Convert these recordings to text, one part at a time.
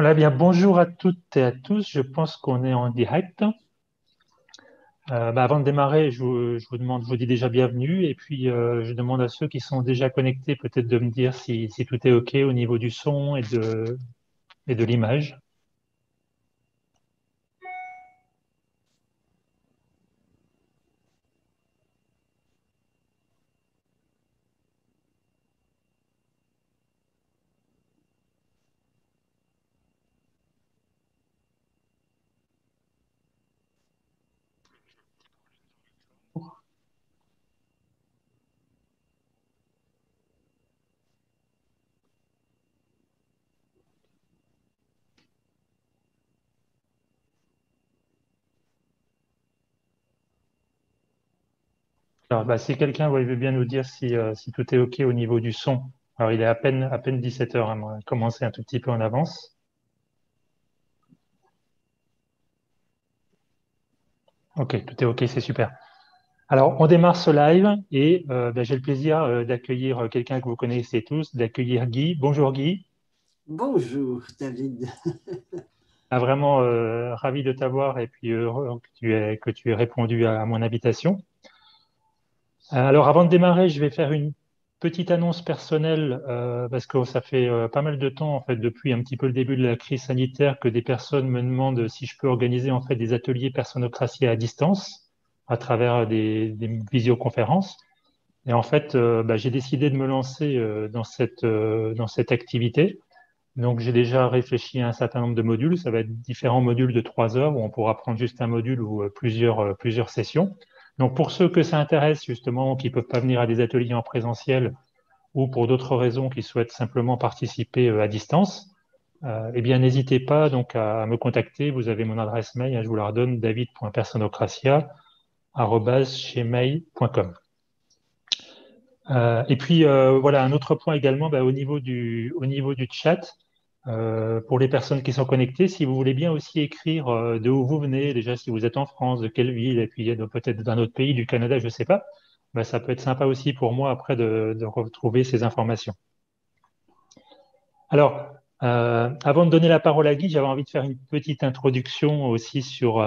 Voilà, bien, bonjour à toutes et à tous. Je pense qu'on est en direct. Avant de démarrer, je vous demande, je vous dis déjà bienvenue. Et puis, je demande à ceux qui sont déjà connectés peut-être de me dire si tout est OK au niveau du son et de l'image. Alors, si quelqu'un veut bien nous dire si tout est OK au niveau du son. Alors, il est à peine 17 heures, hein, on a commencé un tout petit peu en avance. OK, tout est OK, c'est super. Alors, on démarre ce live et j'ai le plaisir d'accueillir quelqu'un que vous connaissez tous, d'accueillir Guy. Bonjour Guy. Bonjour David. Vraiment ravi de t'avoir et puis heureux que tu aies répondu à mon invitation. Alors, avant de démarrer, je vais faire une petite annonce personnelle parce que ça fait pas mal de temps, en fait, depuis un petit peu le début de la crise sanitaire, que des personnes me demandent si je peux organiser en fait des ateliers personocratie à distance à travers des visioconférences. Et en fait, j'ai décidé de me lancer dans cette activité. Donc, j'ai déjà réfléchi à un certain nombre de modules. Ça va être différents modules de 3 heures où on pourra prendre juste un module ou plusieurs sessions. Donc, pour ceux que ça intéresse, justement, qui ne peuvent pas venir à des ateliers en présentiel ou pour d'autres raisons qui souhaitent simplement participer à distance, eh bien, n'hésitez pas donc à me contacter. Vous avez mon adresse mail, hein, je vous la redonne, david.personocratia@gmail.com. Et puis voilà, un autre point également au niveau du chat, pour les personnes qui sont connectées, si vous voulez bien aussi écrire de où vous venez, déjà si vous êtes en France, de quelle ville, et puis peut-être d'un autre pays, du Canada, je ne sais pas, ça peut être sympa aussi pour moi après de retrouver ces informations. Alors, avant de donner la parole à Guy, j'avais envie de faire une petite introduction aussi sur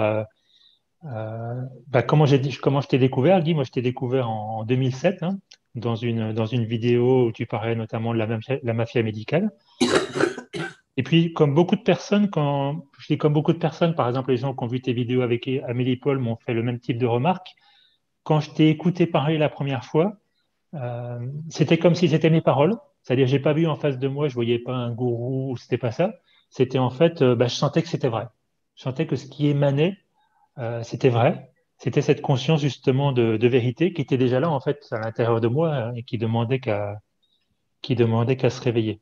comment je t'ai découvert, Guy. Moi, je t'ai découvert en 2007, hein, dans une vidéo où tu parlais notamment de la mafia médicale. Et puis, comme beaucoup de personnes, je dis comme beaucoup de personnes, par exemple, les gens qui ont vu tes vidéos avec Amélie Paul m'ont fait le même type de remarques. Quand je t'ai écouté parler la première fois, c'était comme si c'était mes paroles. C'est-à-dire, j'ai pas vu en face de moi, je voyais pas un gourou, c'était pas ça. C'était en fait, je sentais que c'était vrai. Je sentais que ce qui émanait c'était vrai. C'était cette conscience justement de vérité qui était déjà là en fait à l'intérieur de moi hein, et qui demandait qu'à se réveiller.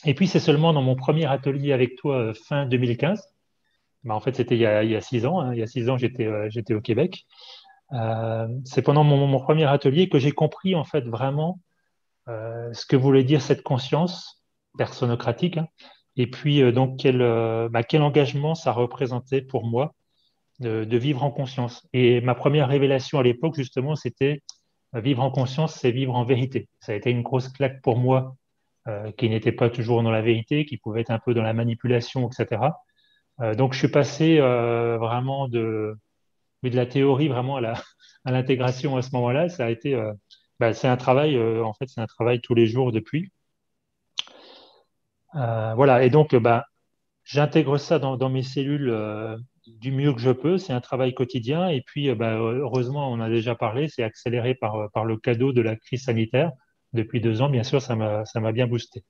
Et puis c'est seulement dans mon premier atelier avec toi fin 2015. En fait c'était il y a 6 ans. Hein, il y a 6 ans j'étais au Québec. C'est pendant mon premier atelier que j'ai compris en fait vraiment ce que voulait dire cette conscience personocratique. Hein, et puis donc quel engagement ça représentait pour moi de vivre en conscience. Et ma première révélation à l'époque, justement, c'était vivre en conscience, c'est vivre en vérité. Ça a été une grosse claque pour moi, qui n'était pas toujours dans la vérité, qui pouvait être un peu dans la manipulation, etc. Donc, je suis passé vraiment de la théorie vraiment à l'intégration à ce moment-là. Ça a été, c'est un travail, en fait, c'est un travail tous les jours depuis. Voilà, et donc, j'intègre ça dans mes cellules du mieux que je peux. C'est un travail quotidien. Et puis, heureusement, on a déjà parlé, c'est accéléré par le cadeau de la crise sanitaire. Depuis 2 ans, bien sûr, ça m'a bien boosté.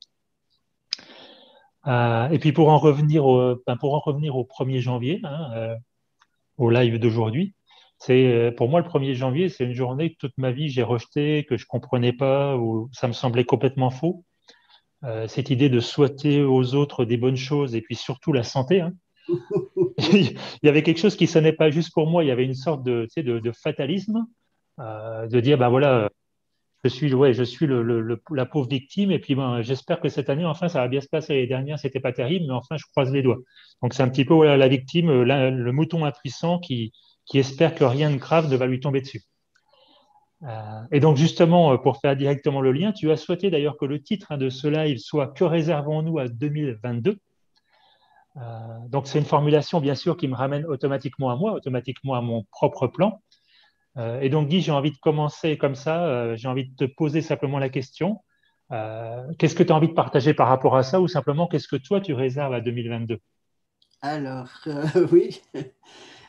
Et puis, pour en revenir au 1er janvier, hein, au live d'aujourd'hui, pour moi, le 1er janvier, c'est une journée que toute ma vie, j'ai rejetée, que je comprenais pas, ou ça me semblait complètement faux. Cette idée de souhaiter aux autres des bonnes choses et puis surtout la santé, hein. Il y avait quelque chose qui sonnait pas juste pour moi. Il y avait une sorte tu sais, de fatalisme, de dire, ben voilà, je suis la pauvre victime, et puis ben, j'espère que cette année, enfin, ça va bien se passer. L'année dernière, c'était pas terrible, mais enfin, je croise les doigts. Donc, c'est un petit peu voilà, la victime, le mouton impuissant qui espère que rien de grave ne va lui tomber dessus. Et donc, justement, pour faire directement le lien, tu as souhaité d'ailleurs que le titre hein, de ce live soit Que réservons-nous à 2022? Donc, c'est une formulation, bien sûr, qui me ramène automatiquement à moi, automatiquement à mon propre plan. Et donc, Guy, j'ai envie de commencer comme ça. J'ai envie de te poser simplement la question. Qu'est-ce que tu as envie de partager par rapport à ça ou simplement qu'est-ce que toi, tu réserves à 2022? Alors, oui,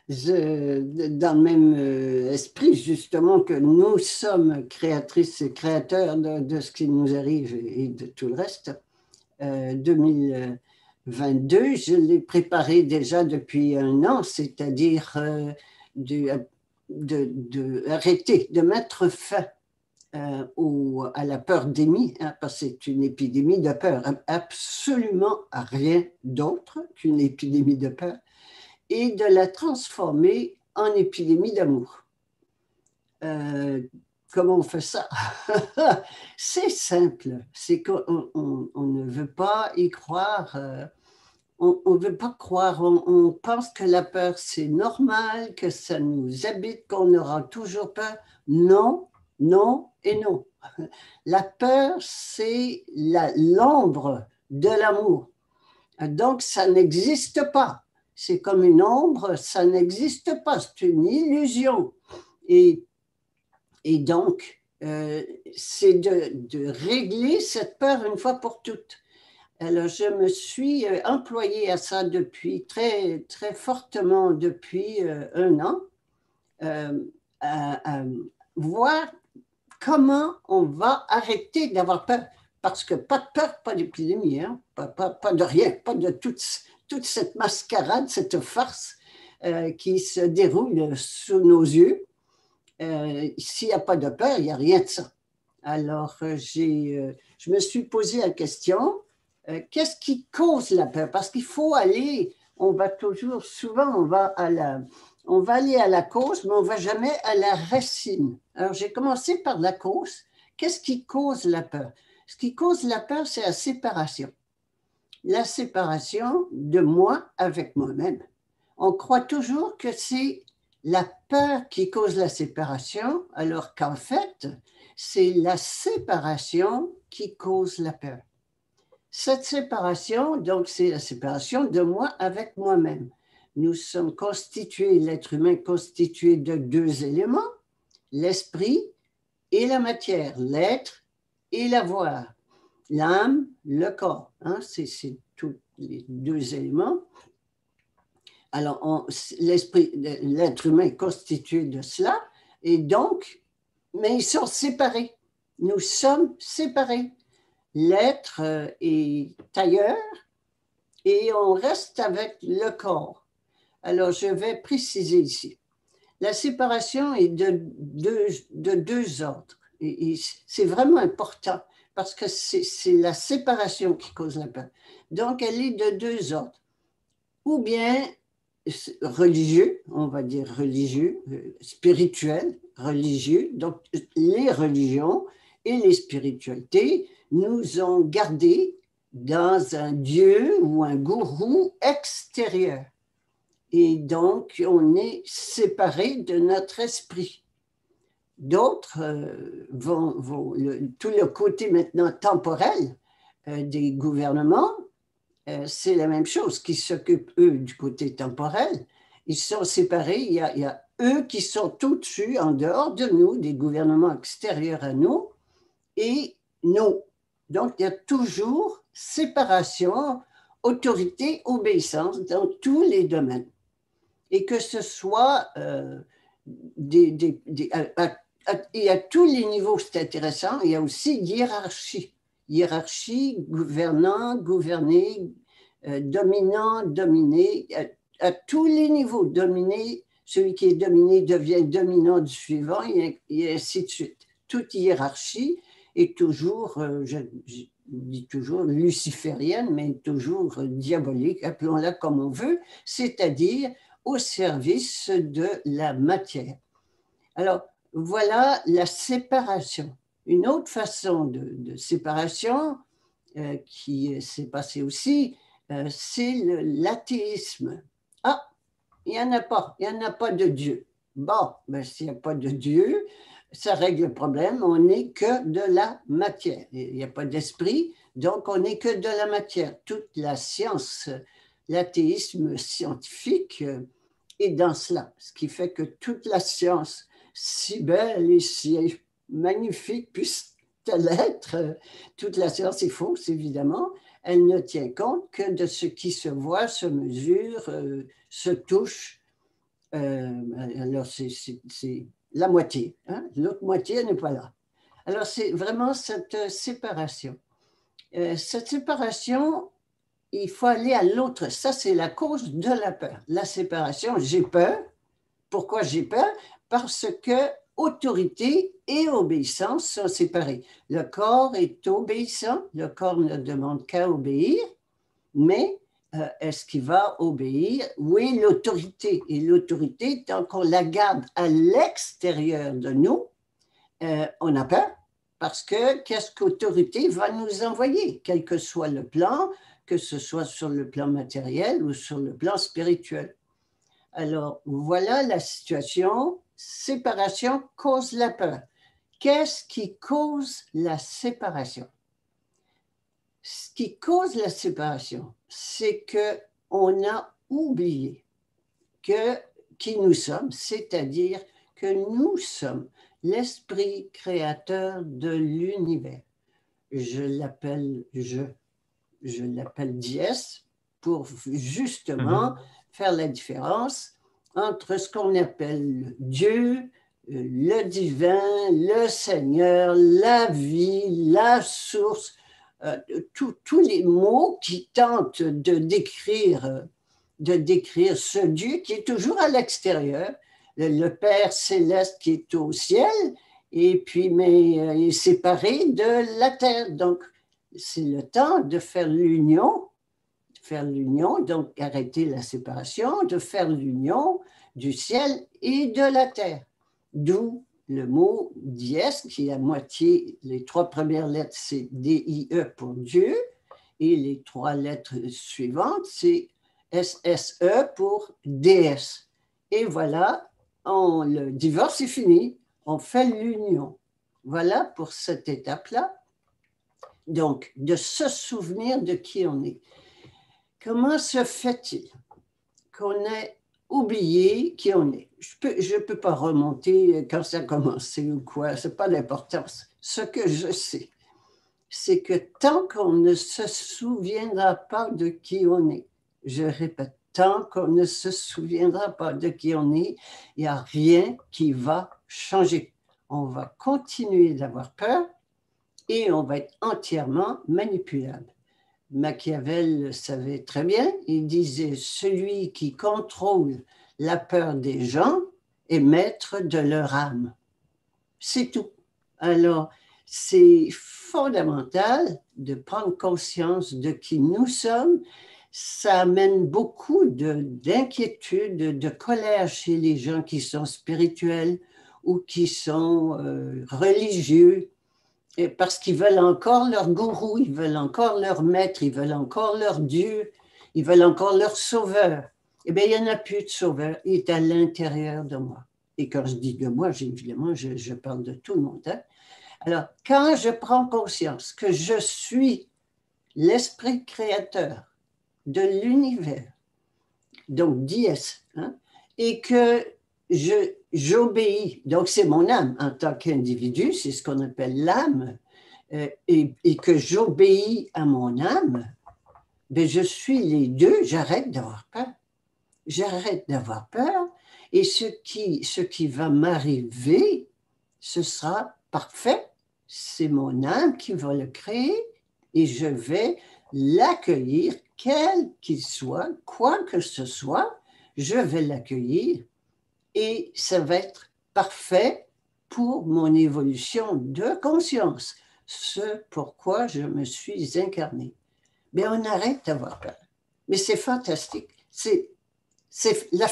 dans le même esprit, justement, que nous sommes créatrices et créateurs de ce qui nous arrive et de tout le reste, 2022, je l'ai préparé déjà depuis un an, c'est-à-dire arrêter, de mettre fin à la peur-démie, hein, parce que c'est une épidémie de peur, absolument rien d'autre qu'une épidémie de peur, et de la transformer en épidémie d'amour. Comment on fait ça? C'est simple, c'est qu'on ne veut pas y croire, on ne veut pas croire, on pense que la peur c'est normal, que ça nous habite, qu'on aura toujours peur. Non, non et non. La peur, c'est l'ombre de l'amour. Donc, ça n'existe pas. C'est comme une ombre, ça n'existe pas. C'est une illusion. Et, et donc, c'est de régler cette peur une fois pour toutes. Alors, je me suis employée à ça depuis très, très fortement depuis un an, à voir comment on va arrêter d'avoir peur. Parce que pas de peur, pas d'épidémie, hein? Pas de rien, pas de toute cette mascarade, cette farce qui se déroule sous nos yeux. S'il n'y a pas de peur, il n'y a rien de ça. Alors, je me suis posé la question, qu'est-ce qui cause la peur? Parce qu'il faut aller, on va toujours, souvent, on va aller à la cause, mais on ne va jamais à la racine. Alors, j'ai commencé par la cause. Qu'est-ce qui cause la peur? Ce qui cause la peur, c'est la séparation. La séparation de moi avec moi-même. On croit toujours que c'est la peur qui cause la séparation, alors qu'en fait, c'est la séparation qui cause la peur. Cette séparation, donc, c'est la séparation de moi avec moi-même. Nous sommes constitués, l'être humain est constitué de deux éléments, l'esprit et la matière, l'être et l'avoir, l'âme, le corps. Hein, c'est tous les deux éléments. Alors, l'être humain est constitué de cela, et donc, mais ils sont séparés. Nous sommes séparés. L'être est ailleurs et on reste avec le corps. Alors, je vais préciser ici. La séparation est de deux ordres. Et c'est vraiment important parce que c'est la séparation qui cause la peur. Donc, elle est de deux ordres. Ou bien religieux, on va dire religieux, spirituel, religieux. Donc, les religions et les spiritualités nous ont gardés dans un dieu ou un gourou extérieur. Et donc, on est séparé de notre esprit. D'autres tout le côté maintenant temporel des gouvernements, c'est la même chose, qui s'occupent, eux, du côté temporel. Ils sont séparés, il y a eux qui sont au-dessus, en dehors de nous, des gouvernements extérieurs à nous, et nous. Donc, il y a toujours séparation, autorité, obéissance dans tous les domaines. Et que ce soit et à tous les niveaux, c'est intéressant, il y a aussi hiérarchie. Hiérarchie, gouvernant, gouverné, dominant, dominé, à tous les niveaux. Dominé, celui qui est dominé devient dominant du suivant, et ainsi de suite. Toute hiérarchie est toujours, je dis toujours luciférienne, mais toujours diabolique, appelons-la comme on veut, c'est-à-dire au service de la matière. Alors, voilà la séparation. Une autre façon de séparation qui s'est passée aussi, c'est l'athéisme. Ah, il n'y en a pas, il n'y en a pas de Dieu. Bon, ben, s'il n'y a pas de Dieu, ça règle le problème, on n'est que de la matière. Il n'y a pas d'esprit, donc on n'est que de la matière. Toute la science l'athéisme scientifique est dans cela, ce qui fait que toute la science, si belle et si magnifique puisse-t-elle être, toute la science est fausse, évidemment, elle ne tient compte que de ce qui se voit, se mesure, se touche. Alors, c'est la moitié, hein? L'autre moitié n'est pas là. Alors, c'est vraiment cette séparation. Cette séparation, il faut aller à l'autre. Ça, c'est la cause de la peur. La séparation, j'ai peur. Pourquoi j'ai peur? Parce que autorité et obéissance sont séparées. Le corps est obéissant, le corps ne demande qu'à obéir, mais est-ce qu'il va obéir? Oui, l'autorité. Et l'autorité, tant qu'on la garde à l'extérieur de nous, on a peur. Parce que qu'est-ce qu'autorité va nous envoyer, quel que soit le plan, que ce soit sur le plan matériel ou sur le plan spirituel. Alors, voilà la situation. Séparation cause la peur. Qu'est-ce qui cause la séparation? Ce qui cause la séparation, c'est qu'on a oublié qui nous sommes, c'est-à-dire que nous sommes l'esprit créateur de l'univers. Je l'appelle Dies pour justement faire la différence entre ce qu'on appelle Dieu, le divin, le Seigneur, la vie, la source, tous les mots qui tentent de décrire ce Dieu qui est toujours à l'extérieur, le Père céleste qui est au ciel, et puis mais est séparé de la terre. Donc, c'est le temps de faire l'union, donc arrêter la séparation, de faire l'union du ciel et de la terre. D'où le mot dies, qui est à moitié, les 3 premières lettres, c'est D-I-E pour Dieu, et les 3 lettres suivantes, c'est S-S-E pour déesse. Et voilà, le divorce est fini, on fait l'union. Voilà pour cette étape-là. Donc, de se souvenir de qui on est. Comment se fait-il qu'on ait oublié qui on est? Je ne peux pas remonter quand ça a commencé ou quoi, ce n'est pas l'importance. Ce que je sais, c'est que tant qu'on ne se souviendra pas de qui on est, je répète, tant qu'on ne se souviendra pas de qui on est, il n'y a rien qui va changer. On va continuer d'avoir peur et on va être entièrement manipulable. Machiavel le savait très bien, il disait « Celui qui contrôle la peur des gens est maître de leur âme ». C'est tout. Alors, c'est fondamental de prendre conscience de qui nous sommes. Ça amène beaucoup d'inquiétude, de colère chez les gens qui sont spirituels ou qui sont religieux, parce qu'ils veulent encore leur gourou, ils veulent encore leur maître, ils veulent encore leur Dieu, ils veulent encore leur sauveur. Eh bien, il n'y en a plus de sauveur, il est à l'intérieur de moi. Et quand je dis de moi, évidemment, je parle de tout le monde. Hein? Alors, quand je prends conscience que je suis l'esprit créateur de l'univers, donc dies, hein, et que j'obéis, donc c'est mon âme en tant qu'individu, c'est ce qu'on appelle l'âme, et que j'obéis à mon âme, ben je suis les deux, j'arrête d'avoir peur. J'arrête d'avoir peur, et ce qui va m'arriver, ce sera parfait. C'est mon âme qui va le créer, et je vais l'accueillir, quel qu'il soit, quoi que ce soit, je vais l'accueillir, et ça va être parfait pour mon évolution de conscience, ce pourquoi je me suis incarné. Mais on arrête d'avoir peur. Mais c'est fantastique. C'est la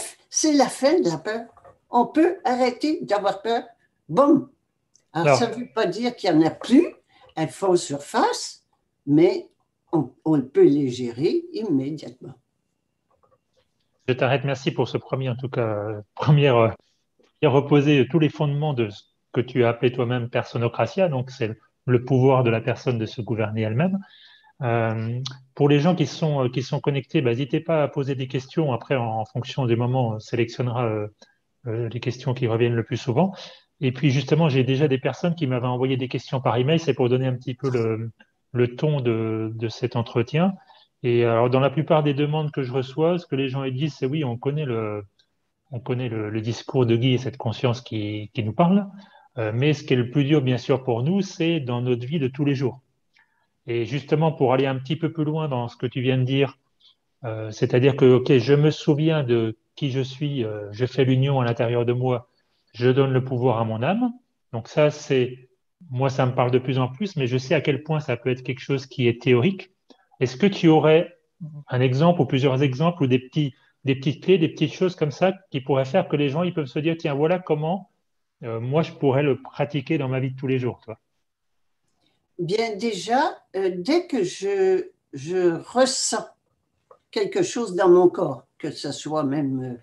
fin de la peur. On peut arrêter d'avoir peur. Boum! Alors, ça ne veut pas dire qu'il n'y en a plus. Elles font surface, mais on peut les gérer immédiatement. Je t'arrête, merci pour ce premier, en tout cas, qui a reposé tous les fondements de ce que tu as appelé toi-même personnocratia, donc c'est le pouvoir de la personne de se gouverner elle-même. Pour les gens qui sont connectés, bah, n'hésitez pas à poser des questions. Après, en fonction des moments, on sélectionnera les questions qui reviennent le plus souvent. Et puis justement, j'ai déjà des personnes qui m'avaient envoyé des questions par email. C'est pour donner un petit peu le ton de cet entretien. Et alors, dans la plupart des demandes que je reçois, ce que les gens ils disent, c'est oui, on connaît le discours de Guy et cette conscience qui nous parle. Mais ce qui est le plus dur, bien sûr, pour nous, c'est dans notre vie de tous les jours. Et justement, pour aller un petit peu plus loin dans ce que tu viens de dire, c'est-à-dire que, OK, je me souviens de qui je suis, je fais l'union à l'intérieur de moi, je donne le pouvoir à mon âme. Donc ça, moi, ça me parle de plus en plus, mais je sais à quel point ça peut être quelque chose qui est théorique. Est-ce que tu aurais un exemple ou plusieurs exemples ou des petites clés, des petites choses comme ça qui pourraient faire que les gens, ils peuvent se dire, tiens, voilà comment moi, je pourrais le pratiquer dans ma vie de tous les jours, toi. Bien déjà, dès que je ressens quelque chose dans mon corps, que ce soit même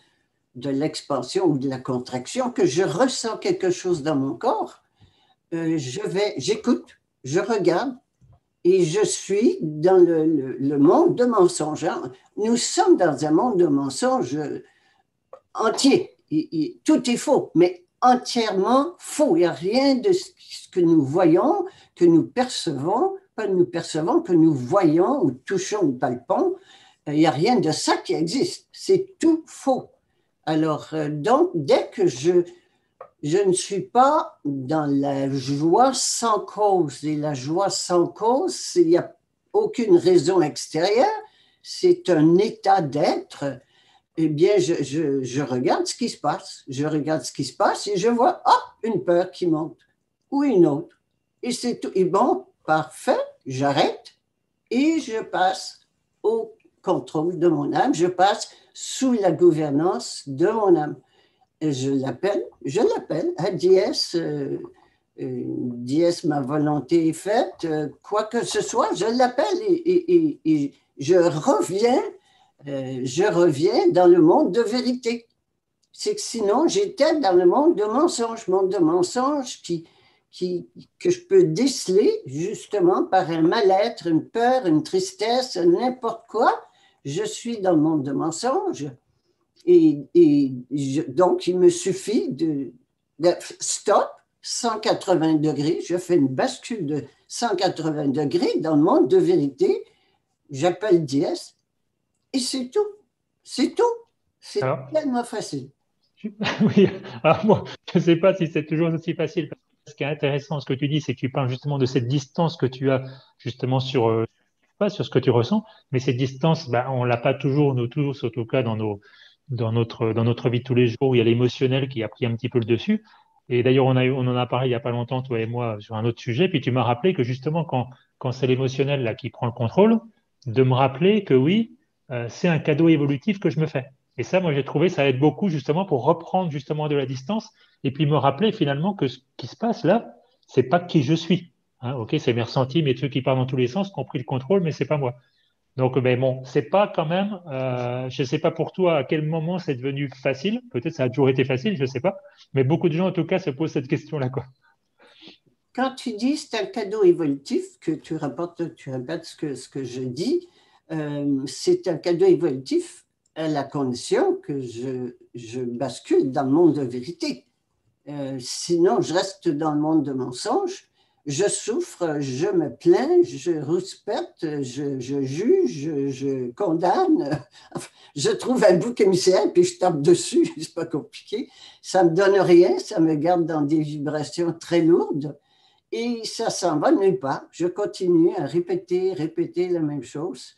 de l'expansion ou de la contraction, que je ressens quelque chose dans mon corps, j'écoute, je regarde et je suis dans le monde de mensonges. Nous sommes dans un monde de mensonges entier. Tout est faux, mais entièrement faux. Il n'y a rien de ce que nous voyons, que nous percevons, pas nous percevons, que nous voyons ou touchons ou palpons. Il n'y a rien de ça qui existe. C'est tout faux. Alors, donc, dès que je ne suis pas dans la joie sans cause, et la joie sans cause, il n'y a aucune raison extérieure, c'est un état d'être, eh bien, je regarde ce qui se passe. Je regarde ce qui se passe et je vois, hop, une peur qui monte ou une autre. Et c'est tout. Et bon, parfait, j'arrête et je passe au contrôle de mon âme. Je passe sous la gouvernance de mon âme. Et je l'appelle à dièse, dièse, ma volonté est faite, quoi que ce soit, je l'appelle et je reviens dans le monde de vérité. C'est que sinon, j'étais dans le monde de mensonges que je peux déceler justement par un mal-être, une peur, une tristesse, n'importe quoi. Je suis dans le monde de mensonges donc il me suffit de stop, 180 degrés, je fais une bascule de 180 degrés dans le monde de vérité, j'appelle dièse et c'est tout. C'est tout. C'est Alors, tellement facile. oui, alors moi, je ne sais pas si c'est toujours aussi facile. Parce que ce qui est intéressant, ce que tu dis, c'est que tu parles justement de cette distance que tu as justement sur, pas sur ce que tu ressens, mais cette distance, bah, on l'a pas toujours, nous tous, en tout cas dans notre vie de tous les jours, où il y a l'émotionnel qui a pris un petit peu le dessus. Et d'ailleurs, on en a parlé il y a pas longtemps, toi et moi, sur un autre sujet. Puis tu m'as rappelé que justement, quand c'est l'émotionnel là qui prend le contrôle, de me rappeler que oui, c'est un cadeau évolutif que je me fais. Et ça, moi, j'ai trouvé, ça aide beaucoup justement pour reprendre justement de la distance et puis me rappeler finalement que ce qui se passe là, c'est pas qui je suis. Hein, ok, c'est mes ressentis, mes trucs qui partent dans tous les sens, qui ont pris le contrôle, mais c'est pas moi. Donc, ben bon, c'est pas quand même. Je sais pas pour toi à quel moment c'est devenu facile. Peut-être ça a toujours été facile, je sais pas. Mais beaucoup de gens en tout cas se posent cette question-là, quoi. Quand tu dis c'est un cadeau évolutif, que tu répètes ce que je dis, c'est un cadeau évolutif à la condition que je bascule dans le monde de vérité. Sinon, je reste dans le monde de mensonges. Je souffre, je me plains, je rouspète, je juge, je condamne. Enfin, je trouve un bouc émissaire puis je tape dessus. C'est pas compliqué. Ça me donne rien, ça me garde dans des vibrations très lourdes et ça s'en va nulle part. Je continue à répéter la même chose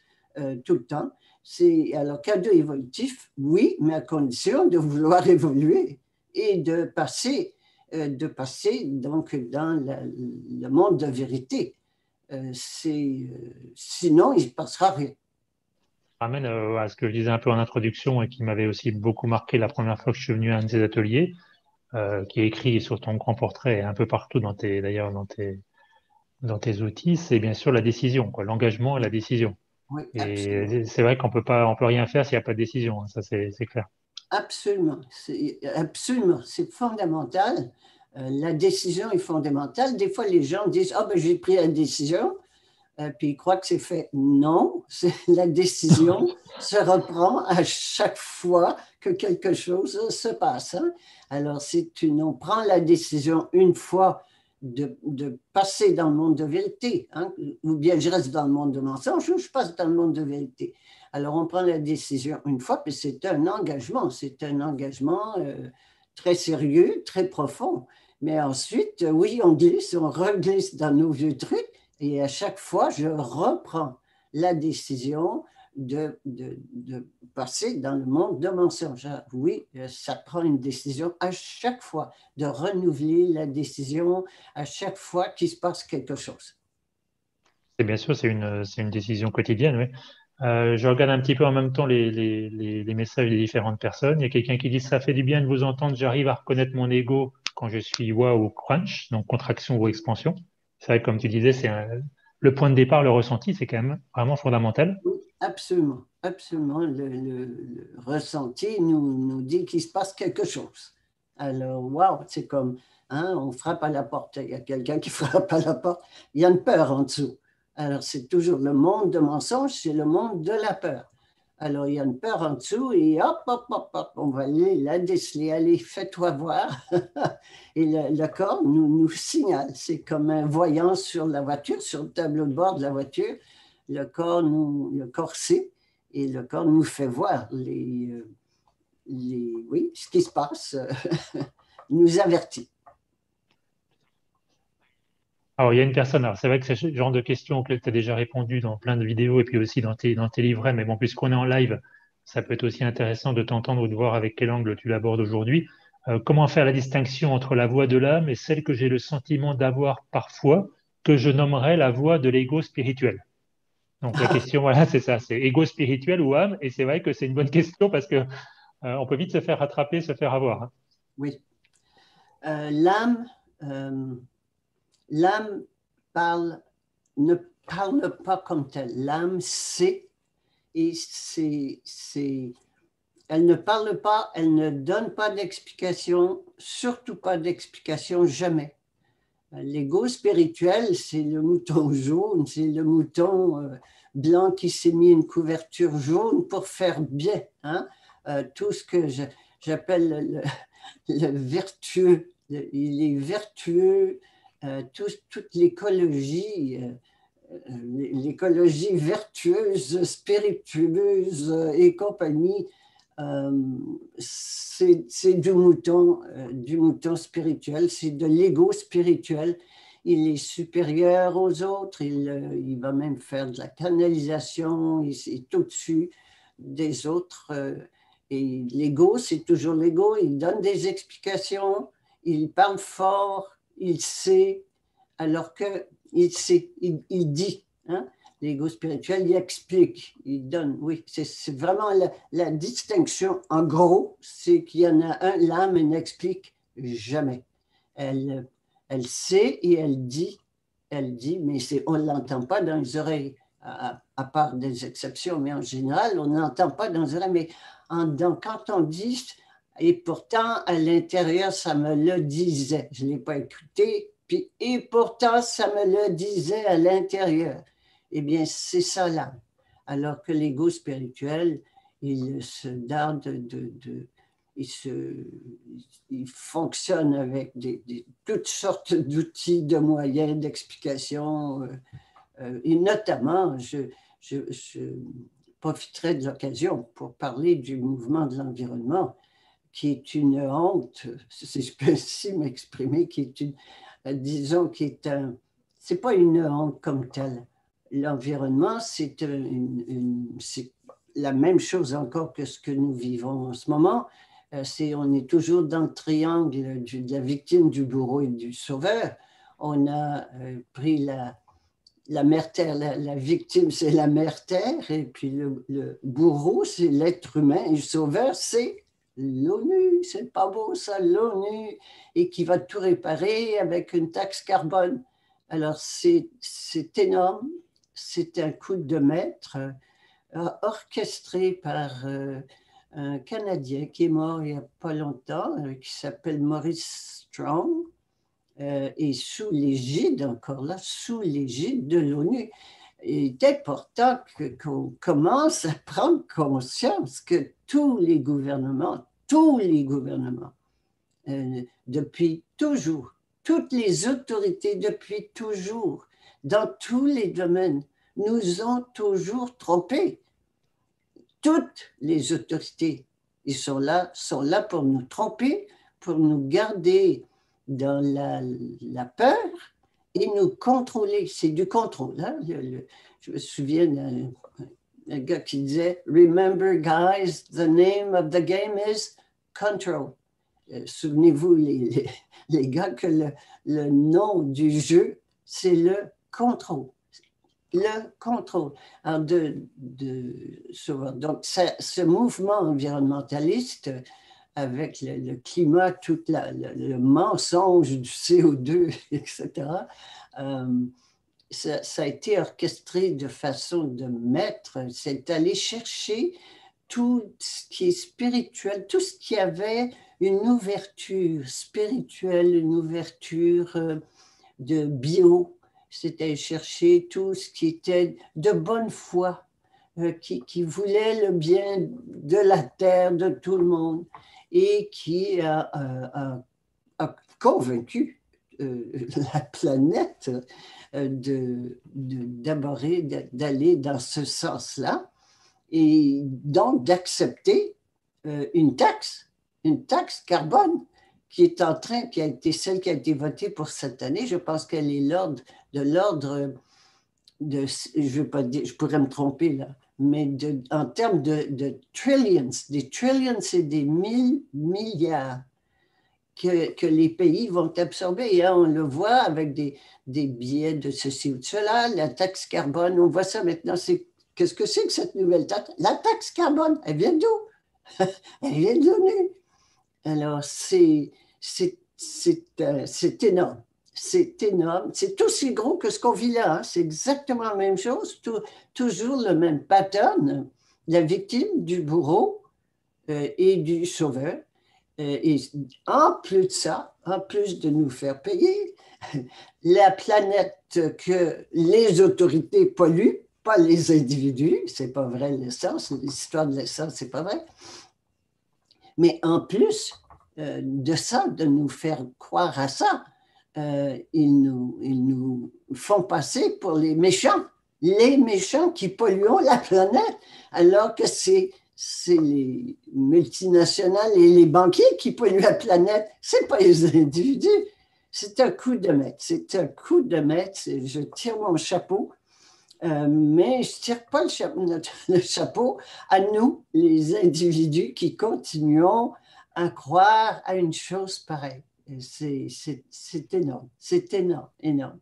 tout le temps. C'est alors cadeau évolutif, oui, mais à condition de vouloir évoluer et de passer donc dans le monde de vérité. Sinon, il ne se passera rien. Ramène à ce que je disais un peu en introduction et qui m'avait aussi beaucoup marqué la première fois que je suis venu à un de ces ateliers, qui est écrit sur ton grand portrait et un peu partout d'ailleurs dans tes outils, c'est bien sûr la décision, quoi, l'engagement et la décision. Oui, absolument. Et c'est vrai qu'on peut rien faire s'il n'y a pas de décision, hein, ça c'est clair. Absolument, c'est fondamental. La décision est fondamentale. Des fois, les gens disent, ah ben j'ai pris la décision. puis il croit que c'est fait. Non, la décision se reprend à chaque fois que quelque chose se passe. Hein. Alors, on prend la décision une fois de passer dans le monde de vérité, hein, ou bien je reste dans le monde de mensonge ou je passe dans le monde de vérité. Alors, on prend la décision une fois, puis c'est un engagement très sérieux, très profond. Mais ensuite, oui, on glisse, on reglisse dans nos vieux trucs, et à chaque fois, je reprends la décision de passer dans le monde de mensonge. Oui, ça prend une décision à chaque fois, de renouveler la décision à chaque fois qu'il se passe quelque chose. Et bien sûr, c'est une décision quotidienne, oui. Je regarde un petit peu en même temps les messages des différentes personnes. Il y a quelqu'un qui dit, ça fait du bien de vous entendre, j'arrive à reconnaître mon ego quand je suis wa ou crunch, donc contraction ou expansion. C'est vrai, comme tu disais, le point de départ, le ressenti, c'est quand même vraiment fondamental. Oui, absolument, absolument. Le ressenti nous dit qu'il se passe quelque chose. Alors, waouh, c'est comme, hein, on frappe à la porte, il y a quelqu'un qui frappe à la porte, il y a une peur en dessous. Alors, c'est toujours le monde de mensonge, c'est le monde de la peur. Alors, il y a une peur en dessous et hop, hop, hop, hop, on va aller la déceler. Allez, fais-toi voir. Et le corps nous signale. C'est comme un voyant sur la voiture, sur le tableau de bord de la voiture. Le corps sait et le corps nous fait voir oui, ce qui se passe, nous avertit. Alors, il y a une personne, alors c'est vrai que c'est ce genre de questions auxquelles tu as déjà répondu dans plein de vidéos et puis aussi dans tes livrets, mais bon, puisqu'on est en live, ça peut être aussi intéressant de t'entendre ou de voir avec quel angle tu l'abordes aujourd'hui. Comment faire la distinction entre la voix de l'âme et celle que j'ai le sentiment d'avoir parfois, que je nommerais la voix de l'ego spirituel? Donc la question, voilà, c'est ça, c'est ego spirituel ou âme, et c'est vrai que c'est une bonne question parce que on peut vite se faire rattraper, se faire avoir. Hein. Oui. L'âme, l'âme parle, ne parle pas comme telle. L'âme sait et elle ne parle pas, elle ne donne pas d'explication, surtout pas d'explication, jamais. L'ego spirituel, c'est le mouton jaune, c'est le mouton blanc qui s'est mis une couverture jaune pour faire bien. Hein? Tout ce que j'appelle le vertueux, il est vertueux, toute l'écologie, l'écologie vertueuse, spiritueuse et compagnie, c'est du mouton spirituel, c'est de l'ego spirituel. Il est supérieur aux autres, il va même faire de la canalisation, il est au-dessus des autres. Et l'ego, c'est toujours l'ego, il donne des explications, il parle fort, il sait, alors qu'il sait, il dit. Hein? L'ego spirituel, il explique, il donne. Oui, c'est vraiment la distinction. En gros, c'est qu'il y en a un, l'âme n'explique jamais. Elle, elle sait et elle dit, mais on ne l'entend pas dans les oreilles, à part des exceptions, mais en général, on n'entend pas dans les oreilles. Mais quand on dit, et pourtant, à l'intérieur, ça me le disait. Je ne l'ai pas écouté, puis, et pourtant, ça me le disait à l'intérieur. Eh bien, c'est ça l'âme. Alors que l'ego spirituel, il se donne il fonctionne avec toutes sortes d'outils, de moyens, d'explications. Et notamment, je profiterai de l'occasion pour parler du mouvement de l'environnement, qui est une honte, si je peux ainsi m'exprimer, qui est disons, c'est pas une honte comme telle. L'environnement, c'est la même chose encore que ce que nous vivons en ce moment. On est toujours dans le triangle de la victime, du bourreau et du sauveur. On a pris la mère terre, la victime, c'est la mère terre, et puis le bourreau, c'est l'être humain, et le sauveur, c'est l'ONU. C'est pas beau ça, l'ONU, et qui va tout réparer avec une taxe carbone. Alors c'est énorme, c'est un coup de maître orchestré par un Canadien qui est mort il n'y a pas longtemps, qui s'appelle Maurice Strong, et sous l'égide, encore là, sous l'égide de l'ONU. il est important qu'on commence à prendre conscience que tous les gouvernements, depuis toujours, toutes les autorités depuis toujours, dans tous les domaines, nous ont toujours trompés. Toutes les autorités, ils sont là pour nous tromper, pour nous garder dans la peur et nous contrôler. C'est du contrôle. Hein? Je me souviens d'un gars qui disait « Remember, guys, the name of the game is control ». Souvenez-vous, les gars, que le nom du jeu, c'est le contrôle. Le contrôle. Alors donc, ce mouvement environnementaliste, avec le climat, tout le mensonge du CO2, etc., ça a été orchestré de façon de mettre, c'est aller chercher tout ce qui est spirituel, tout ce qui avait une ouverture spirituelle, une ouverture de bio, c'était chercher tout ce qui était de bonne foi, qui voulait le bien de la terre, de tout le monde, et qui a convaincu la planète d'aller dans ce sens-là, et donc d'accepter une taxe carbone qui a été celle qui a été votée pour cette année. Je pense qu'elle est de l'ordre de, je vais pas dire, je pourrais me tromper là, mais en termes de trillions, des trillions, c'est des 1000 milliards que les pays vont absorber. Et on le voit avec des billets de ceci ou de cela, la taxe carbone, on voit ça maintenant. Qu'est-ce que c'est que cette nouvelle taxe? La taxe carbone, elle vient d'où? Elle vient de l'ONU. Alors, c'est énorme. C'est énorme. C'est aussi gros que ce qu'on vit là. Hein. C'est exactement la même chose. Toujours le même pattern. La victime, du bourreau et du sauveur. Et en plus de ça, en plus de nous faire payer, la planète que les autorités polluent, pas les individus, c'est pas vrai l'essence, l'histoire de l'essence, c'est pas vrai. Mais en plus de ça, de nous faire croire à ça, ils nous font passer pour les méchants qui polluent la planète, alors que c'est les multinationales et les banquiers qui polluent la planète, c'est pas les individus. C'est un coup de maître, je tire mon chapeau, mais je ne tire pas le chapeau à nous, les individus qui continuons à croire à une chose pareille. C'est énorme, énorme.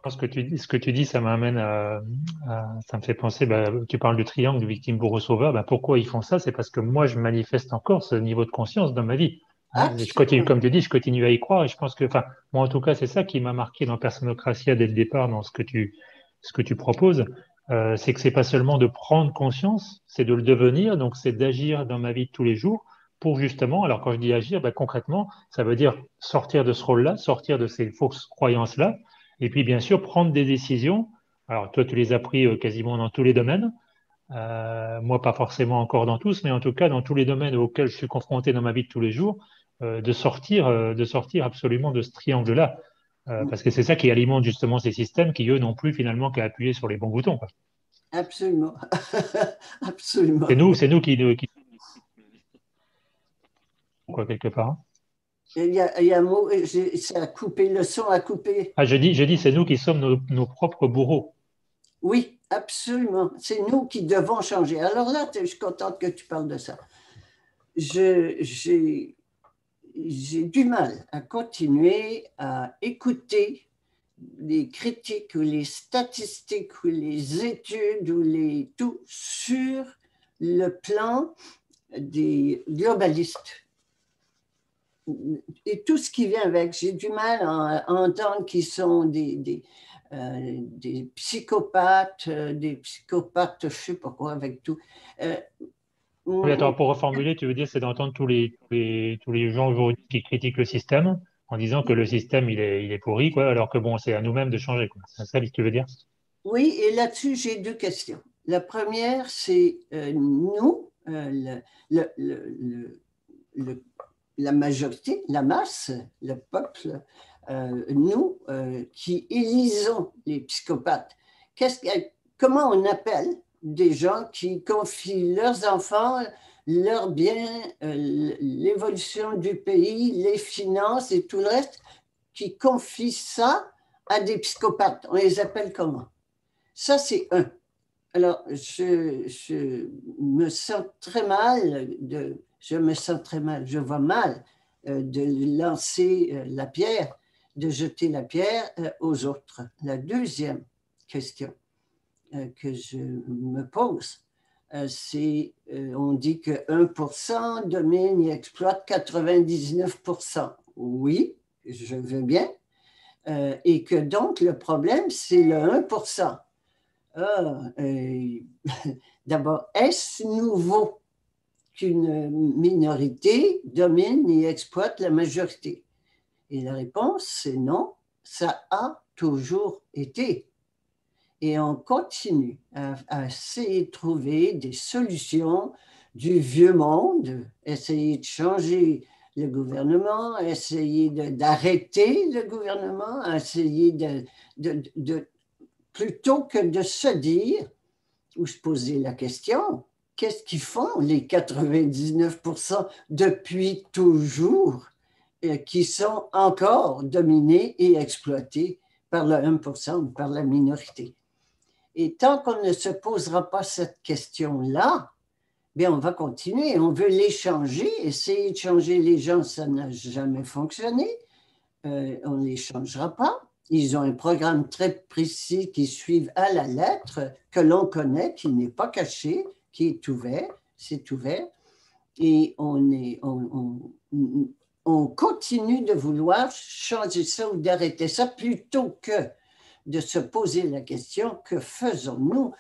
Ce que tu dis, ça m'amène ça me fait penser, tu parles du triangle victime bourreau sauveur, pourquoi ils font ça? C'est parce que moi, je manifeste encore ce niveau de conscience dans ma vie. Hein. Je continue, comme tu dis, je continue à y croire et je pense que, enfin, moi en tout cas, c'est ça qui m'a marqué dans Personocratia dès le départ, dans ce que tu proposes, c'est que c'est pas seulement de prendre conscience, c'est de le devenir, donc c'est d'agir dans ma vie de tous les jours pour justement, alors quand je dis agir, concrètement, ça veut dire sortir de ce rôle-là, sortir de ces fausses croyances-là, et puis, bien sûr, prendre des décisions. Alors, toi, tu les as pris quasiment dans tous les domaines. Moi, pas forcément encore dans tous, mais en tout cas, dans tous les domaines auxquels je suis confronté dans ma vie de tous les jours, de sortir absolument de ce triangle-là. Parce que c'est ça qui alimente justement ces systèmes qui, eux, n'ont plus finalement qu'à appuyer sur les bons boutons. Quoi. Absolument. Absolument. C'est nous qui quoi, quelque part. Il y a un mot, ça a coupé, le son a coupé. Ah, je dis, c'est nous qui sommes nos propres bourreaux. Oui, absolument. C'est nous qui devons changer. Alors là, je suis contente que tu parles de ça. J'ai du mal à continuer à écouter les critiques ou les statistiques ou les études ou tout sur le plan des globalistes. Et tout ce qui vient avec, j'ai du mal à entendre qu'ils sont des psychopathes, je ne sais pas quoi, avec tout. Oui, attends, pour reformuler, tu veux dire, c'est d'entendre tous les gens aujourd'hui qui critiquent le système en disant que le système, il est pourri, quoi, alors que bon, c'est à nous-mêmes de changer, quoi. C'est ça que tu veux dire? Oui, et là-dessus, j'ai deux questions. La première, c'est nous, le- la majorité, la masse, le peuple, nous qui élisons les psychopathes. Comment on appelle des gens qui confient leurs enfants, leurs biens, l'évolution du pays, les finances et tout le reste, qui confient ça à des psychopathes? On les appelle comment? Ça, c'est un. Alors, je me sens très mal, je me sens très mal, je vois mal de lancer la pierre, de jeter la pierre aux autres. La deuxième question que je me pose, c'est, on dit que 1% domine et exploite 99%. Oui, je veux bien. Et que donc, le problème, c'est le 1%. Ah, d'abord, est-ce nouveau qu'une minorité domine et exploite la majorité? Et la réponse, c'est non, ça a toujours été. Et on continue à essayer de trouver des solutions du vieux monde, essayer de changer le gouvernement, essayer d'arrêter le gouvernement, essayer de plutôt que de se dire ou se poser la question, qu'est-ce qu'ils font les 99% depuis toujours qui sont encore dominés et exploités par le 1%, par la minorité? Et tant qu'on ne se posera pas cette question-là, bien, on va continuer. On veut les changer. Essayer de changer les gens, ça n'a jamais fonctionné. On ne les changera pas. Ils ont un programme très précis qui suivent à la lettre, que l'on connaît, qui n'est pas caché, qui est ouvert, c'est ouvert. Et on continue de vouloir changer ça ou d'arrêter ça plutôt que de se poser la question, que faisons-nous,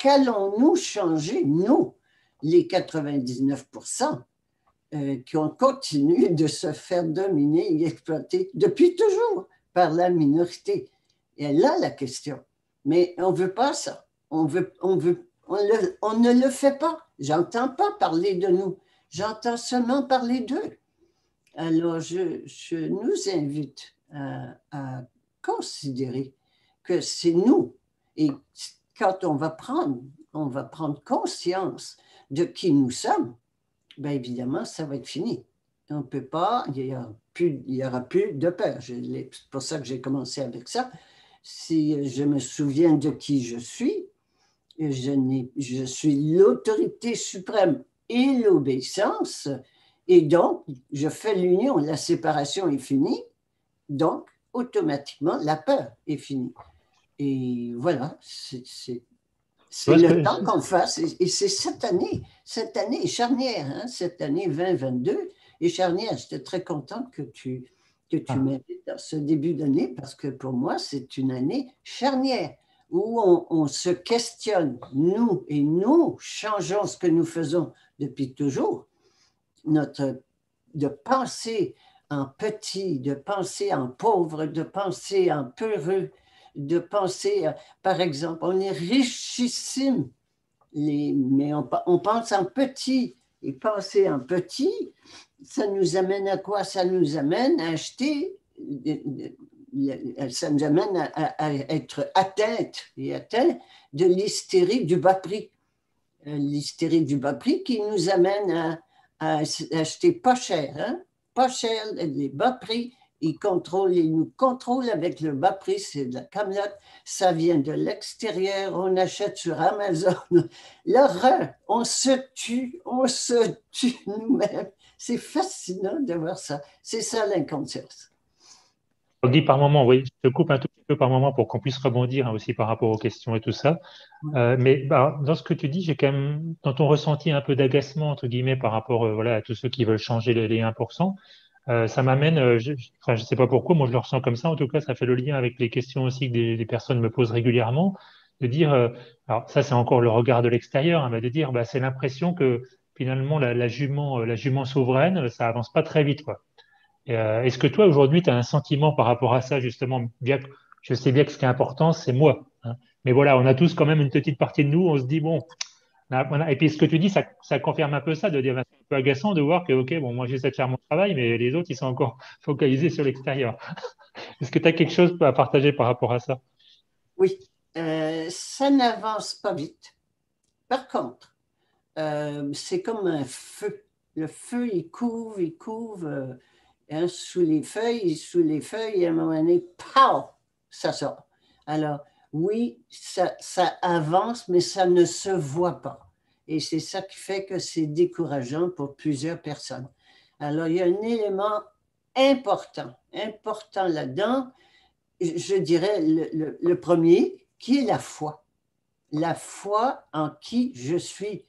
qu'allons-nous changer, nous, les 99%, qu'on continue de se faire dominer et exploiter depuis toujours par la minorité. Et là, la question. Mais on ne veut pas ça. On ne le fait pas. J'entends pas parler de nous. J'entends seulement parler d'eux. Alors, je nous invite à considérer que c'est nous. Et quand on va prendre conscience de qui nous sommes, bien évidemment, ça va être fini. On ne peut pas, il y aura plus de peur. C'est pour ça que j'ai commencé avec ça. Si je me souviens de qui je suis, je suis l'autorité suprême et l'obéissance, et donc je fais l'union, la séparation est finie, donc automatiquement la peur est finie. Et voilà, c'est le temps qu'on fasse, et c'est cette année est charnière, hein, cette année 2022 est charnière. J'étais très contente que tu m'invites dans ce début d'année, parce que pour moi, c'est une année charnière où on se questionne, nous, et nous changeons ce que nous faisons depuis toujours, de penser en petit, de penser en pauvre, de penser en peureux, de penser, par exemple, on est richissime, mais on pense en petit. Et penser en petit, ça nous amène à quoi? Ça nous amène à acheter, ça nous amène à être atteint de l'hystérie du bas prix. L'hystérie du bas prix qui nous amène à acheter pas cher, hein? Pas cher, les bas prix, ils nous contrôlent avec le bas prix, c'est de la camelote, ça vient de l'extérieur, on achète sur Amazon. L'horreur, on se tue nous-mêmes. C'est fascinant de voir ça. C'est ça l'inconscience. On dit par moment, oui, je te coupe un tout petit peu par moment pour qu'on puisse rebondir hein, aussi par rapport aux questions et tout ça. Mais bah, dans ce que tu dis, j'ai quand même, dans ton ressenti un peu d'agacement, entre guillemets, par rapport voilà, à tous ceux qui veulent changer les 1%, ça m'amène, enfin, je sais pas pourquoi, moi je le ressens comme ça, en tout cas, ça fait le lien avec les questions aussi que des personnes me posent régulièrement, de dire, alors ça c'est encore le regard de l'extérieur, hein, mais de dire, bah, c'est l'impression que finalement la jument souveraine, ça avance pas très vite, quoi. Est-ce que toi, aujourd'hui, tu as un sentiment par rapport à ça, justement, bien que je sais bien que ce qui est important, c'est moi, hein. Mais voilà, on a tous quand même une petite partie de nous, on se dit, bon, et puis ce que tu dis, ça confirme un peu ça, de dire, bah, c'est un peu agaçant de voir que, ok, bon, moi j'essaie de faire mon travail, mais les autres, ils sont encore focalisés sur l'extérieur. Est-ce que tu as quelque chose à partager par rapport à ça? Oui, ça n'avance pas vite. Par contre, c'est comme un feu. Le feu, il couvre hein, sous les feuilles, et à un moment donné, pow, ça sort. Alors, oui, ça avance, mais ça ne se voit pas. Et c'est ça qui fait que c'est décourageant pour plusieurs personnes. Alors, il y a un élément important là-dedans, je dirais le premier, qui est la foi. La foi en qui je suis,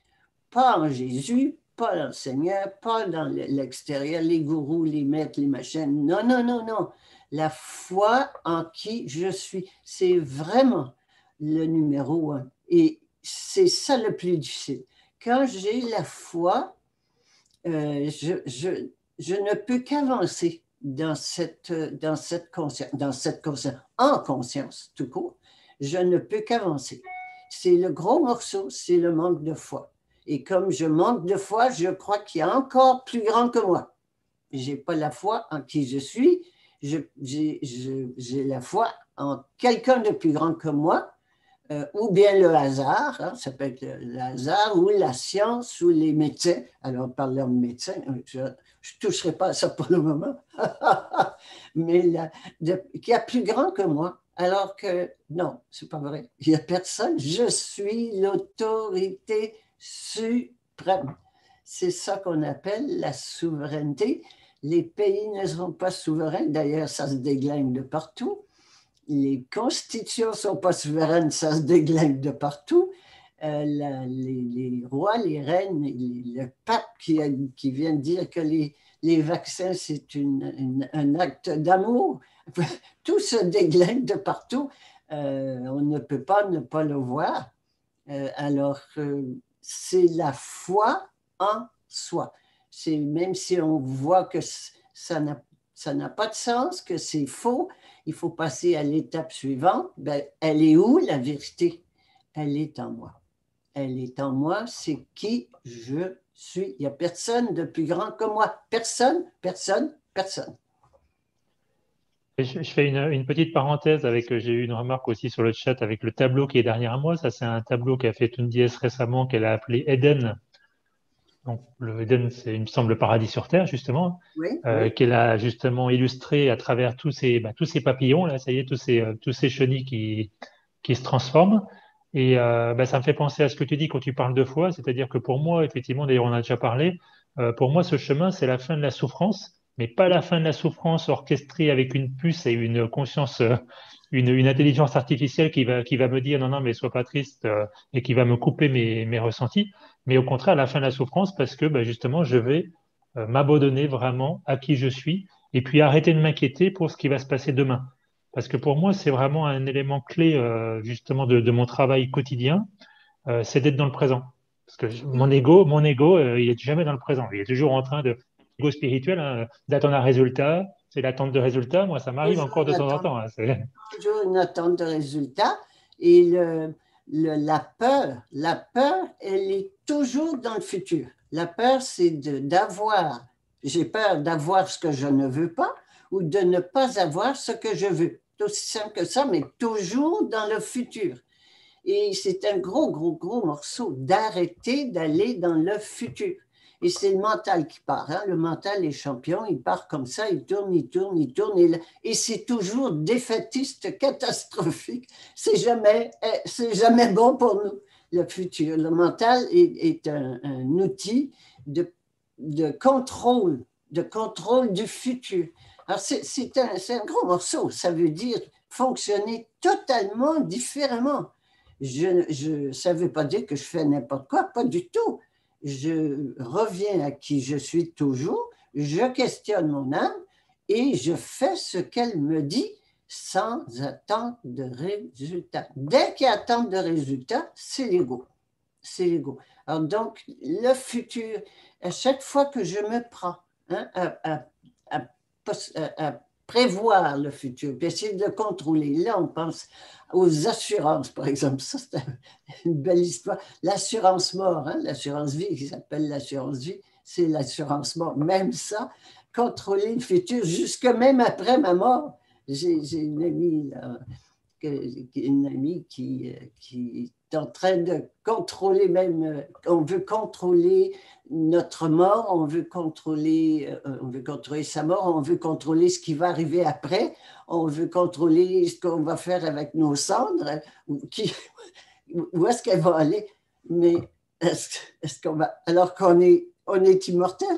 pas en Jésus, pas dans le Seigneur, pas dans l'extérieur, les gourous, les maîtres, les machines. Non, non, non, non. La foi en qui je suis, c'est vraiment le numéro un. Et c'est ça le plus difficile. Quand j'ai la foi, je ne peux qu'avancer dans cette conscience, en conscience tout court. Je ne peux qu'avancer. C'est le gros morceau, c'est le manque de foi. Et comme je manque de foi, je crois qu'il y a encore plus grand que moi. Je n'ai pas la foi en qui je suis, j'ai la foi en quelqu'un de plus grand que moi, ou bien le hasard, hein, ça peut être le hasard, ou la science, ou les médecins. Alors, parlant de médecins, je ne toucherai pas à ça pour le moment, mais qui a plus grand que moi. Alors que non, c'est pas vrai. Il n'y a personne. Je suis l'autorité suprême. C'est ça qu'on appelle la souveraineté. Les pays ne sont pas souverains. D'ailleurs, ça se déglingue de partout. Les constitutions ne sont pas souveraines, ça se déglingue de partout. Les rois, les reines, le pape qui vient de dire que les vaccins, c'est un acte d'amour. Tout se déglingue de partout. On ne peut pas ne pas le voir. Alors, c'est la foi en soi. C'est même si on voit que ça n'a pas de sens, que c'est faux, il faut passer à l'étape suivante. Ben, elle est où la vérité? Elle est en moi. Elle est en moi, c'est qui je suis. Il n'y a personne de plus grand que moi. Personne, personne, personne. Et je fais une petite parenthèse avec, j'ai eu une remarque aussi sur le chat avec le tableau qui est derrière moi. Ça, c'est un tableau qu'a fait Toundiès récemment, qu'elle a appelé Eden. Donc, le Eden, c'est, il me semble, le paradis sur Terre, justement, Oui, oui. qu'elle a justement illustré à travers tous ces papillons, là, ça y est, tous ces chenilles qui se transforment. Et ça me fait penser à ce que tu dis quand tu parles de foi, c'est-à-dire que pour moi, effectivement, d'ailleurs, on a déjà parlé, pour moi, ce chemin, c'est la fin de la souffrance, mais pas la fin de la souffrance orchestrée avec une puce et une conscience, une intelligence artificielle qui va me dire non, non, mais sois pas triste, et qui va me couper mes ressentis, mais au contraire, la fin de la souffrance, parce que justement, je vais m'abandonner vraiment à qui je suis et puis arrêter de m'inquiéter pour ce qui va se passer demain. Parce que pour moi, c'est vraiment un élément clé justement de mon travail quotidien, c'est d'être dans le présent. Parce que mon ego, il est jamais dans le présent. Il est toujours en train de, ego spirituel, hein, d'attendre un résultat. C'est l'attente de résultat. Moi, ça m'arrive Toujours encore une de temps en attente, temps, hein. toujours une attente de résultat. Et la peur, elle est toujours dans le futur. La peur, c'est d'avoir, j'ai peur d'avoir ce que je ne veux pas ou de ne pas avoir ce que je veux. C'est aussi simple que ça, mais toujours dans le futur. Et c'est un gros, gros, gros morceau d'arrêter d'aller dans le futur. Et c'est le mental qui part. Hein. Le mental est champion, il part comme ça, il tourne, il tourne, il tourne. Et c'est toujours défaitiste, catastrophique. C'est jamais bon pour nous, le futur. Le mental est un outil de, de contrôle du futur. Alors, c'est un gros morceau. Ça veut dire fonctionner totalement différemment. Ça ne veut pas dire que je fais n'importe quoi, pas du tout. Je reviens à qui je suis toujours, je questionne mon âme et je fais ce qu'elle me dit sans attente de résultat. Dès qu'il y a attente de résultat, c'est l'ego. C'est l'ego. Alors donc, le futur, à chaque fois que je me prends hein, à prévoir le futur, puis essayer de le contrôler. Là, on pense aux assurances, par exemple. Ça, c'est une belle histoire. L'assurance mort, hein, l'assurance vie, qui s'appelle l'assurance vie, c'est l'assurance mort. Même ça, contrôler le futur, jusque même après ma mort. J'ai une amie, là, qui est en train de contrôler même, on veut contrôler notre mort, on veut contrôler sa mort, on veut contrôler ce qui va arriver après, on veut contrôler ce qu'on va faire avec nos cendres, où est-ce qu'elle va aller, mais est-ce qu'on va, alors on est immortel,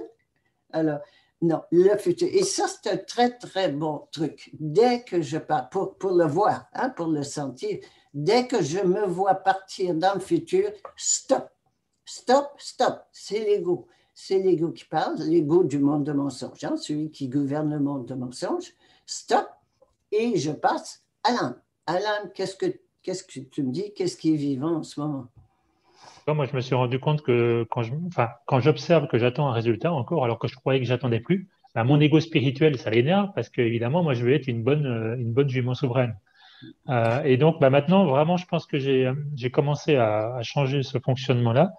alors non, le futur. Et ça, c'est un très, très bon truc. Dès que je pars, pour le voir, hein, pour le sentir, dès que je me vois partir dans le futur, stop, stop, stop. C'est l'ego. C'est l'ego qui parle, l'ego du monde de mensonge, hein, celui qui gouverne le monde de mensonge. Stop, et je passe à l'âme. À l'âme, qu'est-ce que tu me dis? Qu'est-ce qui est vivant en ce moment? Moi, je me suis rendu compte que quand j'observe que j'attends un résultat encore, alors que je croyais que j'attendais plus, bah, mon ego spirituel, ça l'énerve parce que, évidemment, moi, je veux être une bonne jument souveraine. Et donc, bah, maintenant, vraiment, je pense que j'ai commencé à changer ce fonctionnement-là.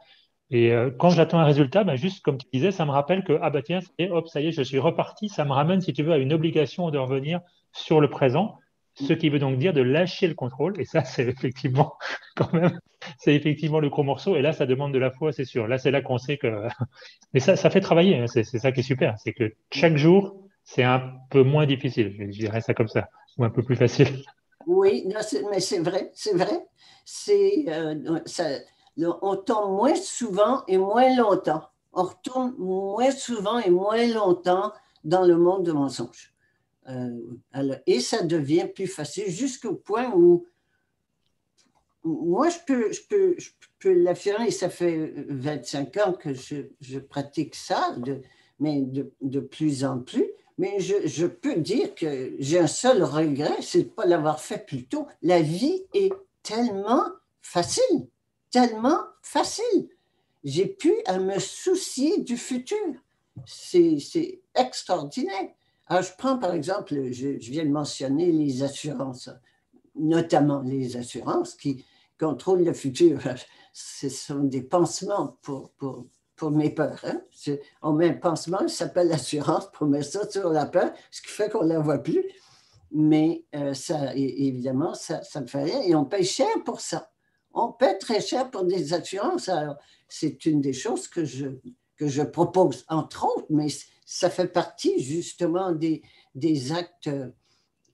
Et quand j'attends un résultat, bah, juste comme tu disais, ça me rappelle que, ah bah tiens, hop, ça y est, je suis reparti. Ça me ramène, si tu veux, à une obligation de revenir sur le présent, ce qui veut donc dire de lâcher le contrôle. Et ça, c'est effectivement, quand même, c'est effectivement le gros morceau. Et là, ça demande de la foi, c'est sûr. Là, c'est là qu'on sait que. Mais ça fait travailler, hein. C'est ça qui est super. C'est que chaque jour, c'est un peu moins difficile. Je dirais ça comme ça, ou un peu plus facile. Oui, non, mais c'est vrai, c'est vrai. On tombe moins souvent et moins longtemps. On retourne moins souvent et moins longtemps dans le monde de mensonges. Et ça devient plus facile jusqu'au point où moi, je peux l'affirmer, ça fait 25 ans que je pratique ça, mais de plus en plus. Mais je peux dire que j'ai un seul regret, c'est de ne pas l'avoir fait plus tôt. La vie est tellement facile, tellement facile. J'ai pu à me soucier du futur. C'est extraordinaire. Alors, je prends par exemple, je viens de mentionner les assurances, notamment les assurances qui contrôlent le futur. Ce sont des pansements pour mes peurs. Hein? On met un pansement, ça s'appelle l'assurance pour mettre ça sur la peur, ce qui fait qu'on ne la voit plus. Mais ça, évidemment, ça me fait rien. Et on paye cher pour ça. On paie très cher pour des assurances. Alors, c'est une des choses que je propose, entre autres, mais ça fait partie justement des actes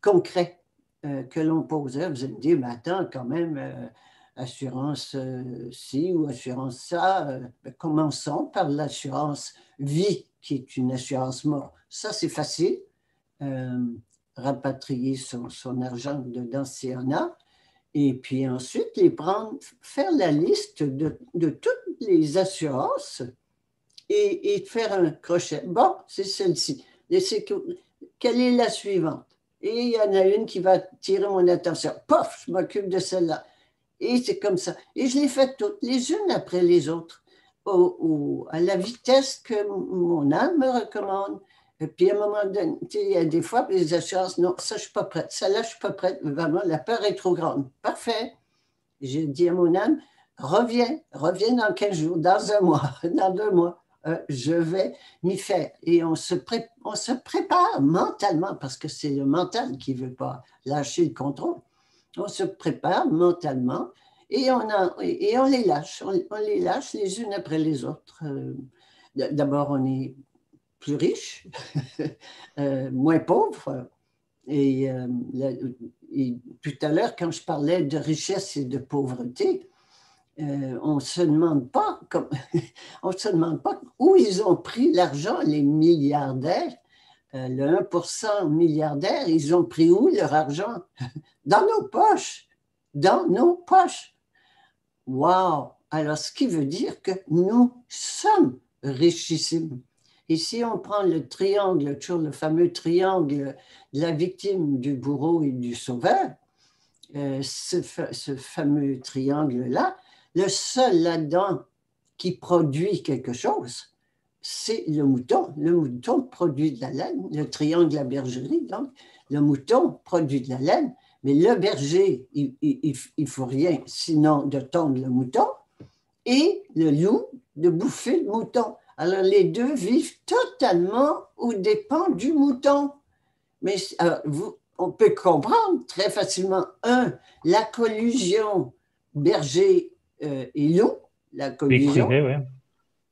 concrets que l'on pose. Vous allez me dire, mais attends, quand même, assurance ci ou assurance ça. Commençons par l'assurance vie, qui est une assurance mort. Ça, c'est facile. Euh, Rapatrier son argent dedans s'il y en a. Et puis ensuite, les prendre, faire la liste de toutes les assurances et faire un crochet. Bon, c'est celle-ci. Quelle est la suivante? Et il y en a une qui va tirer mon attention. Pof, je m'occupe de celle-là. Et c'est comme ça. Et je les fais toutes, les unes après les autres, à la vitesse que mon âme me recommande. Et puis à un moment donné, il y a des fois, les assurances, non, ça, je ne suis pas prête. Celle-là, je ne suis pas prête. Vraiment, la peur est trop grande. Parfait. J'ai dit à mon âme, reviens dans 15 jours, dans un mois, dans 2 mois. Je vais m'y faire. Et on se prépare mentalement, parce que c'est le mental qui ne veut pas lâcher le contrôle. On se prépare mentalement et on les lâche. On les lâche les unes après les autres. D'abord, on est plus riche, moins pauvre. Et tout à l'heure, quand je parlais de richesse et de pauvreté, on ne se demande pas, on se demande pas où ils ont pris l'argent, les milliardaires, le 1% milliardaire, ils ont pris où leur argent? Dans nos poches, dans nos poches. Wow! Alors, ce qui veut dire que nous sommes richissimes. Et si on prend le triangle, toujours le fameux triangle de la victime, du bourreau et du sauveur, ce fameux triangle-là, le seul là-dedans qui produit quelque chose, c'est le mouton. Le mouton produit de la laine, le triangle de la bergerie, donc le mouton produit de la laine, mais le berger, il ne faut rien sinon de tondre le mouton et le loup de bouffer le mouton. Alors les deux vivent totalement aux dépens du mouton. Mais on peut comprendre très facilement, la collusion berger et loup, la Vie collusion, privée, ouais.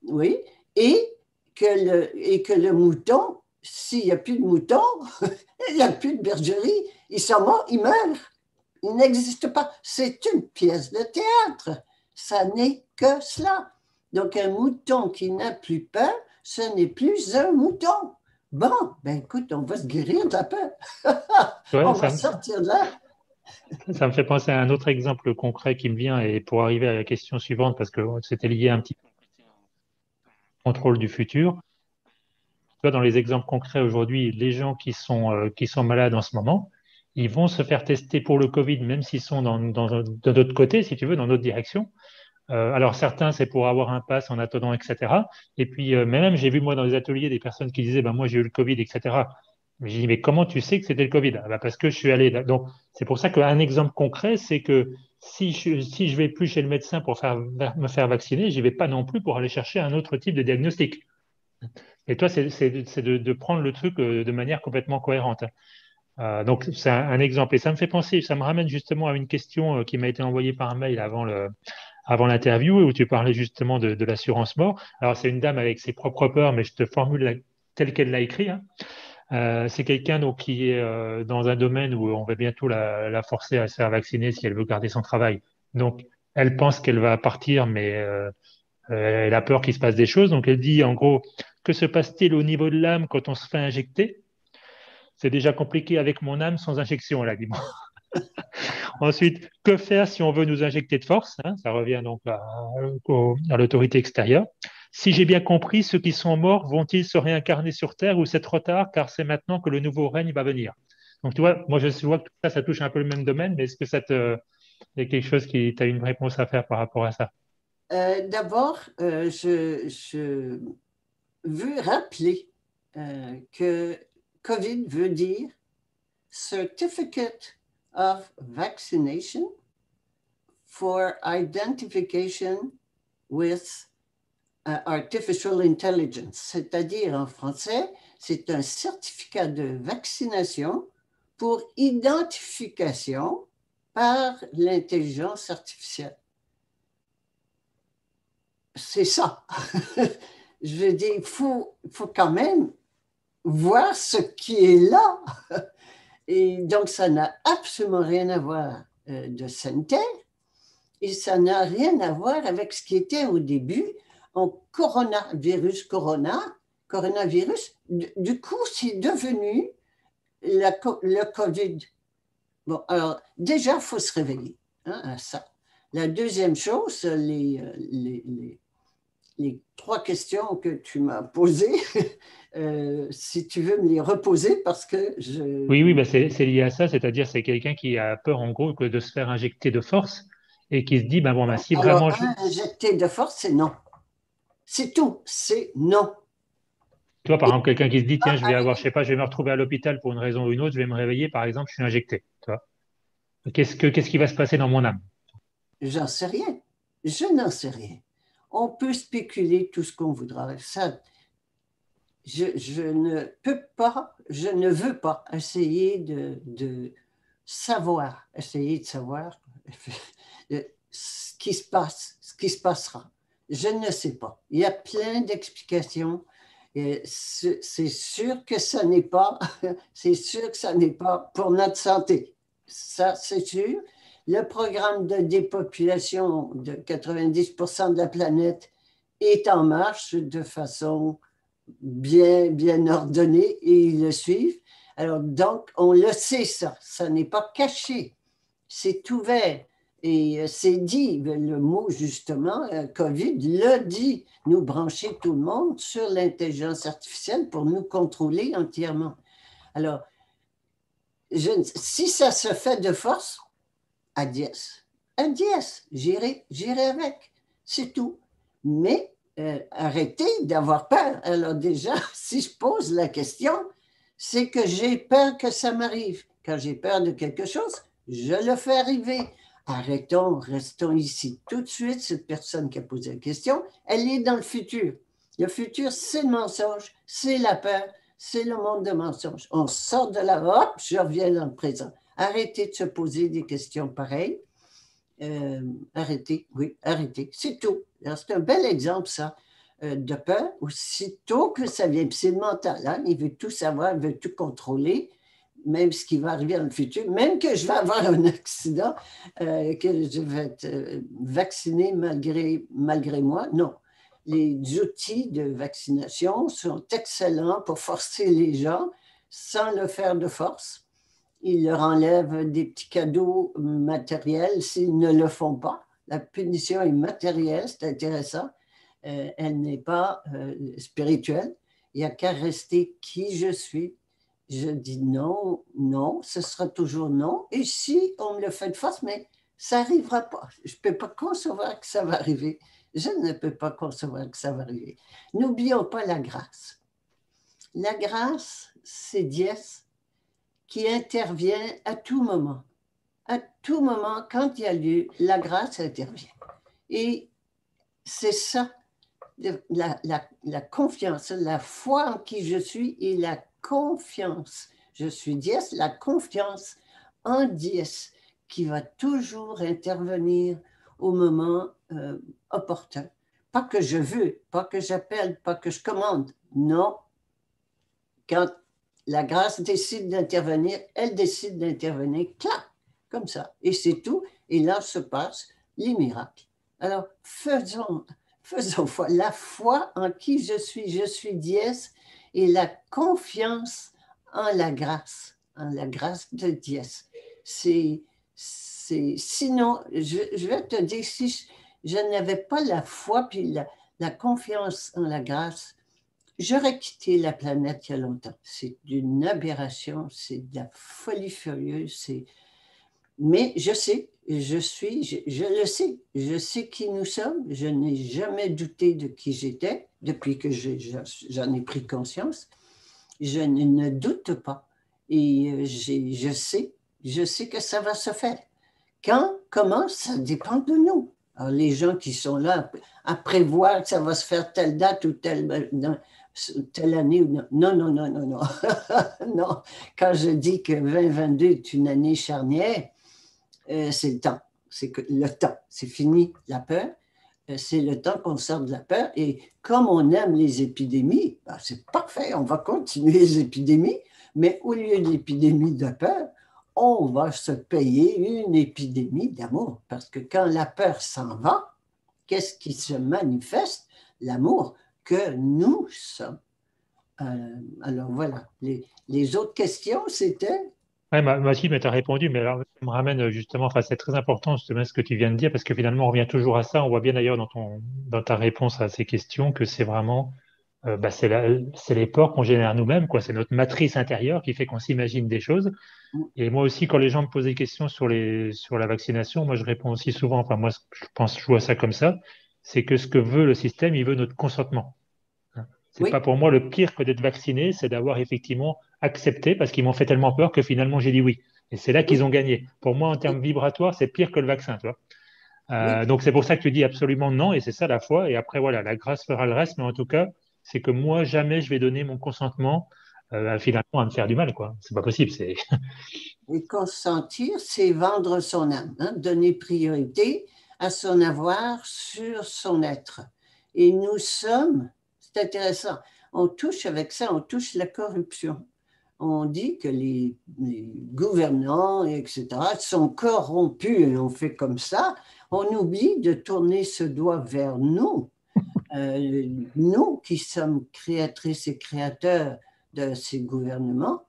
oui, et que le mouton, s'il n'y a plus de mouton, il n'y a plus de bergerie, ils sont morts, ils meurent. Ils n'existent pas. C'est une pièce de théâtre. Ça n'est que cela. Donc, un mouton qui n'a plus peur, ce n'est plus un mouton. Bon, ben écoute, on va se guérir de la peur. Ouais, On va sortir de là. ça me fait penser à un autre exemple concret qui me vient et pour arriver à la question suivante, parce que c'était lié un petit peu au contrôle du futur. Tu vois, dans les exemples concrets aujourd'hui, les gens qui sont malades en ce moment, ils vont se faire tester pour le Covid, même s'ils sont de notre côté, si tu veux, dans notre direction. Alors certains, c'est pour avoir un pass en attendant, etc. Et puis, mais même, j'ai vu moi dans les ateliers des personnes qui disaient, ben, moi j'ai eu le Covid, etc. Mais j'ai dit, mais comment tu sais que c'était le Covid? Ah, ben, parce que je suis allé. Donc, c'est pour ça qu'un exemple concret, c'est que si je vais plus chez le médecin pour me faire vacciner, j'y vais pas non plus pour aller chercher un autre type de diagnostic. Et toi, c'est de prendre le truc de manière complètement cohérente. Donc, c'est un exemple. Et ça me fait penser, ça me ramène justement à une question qui m'a été envoyée par mail avant l'interview où tu parlais justement de l'assurance mort. Alors, c'est une dame avec ses propres peurs, mais je te formule telle qu'elle l'a écrit, hein. C'est quelqu'un donc qui est dans un domaine où on va bientôt la forcer à se faire vacciner si elle veut garder son travail. Donc, elle pense qu'elle va partir, mais elle a peur qu'il se passe des choses. Donc, elle dit en gros, que se passe-t-il au niveau de l'âme quand on se fait injecter? C'est déjà compliqué avec mon âme sans injection, elle a dit. Ensuite, que faire si on veut nous injecter de force, hein? Ça revient donc à l'autorité extérieure. Si j'ai bien compris, ceux qui sont morts vont-ils se réincarner sur Terre ou c'est trop tard car c'est maintenant que le nouveau règne va venir? Donc, tu vois, moi, je vois que tout ça, ça touche un peu le même domaine, mais est-ce que il y a quelque chose qui t'a une réponse à faire par rapport à ça? D'abord, je veux rappeler que COVID veut dire Certificate of Vaccination for Identification with Artificial Intelligence, c'est-à-dire en français, c'est un certificat de vaccination pour identification par l'intelligence artificielle. C'est ça. Je veux dire, il faut quand même voir ce qui est là. Et donc, ça n'a absolument rien à voir de santé et ça n'a rien à voir avec ce qui était au début en coronavirus. Du coup, c'est devenu le COVID. Bon, alors, déjà, il faut se réveiller, hein, à ça. La deuxième chose, les trois questions que tu m'as posées, si tu veux me les reposer parce que Oui, oui, bah c'est lié à ça, c'est-à-dire c'est quelqu'un qui a peur en gros que de se faire injecter de force et qui se dit, ben bon, ben, si Alors, vraiment injecter de force, c'est non. C'est tout, c'est non. tu vois, par Et exemple, quelqu'un qui se dit, tiens, je vais avoir, je arrive, sais pas, je vais me retrouver à l'hôpital pour une raison ou une autre, je vais me réveiller, par exemple, je suis injecté. Tu vois. Qu'est-ce qui va se passer dans mon âme? j'en sais rien. Je n'en sais rien. On peut spéculer tout ce qu'on voudra. Ça, je ne peux pas, je ne veux pas essayer de savoir, essayer de savoir ce qui se passe, ce qui se passera. Je ne sais pas. Il y a plein d'explications. C'est sûr que ça n'est pas, c'est sûr que ça n'est pas pour notre santé. Ça, c'est sûr. Le programme de dépopulation de 90% de la planète est en marche de façon bien ordonnée et ils le suivent. Alors, donc, on le sait, ça n'est pas caché, c'est ouvert. Et c'est dit, le mot justement, COVID le dit, nous brancher tout le monde sur l'intelligence artificielle pour nous contrôler entièrement. Alors, si ça se fait de force, adiès. Adiès, j'irai avec, c'est tout. Mais arrêter d'avoir peur. Alors déjà, si je pose la question, c'est que j'ai peur que ça m'arrive. Quand j'ai peur de quelque chose, je le fais arriver. Arrêtons, restons ici tout de suite. Cette personne qui a posé la question, elle est dans le futur. Le futur, c'est le mensonge, c'est la peur, c'est le monde de mensonges. On sort de là, hop, je reviens dans le présent. Arrêtez de se poser des questions pareilles. Arrêtez, oui, arrêtez. C'est tout. C'est un bel exemple, ça, de peur. Aussitôt que ça vient, c'est le mental, hein, il veut tout savoir, il veut tout contrôler, même ce qui va arriver dans le futur, même que je vais avoir un accident, que je vais être vacciné malgré moi. Non. Les outils de vaccination sont excellents pour forcer les gens sans le faire de force. Ils leur enlèvent des petits cadeaux matériels s'ils ne le font pas. La punition est matérielle, c'est intéressant. Elle n'est pas spirituelle. Il n'y a qu'à rester qui je suis. Je dis non, non, ce sera toujours non. Et si on me le fait de force, mais ça n'arrivera pas. Je ne peux pas concevoir que ça va arriver. Je ne peux pas concevoir que ça va arriver. N'oublions pas la grâce. La grâce, c'est Diès qui intervient à tout moment. À tout moment, quand il y a lieu, la grâce intervient. Et c'est ça, la confiance, la foi en qui je suis et la confiance. Je suis Diès, la confiance en Diès qui va toujours intervenir au moment opportun. Pas que je veux, pas que j'appelle, pas que je commande. Non. Quand la grâce décide d'intervenir, elle décide d'intervenir, clac, comme ça. Et c'est tout. Et là se passent les miracles. Alors, faisons foi. La foi en qui je suis Diès, et la confiance en la grâce de Diès. Sinon, je vais te dire, si je n'avais pas la foi puis la confiance en la grâce, j'aurais quitté la planète il y a longtemps. C'est une aberration, c'est de la folie furieuse. Mais je sais, je le sais. Je sais qui nous sommes. Je n'ai jamais douté de qui j'étais depuis que j'en ai pris conscience. Je ne doute pas. Et je sais que ça va se faire. Quand, comment, ça dépend de nous. Alors, les gens qui sont là à prévoir que ça va se faire telle date ou telle année. Non, non, non, non, non. Non. Quand je dis que 2022 est une année charnière, c'est le temps. C'est le temps. C'est fini la peur. C'est le temps qu'on sort de la peur. Et comme on aime les épidémies, ben c'est parfait. On va continuer les épidémies. Mais au lieu de l'épidémie de peur, on va se payer une épidémie d'amour. Parce que quand la peur s'en va, qu'est-ce qui se manifeste? L'amour que nous sommes. Alors voilà, les autres questions, c'était... Ouais, Mathilde, mais tu as répondu, mais alors, ça me ramène justement, enfin, c'est très important justement ce que tu viens de dire, parce que finalement, on revient toujours à ça. On voit bien d'ailleurs dans ta réponse à ces questions que c'est vraiment, c'est les peurs qu'on génère nous-mêmes, quoi. C'est notre matrice intérieure qui fait qu'on s'imagine des choses. Et moi aussi, quand les gens me posent des questions sur la vaccination, moi, je réponds aussi souvent, enfin, moi, je vois ça comme ça, c'est que ce que veut le système, il veut notre consentement. C'est pas Oui, pour moi le pire que d'être vacciné, c'est d'avoir effectivement accepté parce qu'ils m'ont fait tellement peur que finalement j'ai dit oui. Et c'est là qu'ils oui, ont gagné. Pour moi, en oui, termes vibratoires, c'est pire que le vaccin, tu vois. oui, Donc c'est pour ça que tu dis absolument non, et c'est ça la foi. Et après, voilà, la grâce fera le reste, mais en tout cas, c'est que moi, jamais je vais donner mon consentement finalement à me faire du mal, quoi. C'est pas possible. C'est Et consentir, c'est vendre son âme, hein, donner priorité à son avoir sur son être. Et nous sommes, c'est intéressant, on touche avec ça, on touche la corruption. On dit que les gouvernants, etc., sont corrompus et on fait comme ça. On oublie de tourner ce doigt vers nous, nous qui sommes créatrices et créateurs de ces gouvernements,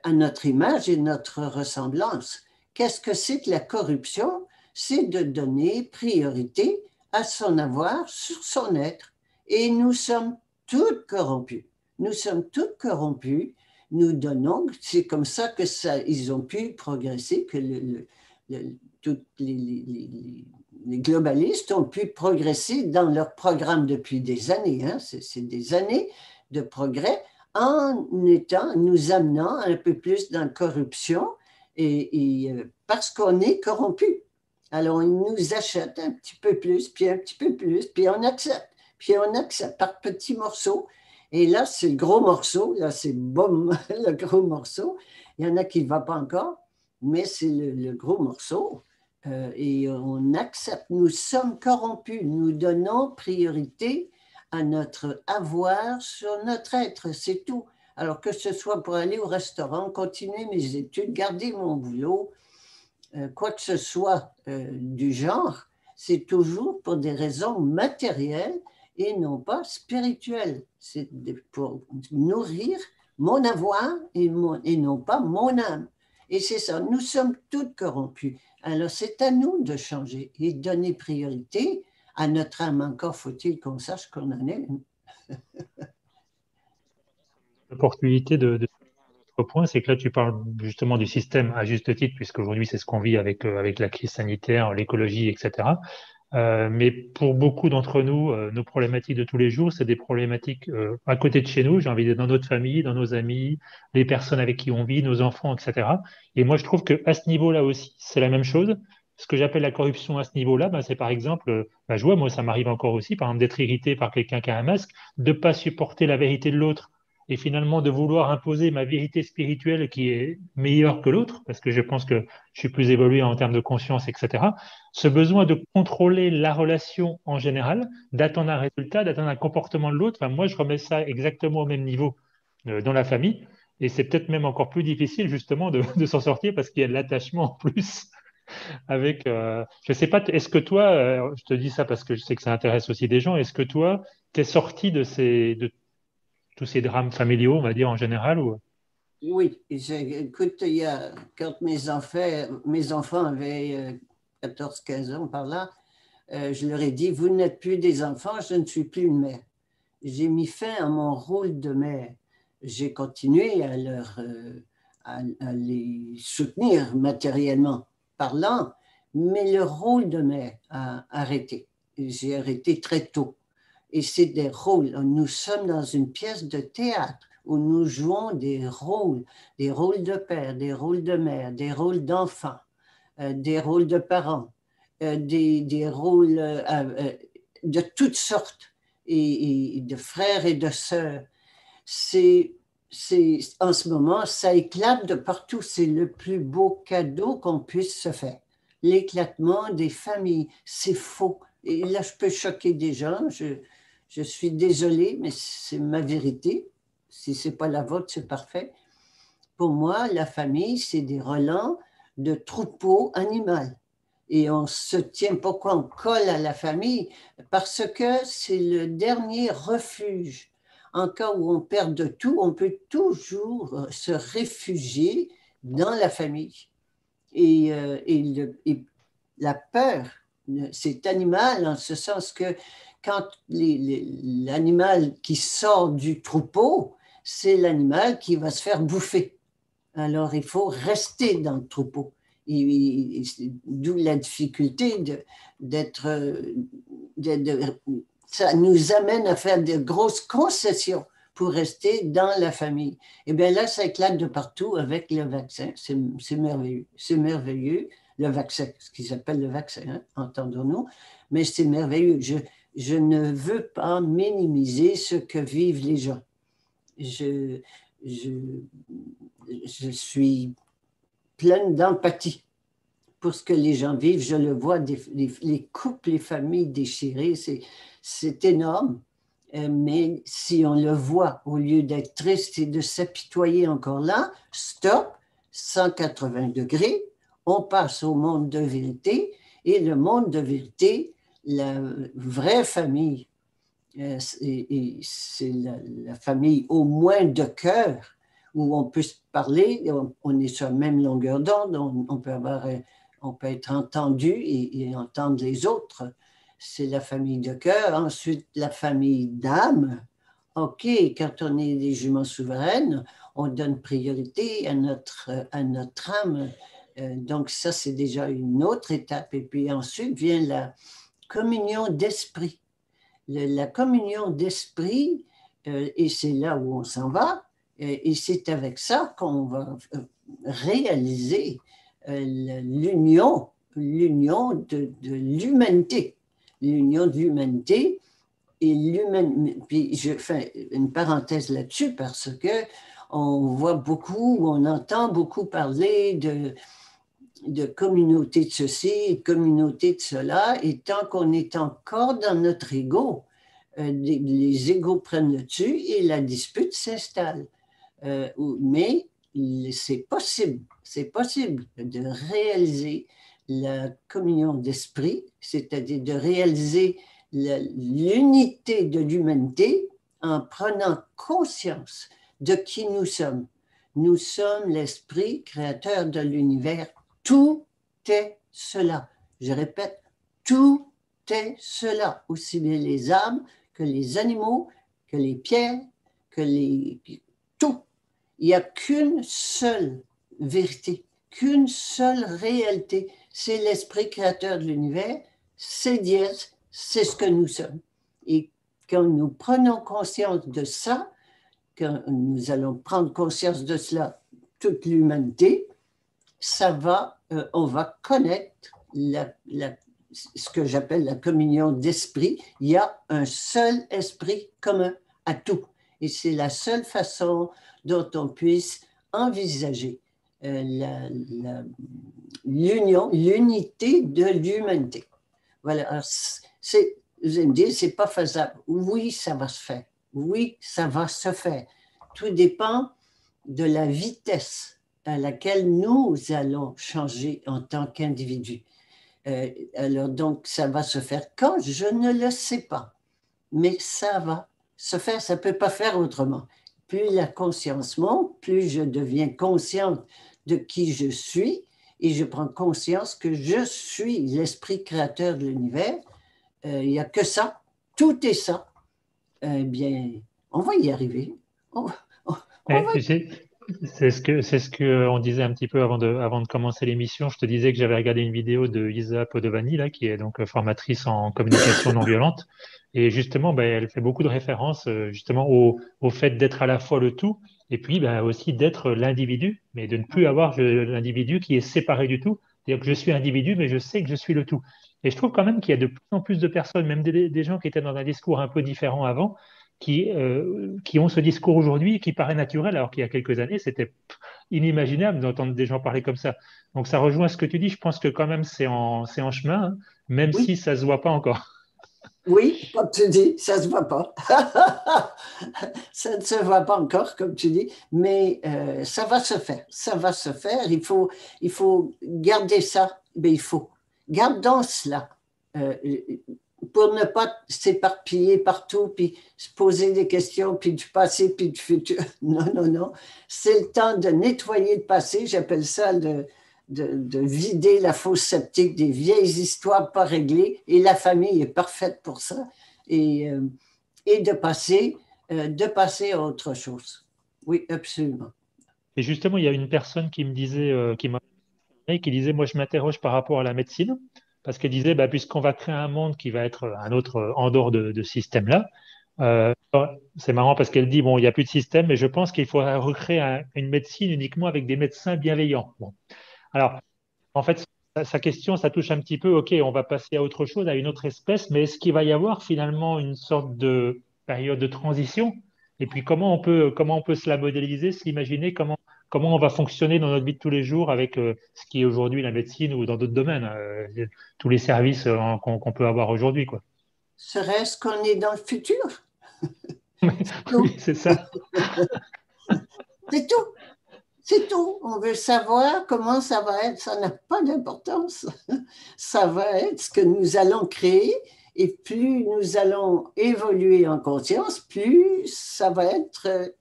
à notre image et notre ressemblance. Qu'est-ce que c'est que la corruption? C'est de donner priorité à son avoir sur son être. Et nous sommes toutes corrompues. Nous sommes toutes corrompues. Nous donnons, c'est comme ça que ça, ils ont pu progresser, que toutes les globalistes ont pu progresser dans leur programme depuis des années, hein, c'est des années de progrès nous amenant un peu plus dans la corruption parce qu'on est corrompu. Alors, ils nous achètent un petit peu plus, puis un petit peu plus, puis on accepte par petits morceaux. Et là, c'est le gros morceau, là, c'est boum, le gros morceau. Il y en a qui ne va pas encore, mais c'est le gros morceau. Et on accepte, nous sommes corrompus, nous donnons priorité à notre avoir sur notre être, c'est tout. Alors que ce soit pour aller au restaurant, continuer mes études, garder mon boulot, quoi que ce soit du genre, c'est toujours pour des raisons matérielles et non pas spirituelles. C'est pour nourrir mon avoir et non pas mon âme. Et c'est ça, nous sommes tous corrompus. Alors c'est à nous de changer et de donner priorité à notre âme. Encore faut-il qu'on sache qu'on en est. L'opportunité de autre point, c'est que là, tu parles justement du système à juste titre, puisqu'aujourd'hui, c'est ce qu'on vit avec la crise sanitaire, l'écologie, etc. Mais pour beaucoup d'entre nous, nos problématiques de tous les jours, c'est des problématiques à côté de chez nous, j'ai envie de dire dans notre famille, dans nos amis, les personnes avec qui on vit, nos enfants, etc. Et moi, je trouve qu'à ce niveau-là aussi, c'est la même chose. Ce que j'appelle la corruption à ce niveau-là, ben, c'est par exemple, je vois, moi, ça m'arrive encore aussi, par exemple, d'être irrité par quelqu'un qui a un masque, de ne pas supporter la vérité de l'autre et finalement de vouloir imposer ma vérité spirituelle qui est meilleure que l'autre, parce que je pense que je suis plus évolué en termes de conscience, etc. Ce besoin de contrôler la relation en général, d'attendre un résultat, d'attendre un comportement de l'autre, enfin, moi, je remets ça exactement au même niveau dans la famille. Et c'est peut-être même encore plus difficile justement de s'en sortir parce qu'il y a de l'attachement en plus avec. Je sais pas, est-ce que toi, je te dis ça parce que je sais que ça intéresse aussi des gens, est-ce que toi, tu es sorti de tous ces drames familiaux, on va dire en général ou... Oui, écoute, quand mes enfants avaient 14-15 ans par là, je leur ai dit, vous n'êtes plus des enfants, je ne suis plus une mère. J'ai mis fin à mon rôle de mère. J'ai continué à les soutenir matériellement parlant, mais le rôle de mère a arrêté. J'ai arrêté très tôt. Et c'est des rôles. Nous sommes dans une pièce de théâtre où nous jouons des rôles de père, des rôles de mère, des rôles d'enfant, des rôles de parents, des rôles de toutes sortes, et de frères et de sœurs. C'est, en ce moment, ça éclate de partout. C'est le plus beau cadeau qu'on puisse se faire. L'éclatement des familles, c'est faux. Et là, je peux choquer des gens. Je suis désolée, mais c'est ma vérité. Si ce n'est pas la vôtre, c'est parfait. Pour moi, la famille, c'est des relents de troupeaux animaux. Et on se tient, pourquoi on colle à la famille? Parce que c'est le dernier refuge. En cas où on perd de tout, on peut toujours se réfugier dans la famille. Et la peur, c'est animal en ce sens que quand l'animal qui sort du troupeau, c'est l'animal qui va se faire bouffer. Alors, il faut rester dans le troupeau. D'où la difficulté d'être. Ça nous amène à faire de grosses concessions pour rester dans la famille. Et bien là, ça éclate de partout avec le vaccin. C'est merveilleux. C'est merveilleux, le vaccin, ce qu'ils appellent le vaccin, hein, entendons-nous. Mais c'est merveilleux. Je ne veux pas minimiser ce que vivent les gens. Je, je suis pleine d'empathie pour ce que les gens vivent. Je le vois, les couples, les familles déchirées, c'est énorme. Mais si on le voit, au lieu d'être triste et de s'apitoyer encore là, stop, 180 degrés, on passe au monde de vérité. Et le monde de vérité, la vraie famille, c'est la famille au moins de cœur, où on peut se parler, on est sur la même longueur d'onde, on peut être entendu et entendre les autres. C'est la famille de cœur. Ensuite, la famille d'âme. OK, quand on est des juments souveraines, on donne priorité à notre âme Donc ça, c'est déjà une autre étape. Et puis ensuite vient la communion d'esprit. La communion d'esprit, et c'est là où on s'en va, et c'est avec ça qu'on va réaliser l'union de l'humanité. L'union de l'humanité et l'humanité. Puis je fais une parenthèse là-dessus parce que on voit beaucoup, on entend beaucoup parler de communauté de ceci, de communauté de cela, et tant qu'on est encore dans notre ego, les égos prennent le dessus et la dispute s'installe. Mais c'est possible de réaliser la communion d'esprit, c'est-à-dire de réaliser l'unité de l'humanité en prenant conscience de qui nous sommes. Nous sommes l'esprit créateur de l'univers. Tout est cela. Je répète, tout est cela. Aussi bien les âmes que les animaux, que les pierres, que tout. Il n'y a qu'une seule vérité, qu'une seule réalité. C'est l'esprit créateur de l'univers, c'est Dieu, c'est ce que nous sommes. Et quand nous prenons conscience de ça, quand nous allons prendre conscience de cela, toute l'humanité, on va connaître ce que j'appelle la communion d'esprit. Il y a un seul esprit commun à tout. Et c'est la seule façon dont on puisse envisager l'union, l'unité de l'humanité. Voilà. Alors, vous allez me dire, c'est pas faisable. Oui, ça va se faire. Oui, ça va se faire. Tout dépend de la vitesse à laquelle nous allons changer en tant qu'individus. Alors, donc, ça va se faire quand? Je ne le sais pas. Mais ça va se faire, ça ne peut pas faire autrement. Plus la conscience monte, plus je deviens consciente de qui je suis et je prends conscience que je suis l'esprit créateur de l'univers. Il n'y a que ça, tout est ça. Eh bien, on va y arriver. C'est ce que on disait un petit peu avant de commencer l'émission. Je te disais que j'avais regardé une vidéo de Isa Podovani, là, qui est donc formatrice en communication non violente. Et justement, ben, elle fait beaucoup de références justement au fait d'être à la fois le tout et puis ben, aussi d'être l'individu, mais de ne plus avoir l'individu qui est séparé du tout. C'est-à-dire que je suis individu, mais je sais que je suis le tout. Et je trouve quand même qu'il y a de plus en plus de personnes, même des gens qui étaient dans un discours un peu différent avant, qui ont ce discours aujourd'hui et qui paraît naturel, alors qu'il y a quelques années, c'était inimaginable d'entendre des gens parler comme ça. Donc ça rejoint ce que tu dis, je pense que quand même c'est en chemin, hein, même Oui, si ça ne se voit pas encore. oui, comme tu dis, ça ne se voit pas. Ça ne se voit pas encore, comme tu dis, mais ça va se faire. Ça va se faire. Il faut garder ça. Mais il faut. Gardons cela. Euh, pour ne pas s'éparpiller partout, puis se poser des questions, puis du passé, puis du futur. Non, non, non. C'est le temps de nettoyer le passé. J'appelle ça de vider la fosse septique des vieilles histoires pas réglées. Et la famille est parfaite pour ça. Et de passer à autre chose. Oui, absolument. Et justement, il y a une personne qui me disait, qui disait, moi je m'interroge par rapport à la médecine, parce qu'elle disait, bah, puisqu'on va créer un monde qui va être un autre en dehors de ce système-là, euh, c'est marrant parce qu'elle dit, bon, il n'y a plus de système, mais je pense qu'il faudra recréer une médecine uniquement avec des médecins bienveillants. Bon. Alors, en fait, sa question, ça touche un petit peu, OK, on va passer à autre chose, à une autre espèce, mais est-ce qu'il va y avoir finalement une sorte de période de transition? Et puis, comment on peut se la modéliser, se l'imaginer, comment on va fonctionner dans notre vie de tous les jours avec ce qui est aujourd'hui la médecine ou dans d'autres domaines, tous les services qu'on peut avoir aujourd'hui, quoi. Serait-ce qu'on est dans le futur? Oui, Tout. c'est ça. C'est tout. C'est tout. On veut savoir comment ça va être. Ça n'a pas d'importance. Ça va être ce que nous allons créer. Et plus nous allons évoluer en conscience, plus ça va être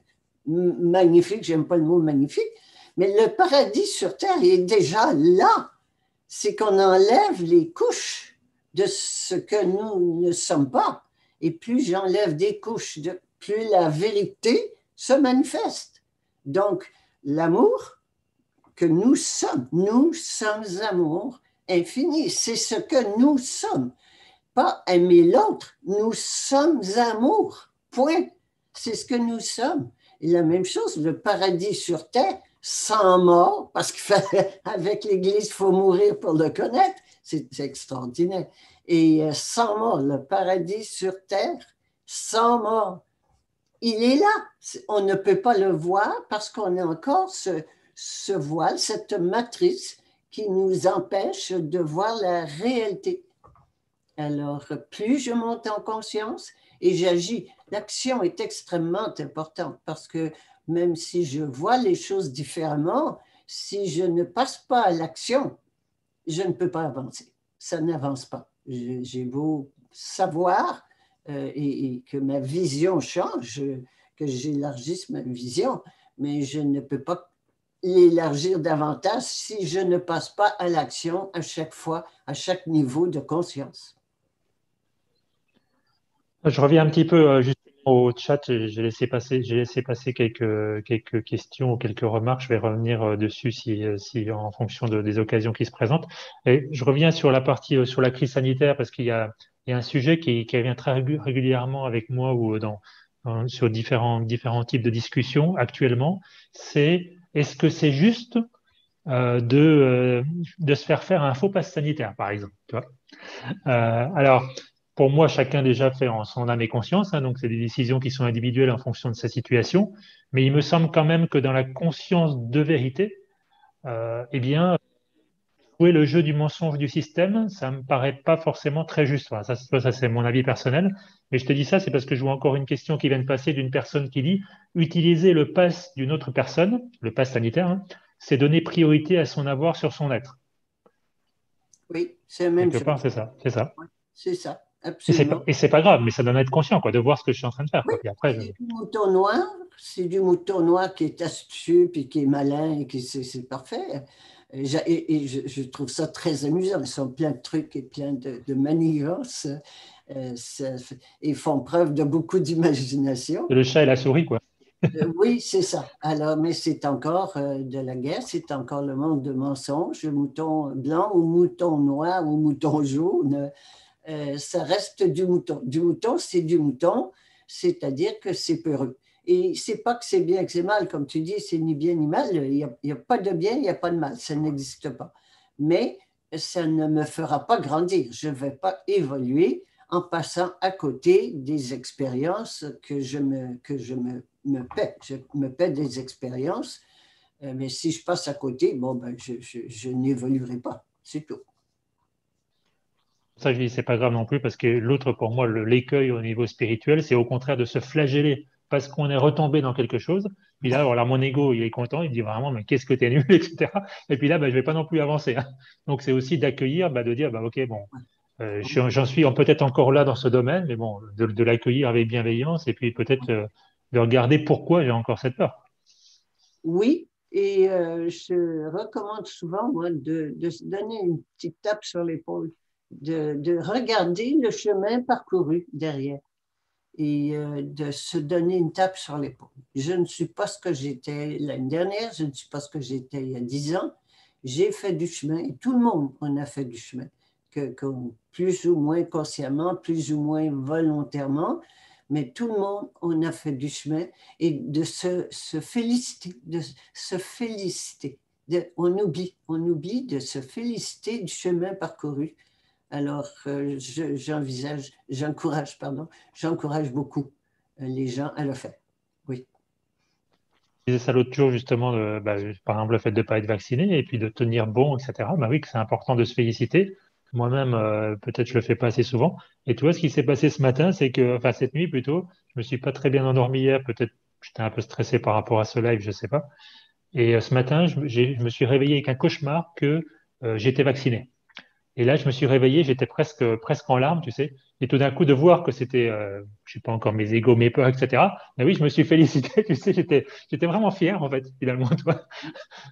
magnifique. J'aime pas le mot magnifique, mais le paradis sur Terre est déjà là. C'est qu'on enlève les couches de ce que nous ne sommes pas. Et plus j'enlève des couches, plus la vérité se manifeste. Donc, l'amour, que nous sommes. Nous sommes amour infini. C'est ce que nous sommes. Pas aimer l'autre. Nous sommes amour. Point. C'est ce que nous sommes. Et la même chose, le paradis sur terre, sans mort, parce qu'avec l'Église, il faut mourir pour le connaître. C'est extraordinaire. Et sans mort, le paradis sur terre, sans mort. Il est là. On ne peut pas le voir parce qu'on a encore ce voile, cette matrice qui nous empêche de voir la réalité. Alors, plus je monte en conscience et j'agis, l'action est extrêmement importante parce que même si je vois les choses différemment, si je ne passe pas à l'action, je ne peux pas avancer. Ça n'avance pas. J'ai beau savoir et que ma vision change, que j'élargisse ma vision, mais je ne peux pas l'élargir davantage si je ne passe pas à l'action à chaque fois, à chaque niveau de conscience. Je reviens un petit peu justement au chat. J'ai laissé passer quelques questions ou quelques remarques. Je vais revenir dessus si en fonction des occasions qui se présentent. Et je reviens sur la partie sur la crise sanitaire parce il y a un sujet qui revient très régulièrement avec moi ou sur différents types de discussions actuellement. C'est est-ce que c'est juste de se faire un faux pass sanitaire, par exemple, tu vois. Alors, pour moi, chacun déjà fait en son âme et conscience, hein, donc c'est des décisions qui sont individuelles en fonction de sa situation, mais il me semble quand même que dans la conscience de vérité, eh bien, jouer le jeu du mensonge du système, ça me paraît pas forcément très juste. Enfin, ça c'est mon avis personnel, mais je te dis ça, c'est parce que je vois encore une question qui vient de passer d'une personne qui dit utiliser le pass d'une autre personne, le pass sanitaire, hein, c'est donner priorité à son avoir sur son être. Oui, c'est la même Quelque chose. part, c'est ça, c'est ça. Oui, c'est ça, absolument. Et c'est pas grave, mais ça donne à être conscient, quoi, de voir ce que je suis en train de faire, Oui, quoi. Puis après, c'est du mouton noir qui est astucieux, puis qui est malin, et qui c'est parfait. Je trouve ça très amusant. Ils sont plein de trucs et plein de manigances. Ils font preuve de beaucoup d'imagination. c'est le chat et la souris, quoi. Oui, c'est ça. Alors, mais c'est encore de la guerre, c'est encore le monde de mensonges, mouton blanc ou mouton noir ou mouton jaune. Ça reste du mouton. Du mouton, c'est du mouton, c'est-à-dire que c'est peureux. Et c'est pas que c'est bien que c'est mal, comme tu dis, c'est ni bien ni mal. Il y a pas de bien, il n'y a pas de mal, ça n'existe pas. Mais ça ne me fera pas grandir. Je ne vais pas évoluer en passant à côté des expériences me paie. Je me paie des expériences, mais si je passe à côté, bon, ben, je n'évoluerai pas. C'est tout. Ça, je dis, c'est pas grave non plus, parce que l'autre, pour moi, l'écueil au niveau spirituel, c'est au contraire de se flageller parce qu'on est retombé dans quelque chose. Puis là, alors là, mon ego, il est content, il me dit vraiment, mais qu'est-ce que t'es nul, etc. Et puis là, bah, je vais pas non plus avancer, hein. Donc, c'est aussi d'accueillir, bah, de dire, bah, OK, bon, j'en suis peut-être encore là dans ce domaine, mais bon, de l'accueillir avec bienveillance et puis peut-être de regarder pourquoi j'ai encore cette peur. Oui, et je recommande souvent, moi, de se donner une petite tape sur l'épaule, de regarder le chemin parcouru derrière et de se donner une tape sur l'épaule. Je ne suis pas ce que j'étais l'année dernière, je ne suis pas ce que j'étais il y a 10 ans. J'ai fait du chemin, et tout le monde en a fait du chemin, que plus ou moins consciemment, plus ou moins volontairement, mais tout le monde en a fait du chemin et de se féliciter, de se féliciter. On oublie de se féliciter du chemin parcouru. Alors, j'encourage beaucoup les gens à le faire. Oui, Je disais ça l'autre jour, justement, bah, par exemple, le fait de ne pas être vacciné et puis de tenir bon, etc. Bah oui, que c'est important de se féliciter. Moi-même, peut-être je le fais pas assez souvent. Et tu vois, ce qui s'est passé ce matin, c'est que, enfin, cette nuit plutôt, je me suis pas très bien endormi hier. Peut-être j'étais un peu stressé par rapport à ce live, je sais pas. Et ce matin, je me suis réveillé avec un cauchemar que j'étais vacciné. Et là, je me suis réveillé, j'étais presque en larmes, tu sais. Et tout d'un coup, de voir que c'était, je sais pas encore mes égos, mes peurs, etc. Mais oui, je me suis félicité, tu sais, j'étais vraiment fier, en fait, finalement, toi.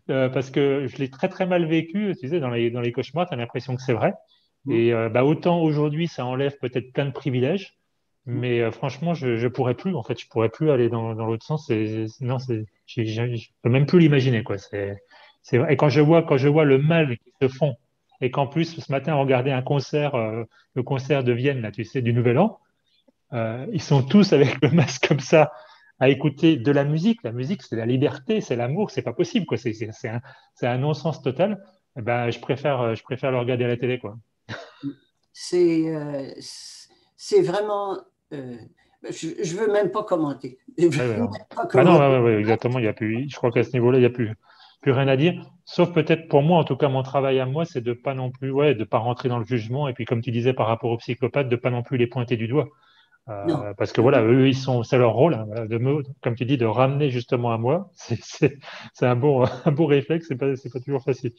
Parce que je l'ai très, très mal vécu, tu sais, dans les cauchemars, tu as l'impression que c'est vrai. Et bah, autant aujourd'hui, ça enlève peut-être plein de privilèges, mais franchement, je pourrais plus, en fait, je pourrais plus aller dans l'autre sens. Non, je peux même plus l'imaginer, quoi. C'est vrai. Et quand je vois le mal qu'ils se font, et qu'en plus, ce matin, on regardait un concert, le concert de Vienne, là, tu sais, du Nouvel An, ils sont tous avec le masque comme ça, à écouter de la musique. La musique, c'est la liberté, c'est l'amour, c'est pas possible, quoi. C'est un non-sens total. Eh ben, je préfère le regarder à la télé, quoi. C'est c'est vraiment. euh, je ne veux même pas commenter. Je Ouais, veux ouais, même ouais. pas Bah non, commenter. exactement. Il y a plus, je crois qu'à ce niveau-là, il n'y a plus rien à dire. Sauf peut-être pour moi, en tout cas, mon travail à moi, c'est de pas non plus, ouais, de pas rentrer dans le jugement. Et puis, comme tu disais par rapport aux psychopathes, de pas non plus les pointer du doigt. Non, Parce que non, voilà, non. eux, c'est leur rôle, hein, voilà, comme tu dis, de ramener justement à moi. C'est un bon, un bon réflexe. C'est pas toujours facile.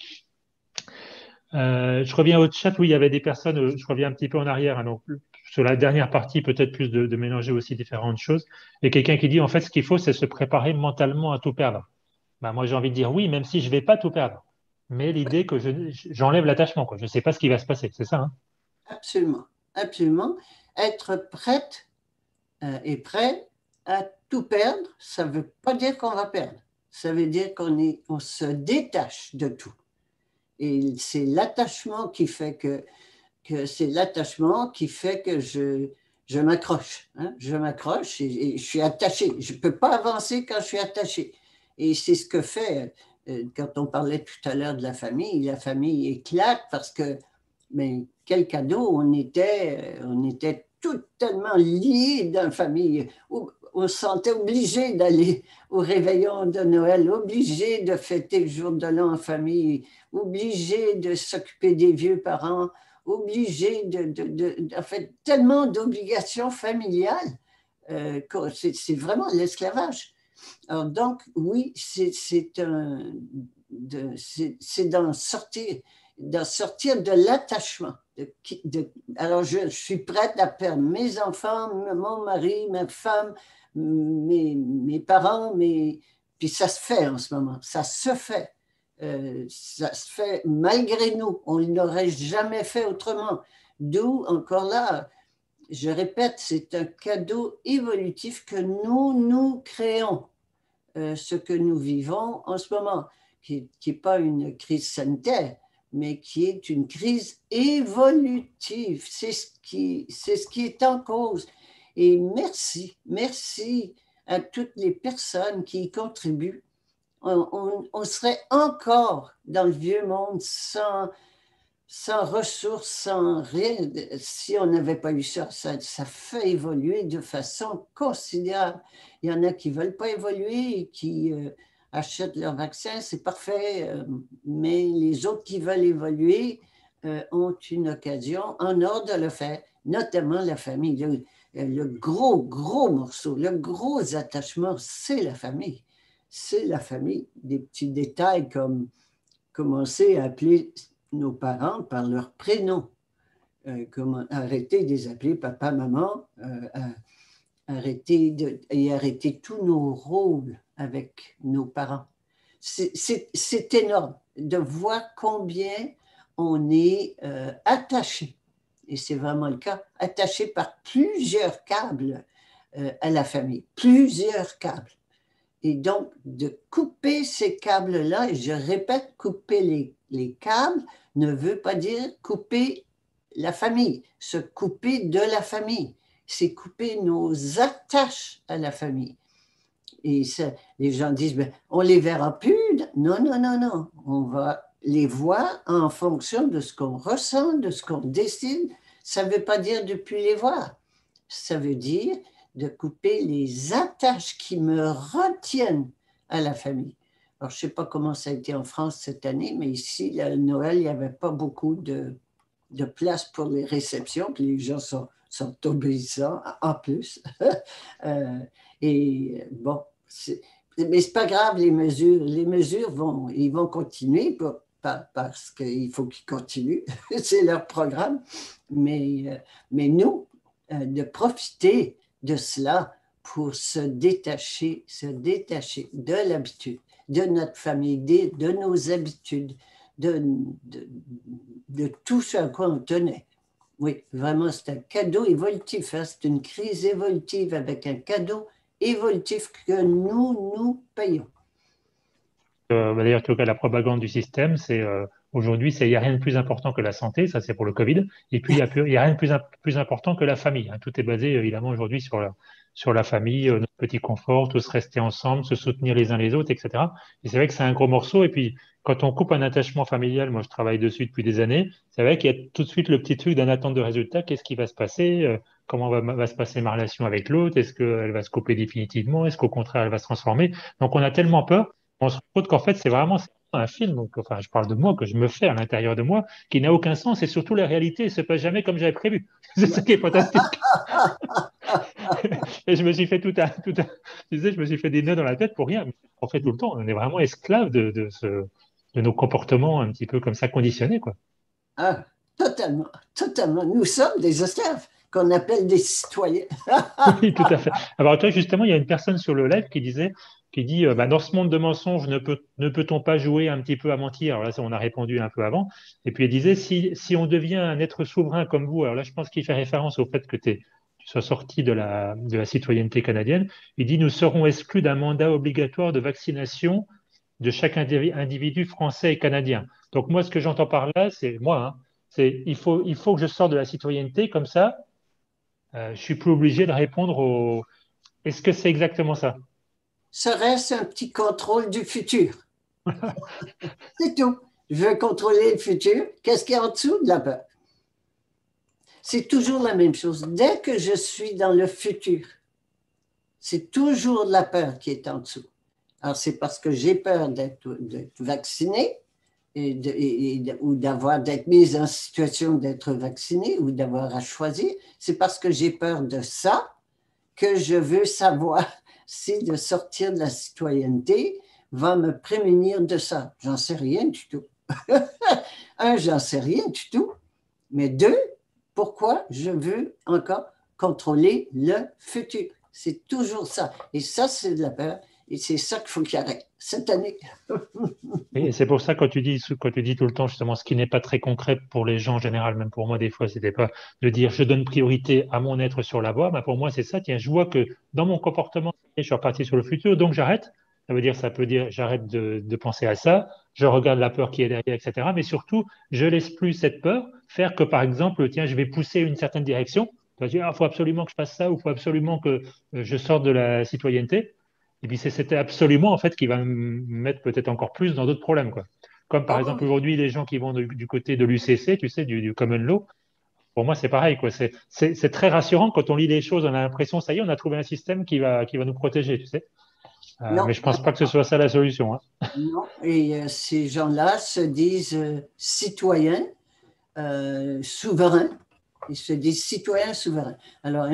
Je reviens au chat où il y avait des personnes, je reviens un petit peu en arrière, hein, donc sur la dernière partie, peut-être plus de mélanger aussi différentes choses. Et quelqu'un qui dit, en fait, ce qu'il faut, c'est se préparer mentalement à tout perdre. Ben, moi, j'ai envie de dire oui, même si je vais pas tout perdre. Mais l'idée que j'enlève l'attachement, quoi. Je ne sais pas ce qui va se passer, c'est ça, hein? Absolument. Absolument. Être prête et prêt à tout perdre, ça ne veut pas dire qu'on va perdre. Ça veut dire on se détache de tout. Et c'est l'attachement qui fait que c'est l'attachement qui fait que je m'accroche. Hein. Je m'accroche et je suis attaché. Je ne peux pas avancer quand je suis attaché. Et c'est ce que fait, quand on parlait tout à l'heure de la famille éclate parce que, mais quel cadeau, on était tout tellement liés dans la famille. On se sentait obligé d'aller au réveillon de Noël, obligé de fêter le jour de l'an en famille, obligé de s'occuper des vieux parents, obligé en fait, tellement d'obligations familiales que c'est vraiment l'esclavage. Alors donc, oui, c'est d'en sortir de l'attachement. Alors, je suis prête à perdre mes enfants, mon mari, ma femme, mes parents, puis ça se fait en ce moment, ça se fait. Ça se fait malgré nous. On ne l'aurait jamais fait autrement. D'où, encore là, je répète, c'est un cadeau évolutif que nous créons. Ce que nous vivons en ce moment, qui n'est pas une crise sanitaire, mais qui est une crise évolutive. C'est ce qui est en cause. Et merci à toutes les personnes qui y contribuent. On serait encore dans le vieux monde sans ressources, sans rien. Si on n'avait pas eu ça, ça fait évoluer de façon considérable. Il y en a qui ne veulent pas évoluer et qui achètent leur vaccin, c'est parfait, mais les autres qui veulent évoluer ont une occasion en or de le faire, notamment la famille. Le gros morceau, le gros attachement, c'est la famille. C'est la famille. Des petits détails comme commencer à appeler nos parents par leur prénom. Arrêter de les appeler papa, maman, arrêter tous nos rôles avec nos parents. C'est énorme de voir combien on est attaché, et c'est vraiment le cas, attaché par plusieurs câbles à la famille, plusieurs câbles. Et donc, de couper ces câbles-là, et je répète, couper les câbles ne veut pas dire couper la famille, se couper de la famille. C'est couper nos attaches à la famille. Et ça, les gens disent, ben, on ne les verra plus. Non, non, non, non. On va les voir en fonction de ce qu'on ressent, de ce qu'on décide. Ça ne veut pas dire de ne plus les voir. Ça veut dire de couper les attaches qui me retiennent à la famille. Alors, je ne sais pas comment ça a été en France cette année, mais ici, le Noël, il n'y avait pas beaucoup de place pour les réceptions, puis les gens sont obéissants en plus. Et bon, mais c'est pas grave, les mesures ils vont continuer parce qu'il faut qu'ils continuent, c'est leur programme, mais nous, de profiter de cela pour se détacher de l'habitude, de notre famille, de nos habitudes, de, de, de tout ce à quoi on tenait. Oui, vraiment, c'est un cadeau évolutif. Hein? C'est une crise évolutive avec un cadeau évolutif que nous payons. D'ailleurs, tu vois, la propagande du système, c'est aujourd'hui, il n'y a rien de plus important que la santé, ça c'est pour le Covid, et puis il y a rien de plus important que la famille, hein. Tout est basé évidemment aujourd'hui sur la famille, notre petit confort, tous rester ensemble, se soutenir les uns les autres, etc. Et c'est vrai que c'est un gros morceau, et puis quand on coupe un attachement familial, moi je travaille dessus depuis des années, c'est vrai qu'il y a tout de suite le petit truc d'un attente de résultat, qu'est-ce qui va se passer, comment va se passer ma relation avec l'autre, est-ce qu'elle va se couper définitivement, est-ce qu'au contraire elle va se transformer. Donc on a tellement peur on se rend compte qu'en fait, c'est un film, donc, enfin, je parle de moi, que je me fais à l'intérieur de moi, qui n'a aucun sens, et surtout la réalité ne se passe jamais comme j'avais prévu. C'est ça qui est fantastique. Et je me suis fait tu sais, je me suis fait des nœuds dans la tête pour rien. En fait, tout le temps, on est vraiment esclave de nos comportements un petit peu comme ça conditionnés, quoi. Ah, totalement, totalement. Nous sommes des esclaves qu'on appelle des citoyens. Oui, tout à fait. Alors, toi, justement, il y a une personne sur le live qui dit, bah, dans ce monde de mensonges, ne peut-on pas jouer un petit peu à mentir? Alors là, ça, on a répondu un peu avant. Et puis, il disait, si on devient un être souverain comme vous, alors là, je pense qu'il fait référence au fait que tu sois sorti de la citoyenneté canadienne. Il dit, nous serons exclus d'un mandat obligatoire de vaccination de chaque individu français et canadien. Donc, moi, ce que j'entends par là, c'est, moi, hein, c'est, il faut que je sorte de la citoyenneté comme ça. Je suis plus obligé de répondre au. Est-ce que c'est exactement ça? Serait-ce un petit contrôle du futur? C'est tout. Je veux contrôler le futur. Qu'est-ce qu'il y a en dessous de la peur? C'est toujours la même chose. Dès que je suis dans le futur, c'est toujours la peur qui est en dessous. Alors, c'est parce que j'ai peur d'être vacciné ou d'être mise en situation d'être vacciné ou d'avoir à choisir. C'est parce que j'ai peur de ça que je veux savoir si de sortir de la citoyenneté va me prémunir de ça. J'en sais rien du tout. Un, j'en sais rien du tout. Mais deux, pourquoi je veux encore contrôler le futur? C'est toujours ça. Et ça, c'est de la peur. Et c'est ça qu'il faut qu'il arrête cette année. Et c'est pour ça, quand tu dis tout le temps, justement, ce qui n'est pas très concret pour les gens en général, même pour moi, des fois, c'était pas de dire je donne priorité à mon être sur la voie. Mais pour moi, c'est ça. Tiens, je vois que dans mon comportement, je suis reparti sur le futur, donc j'arrête. Ça peut dire j'arrête de penser à ça, je regarde la peur qui est derrière, etc. Mais surtout, je laisse plus cette peur faire que, par exemple, tiens, je vais pousser une certaine direction. Tu vas dire, il faut absolument que je fasse ça ou il faut absolument que je sorte de la citoyenneté. Et puis c'est c'était absolument en fait qui va me mettre peut-être encore plus dans d'autres problèmes, quoi. Comme par exemple Oh, aujourd'hui les gens qui vont du côté de l'UCC, tu sais, du Common Law, pour moi c'est pareil, quoi. C'est très rassurant quand on lit les choses, on a l'impression, ça y est, on a trouvé un système qui va nous protéger, tu sais. non, Mais je pense pas que ce soit ça la solution, hein. non. Et ces gens-là se disent citoyens souverains. Ils se disent citoyens souverains. Alors,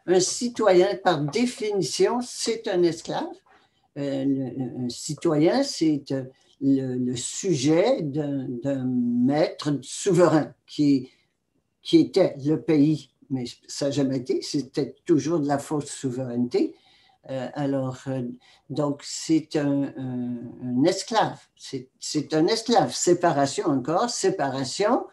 un citoyen, par définition, c'est un esclave. Un citoyen, c'est le sujet d'un maître souverain qui était le pays, mais ça n'a jamais été, c'était toujours de la fausse souveraineté. Alors, donc, c'est un esclave. C'est un esclave. Séparation encore, séparation,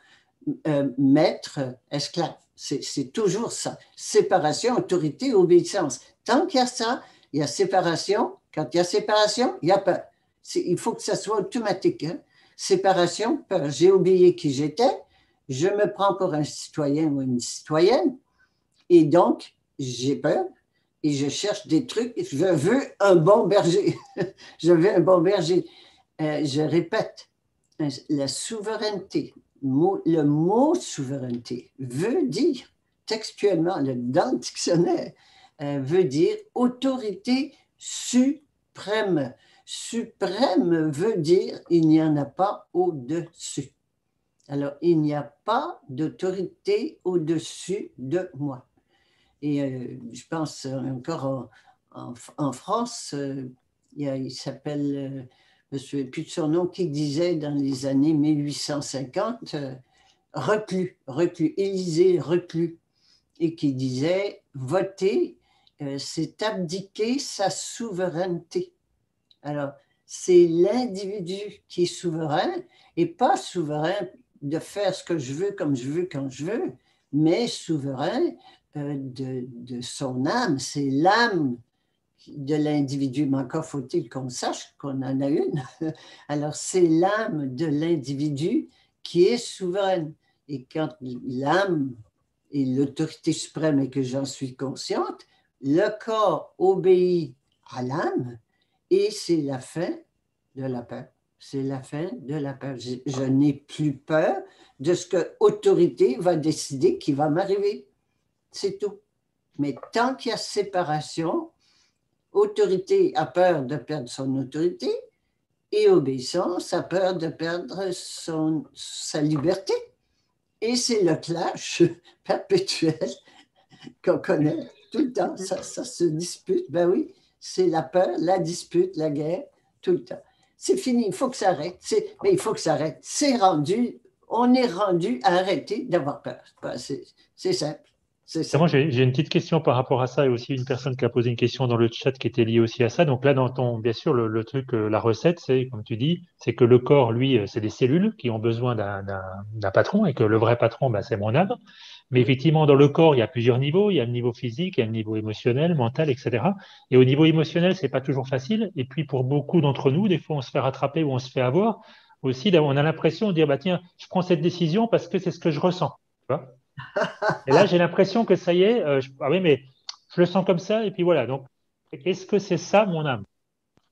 maître, esclave. C'est toujours ça. Séparation, autorité, obéissance. Tant qu'il y a ça, il y a séparation. Quand il y a séparation, il y a peur. Il faut que ça soit automatique, hein. Séparation, peur. J'ai oublié qui j'étais. Je me prends pour un citoyen ou une citoyenne. Et donc, j'ai peur et je cherche des trucs. Je veux un bon berger. Je veux un bon berger. Je répète, la souveraineté, le mot souveraineté veut dire, textuellement, dans le dictionnaire, veut dire autorité suprême. Suprême veut dire il n'y en a pas au-dessus. Alors, il n'y a pas d'autorité au-dessus de moi. Et je pense encore en France, il s'appelle, je ne me souviens plus de son nom, qui disait dans les années 1850, reclus, Élysée reclus, et qui disait voter, c'est abdiquer sa souveraineté. Alors, c'est l'individu qui est souverain et pas souverain de faire ce que je veux comme je veux quand je veux, mais souverain de son âme. C'est l'âme de l'individu, mais encore faut-il qu'on sache qu'on en a une. Alors, c'est l'âme de l'individu qui est souveraine. Et quand l'âme est l'autorité suprême et que j'en suis consciente, le corps obéit à l'âme et c'est la fin de la peur. C'est la fin de la peur. Je n'ai plus peur de ce que l'autorité va décider qui va m'arriver. C'est tout. Mais tant qu'il y a séparation, autorité a peur de perdre son autorité et obéissance a peur de perdre sa liberté. Et c'est le clash perpétuel qu'on connaît tout le temps. Ça se dispute. Ben oui, c'est la peur, la dispute, la guerre, tout le temps. C'est fini, il faut que ça arrête. Mais il faut que ça arrête. C'est rendu, on est rendu à arrêter d'avoir peur. C'est simple. Moi, j'ai une petite question par rapport à ça et aussi une personne qui a posé une question dans le chat qui était liée aussi à ça. Donc là, bien sûr, le truc, la recette, c'est, comme tu dis, c'est que le corps, lui, c'est des cellules qui ont besoin d'un patron et que le vrai patron, bah, c'est mon âme. Mais effectivement, dans le corps, il y a plusieurs niveaux. Il y a le niveau physique, il y a le niveau émotionnel, mental, etc. Et au niveau émotionnel, c'est pas toujours facile. Et puis, pour beaucoup d'entre nous, des fois, on se fait rattraper ou on se fait avoir. Aussi, on a l'impression de dire, bah, tiens, je prends cette décision parce que c'est ce que je ressens. Tu vois. Et là, j'ai l'impression que ça y est, ah oui, mais je le sens comme ça, et puis voilà. Donc, est-ce que c'est ça mon âme?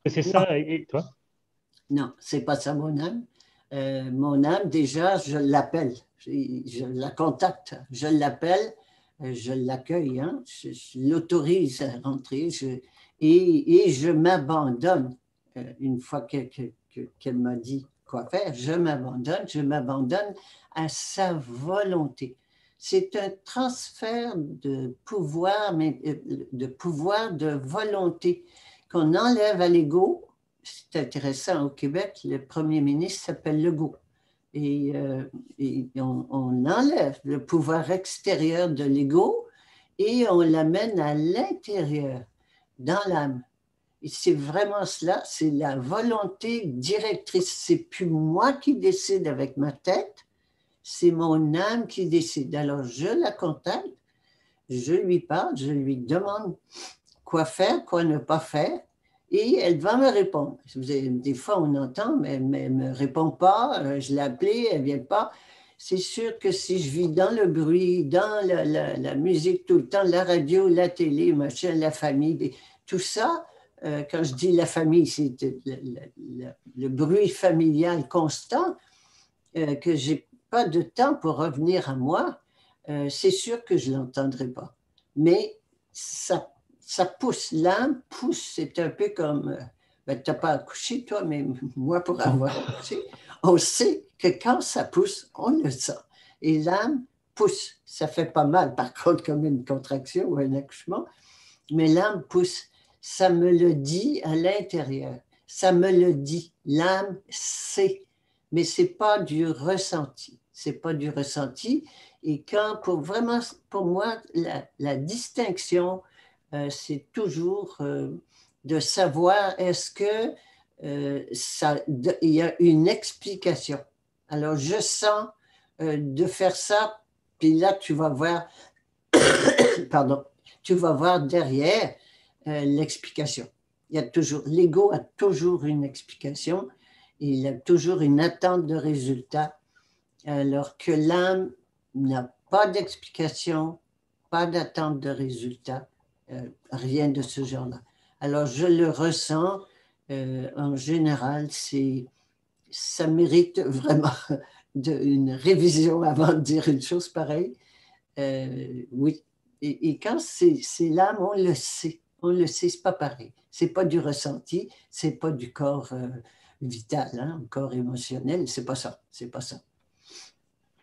Est-ce que c'est Non, ça, et toi? non, c'est pas ça mon âme. Mon âme, déjà, je l'appelle, je la contacte, je l'appelle, je l'accueille, hein, je l'autorise à rentrer et je m'abandonne. Une fois qu'elle m'a dit quoi faire, je m'abandonne à sa volonté. C'est un transfert de pouvoir, mais de pouvoir de volonté qu'on enlève à l'ego. C'est intéressant, au Québec, le premier ministre s'appelle Legault. Et on enlève le pouvoir extérieur de l'ego et on l'amène à l'intérieur, dans l'âme. Et c'est vraiment cela, c'est la volonté directrice. C'est plus moi qui décide avec ma tête, c'est mon âme qui décide. Alors je la contacte, je lui parle, je lui demande quoi faire, quoi ne pas faire, et elle va me répondre. Des fois, on entend, mais elle ne me répond pas. Je l'ai appelée, elle ne vient pas. C'est sûr que si je vis dans le bruit, dans la musique tout le temps, la radio, la télé, machin, la famille, tout ça, quand je dis la famille, c'est le bruit familial constant, que je n'ai pas de temps pour revenir à moi, c'est sûr que je ne l'entendrai pas. Mais ça pousse, l'âme pousse, c'est un peu comme, ben, tu n'as pas accouché toi, mais moi pour avoir accouché, on sait que quand ça pousse, on le sent. Et l'âme pousse, ça fait pas mal par contre comme une contraction ou un accouchement, mais l'âme pousse, ça me le dit à l'intérieur, ça me le dit, l'âme sait, mais c'est pas du ressenti, c'est pas du ressenti. Et quand, vraiment, pour moi, la distinction, c'est toujours de savoir est-ce que il y a une explication. Alors, je sens de faire ça, puis là, tu vas voir, pardon, tu vas voir derrière l'explication. Il y a toujours, l'ego a toujours une explication, il a toujours une attente de résultat, alors que l'âme n'a pas d'explication, pas d'attente de résultat, rien de ce genre-là. Alors, je le ressens, en général, ça mérite vraiment une révision avant de dire une chose pareille. Oui. Et quand c'est l'âme, on le sait, c'est pas pareil. C'est pas du ressenti, c'est pas du corps vital, hein, corps émotionnel, c'est pas ça, c'est pas ça.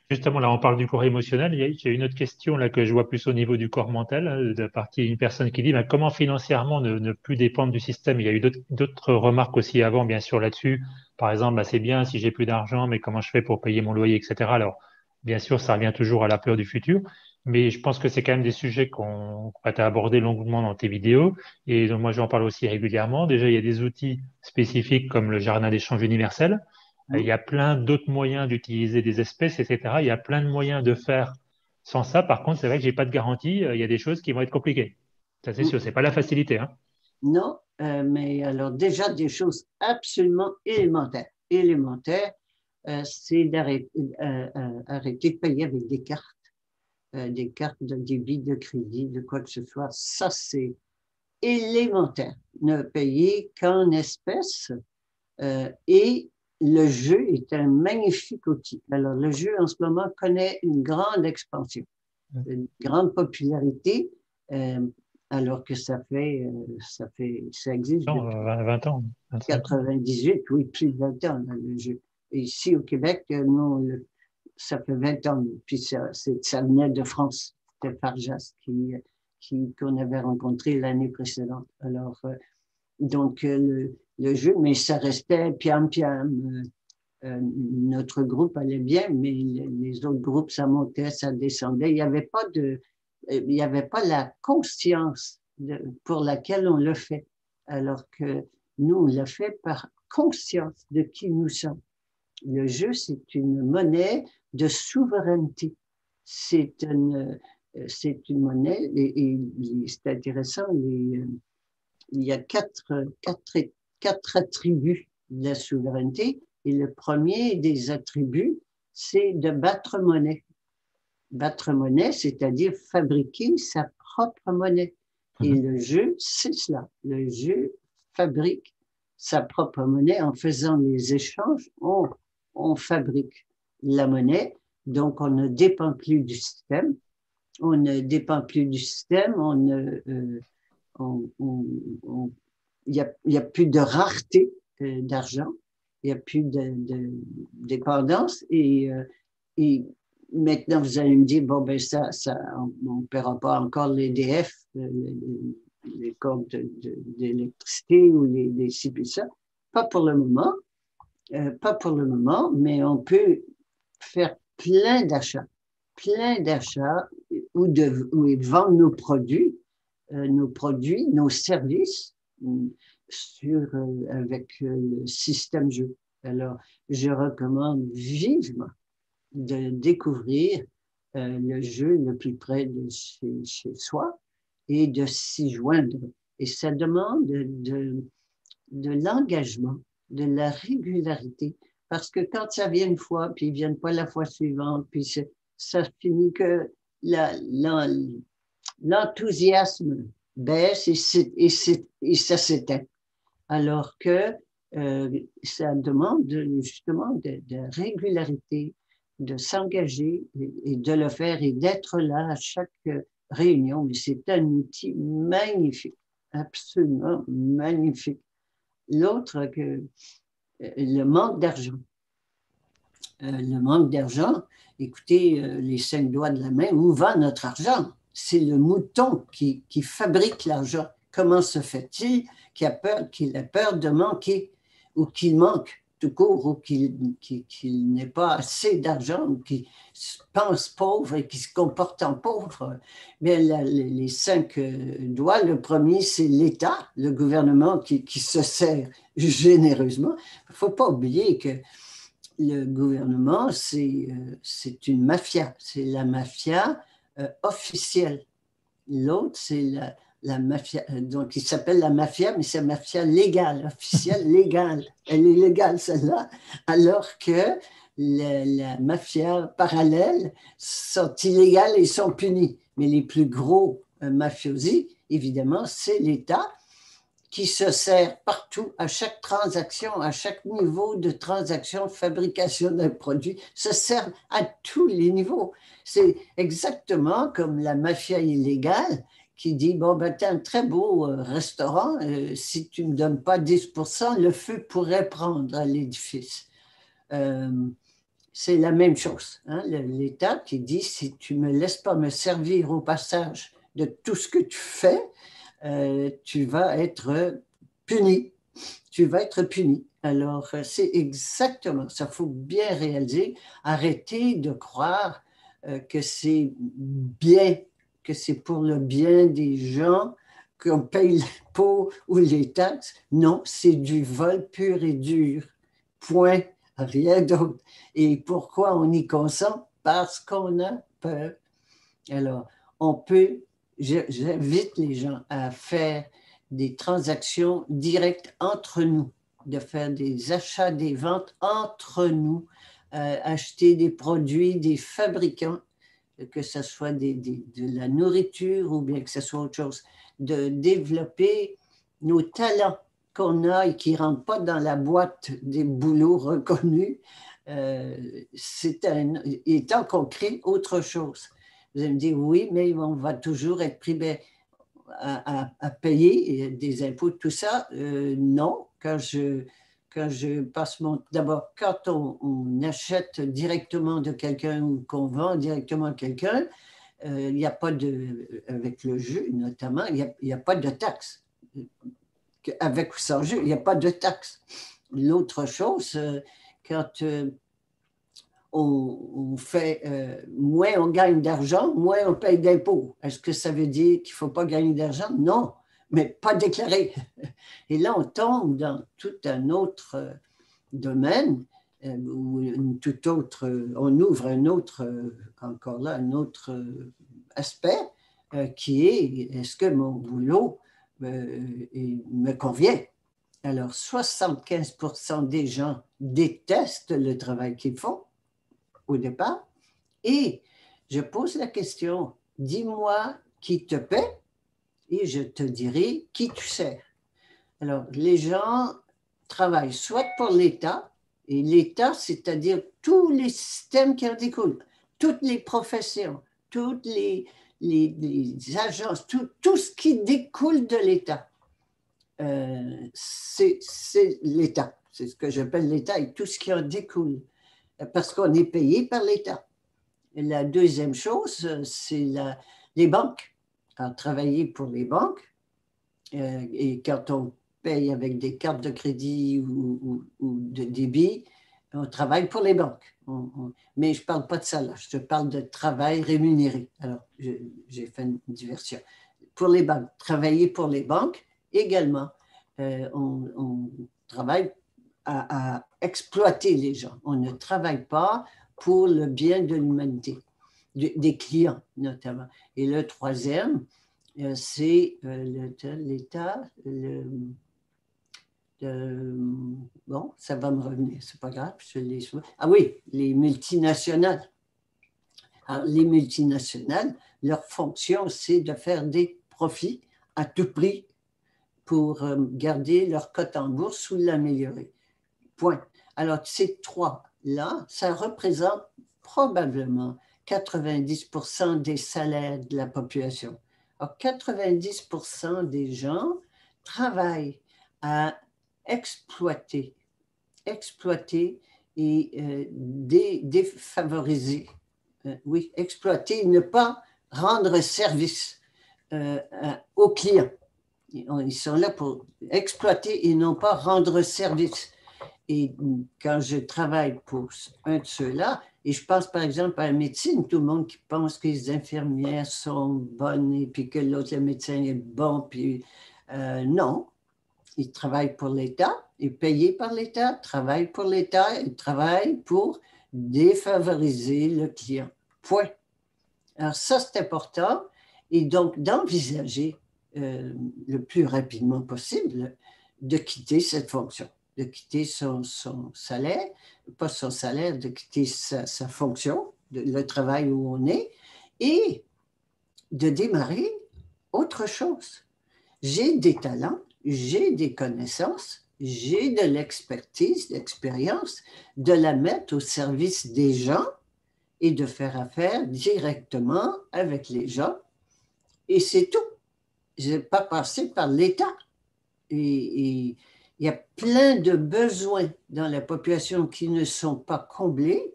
Justement, là, on parle du corps émotionnel. Il y a une autre question là que je vois plus au niveau du corps mental, de partie une personne qui dit bah, comment financièrement ne plus dépendre du système. Il y a eu d'autres remarques aussi avant, bien sûr, là-dessus. Par exemple, bah, c'est bien si j'ai plus d'argent, mais comment je fais pour payer mon loyer, etc. Alors, bien sûr, ça revient toujours à la peur du futur, mais je pense que c'est quand même des sujets qu'on tu as abordé longuement dans tes vidéos. Et donc, moi, j'en parle aussi régulièrement. Déjà, il y a des outils spécifiques comme le jardin d'échange universel. Il y a plein d'autres moyens d'utiliser des espèces, etc. Il y a plein de moyens de faire sans ça. Par contre, c'est vrai que j'ai pas de garantie. Il y a des choses qui vont être compliquées. Ça, c'est sûr. C'est pas la facilité, hein. Non, mais alors déjà des choses absolument élémentaires. Élémentaires, c'est d'arrêter arrêter de payer avec des cartes de débit, de crédit, de quoi que ce soit. Ça, c'est élémentaire. Ne payer qu'en espèces. Et le jeu est un magnifique outil. Alors, le jeu, en ce moment, connaît une grande expansion, une grande popularité, euh, alors que ça existe Non, depuis 20 ans, 25 ans. 98, oui, plus de 20 ans, le jeu. Et ici, au Québec, nous, ça fait 20 ans, puis ça venait de France. C'était Farjas qu'on avait rencontré l'année précédente. Alors, donc, le jeu, mais ça restait piam-piam. Notre groupe allait bien, mais les autres groupes, ça montait, ça descendait. Il y avait pas la conscience pour laquelle on le fait, alors que nous, on l'a fait par conscience de qui nous sommes. Le jeu, c'est une monnaie de souveraineté. C'est une monnaie, et c'est intéressant, il y a quatre attributs de la souveraineté. Et le premier des attributs, c'est de battre monnaie. Battre monnaie, c'est-à-dire fabriquer sa propre monnaie. Et Mhm. le jeu, c'est cela. Le jeu fabrique sa propre monnaie en faisant les échanges. On fabrique la monnaie, donc on ne dépend plus du système. On ne dépend plus du système, on, on, il n'y a plus de rareté d'argent, il n'y a plus de dépendance. Et maintenant, vous allez me dire, bon, ben on ne paiera pas encore l'EDF, les comptes d'électricité ou les ci et ça. Pas pour le moment, pas pour le moment, mais on peut faire plein d'achats ou vendre nos produits, nos services avec le système jeu. Alors, je recommande vivement de découvrir le jeu le plus près de chez soi et de s'y joindre. Et ça demande de l'engagement, de la régularité. Parce que quand ça vient une fois, puis ils ne viennent pas la fois suivante, puis ça finit que l'enthousiasme baisse et ça s'éteint. Alors que ça demande justement de régularité, de s'engager et de le faire et d'être là à chaque réunion. Mais c'est un outil magnifique, absolument magnifique. L'autre, le manque d'argent. Le manque d'argent, écoutez, les 5 doigts de la main, où va notre argent? C'est le mouton qui fabrique l'argent. Comment se fait-il qu'il a peur de manquer ou qu'il manque tout court ou qu'il n'ait pas assez d'argent ou qu'il pense pauvre et qu'il se comporte en pauvre? Mais les 5 doigts, le premier, c'est l'État, le gouvernement qui se sert généreusement. Il ne faut pas oublier que le gouvernement, c'est une mafia. C'est la mafia officielle. L'autre, c'est la mafia, donc il s'appelle la mafia, mais c'est la mafia légale, officielle, légale. Elle est légale, celle-là, alors que la mafia parallèle sont illégales et sont punies. Mais les plus gros mafiosi, évidemment, c'est l'État qui se sert partout, à chaque transaction, à chaque niveau de transaction, de fabrication d'un produit, se sert à tous les niveaux. C'est exactement comme la mafia illégale qui dit, bon, ben, tu as un très beau restaurant, si tu ne me donnes pas 10%, le feu pourrait prendre à l'édifice. Euh, c'est la même chose. Hein? L'État qui dit, si tu ne me laisses pas me servir au passage de tout ce que tu fais, tu vas être puni. Tu vas être puni. Alors, c'est exactement ça. Il faut bien réaliser, arrêter de croire que c'est bien, que c'est pour le bien des gens qu'on paye l'impôt ou les taxes. Non, c'est du vol pur et dur. Point. Rien d'autre. Et pourquoi on y consent? Parce qu'on a peur. Alors, on peut, j'invite les gens à faire des transactions directes entre nous, de faire des achats, des ventes entre nous, acheter des produits des fabricants, que ce soit de la nourriture ou bien que ce soit autre chose, de développer nos talents qu'on a et qui ne rentrent pas dans la boîte des boulots reconnus, et tant qu'on crée autre chose. Vous allez me dire, oui, mais on va toujours être pris à payer des impôts, tout ça. Non, quand je passe D'abord, quand on achète directement de quelqu'un ou qu'on vend directement à quelqu'un, il n'y a pas avec le jus notamment, il n'y a pas de taxe. Avec ou sans jus, il n'y a pas de taxe. L'autre chose, quand on fait moins on gagne d'argent, moins on paye d'impôts. Est-ce que ça veut dire qu'il ne faut pas gagner d'argent? Non, mais pas déclaré. Et là, on tombe dans tout un autre domaine, ou tout autre, on ouvre un autre, encore là, un autre aspect qui est-ce que mon boulot me convient? Alors, 75% des gens détestent le travail qu'ils font au départ, et je pose la question, dis-moi qui te paie et je te dirai qui tu sers. Alors, les gens travaillent soit pour l'État, et l'État, c'est-à-dire tous les systèmes qui en découlent, toutes les professions, toutes les agences, tout ce qui découle de l'État. C'est l'État, c'est ce que j'appelle l'État et tout ce qui en découle, parce qu'on est payé par l'État. La deuxième chose, c'est les banques. Alors, travailler pour les banques, et quand on paye avec des cartes de crédit ou de débit, on travaille pour les banques. Mais je ne parle pas de ça là, je te parle de travail rémunéré. Alors, j'ai fait une diversion. Pour les banques, travailler pour les banques également, on travaille à exploiter les gens. On ne travaille pas pour le bien de l'humanité, des clients notamment. Et le troisième, c'est l'État. Bon, ça va me revenir, c'est pas grave. Ah oui, les multinationales. Alors, les multinationales, leur fonction, c'est de faire des profits à tout prix pour garder leur cote en bourse ou l'améliorer. Point. Alors, ces trois-là, ça représente probablement 90% des salaires de la population. Alors, 90% des gens travaillent à exploiter et défavoriser. Oui, exploiter, ne pas rendre service aux clients. Ils sont là pour exploiter et non pas rendre service. Et quand je travaille pour un de ceux-là, et je pense par exemple à la médecine, tout le monde qui pense que les infirmières sont bonnes et puis que l'autre, le médecin est bon, puis non, ils travaillent pour l'État, ils sont payés par l'État, travaillent pour l'État, ils travaillent pour défavoriser le client. Point. Alors ça, c'est important. Et donc, d'envisager le plus rapidement possible de quitter cette fonction, de quitter son salaire, pas son salaire, de quitter sa fonction, le travail où on est, et de démarrer autre chose. J'ai des talents, j'ai des connaissances, j'ai de l'expertise, l'expérience, de la mettre au service des gens et de faire affaire directement avec les gens. Et c'est tout. Je n'ai pas passé par l'État. Et il y a plein de besoins dans la population qui ne sont pas comblés.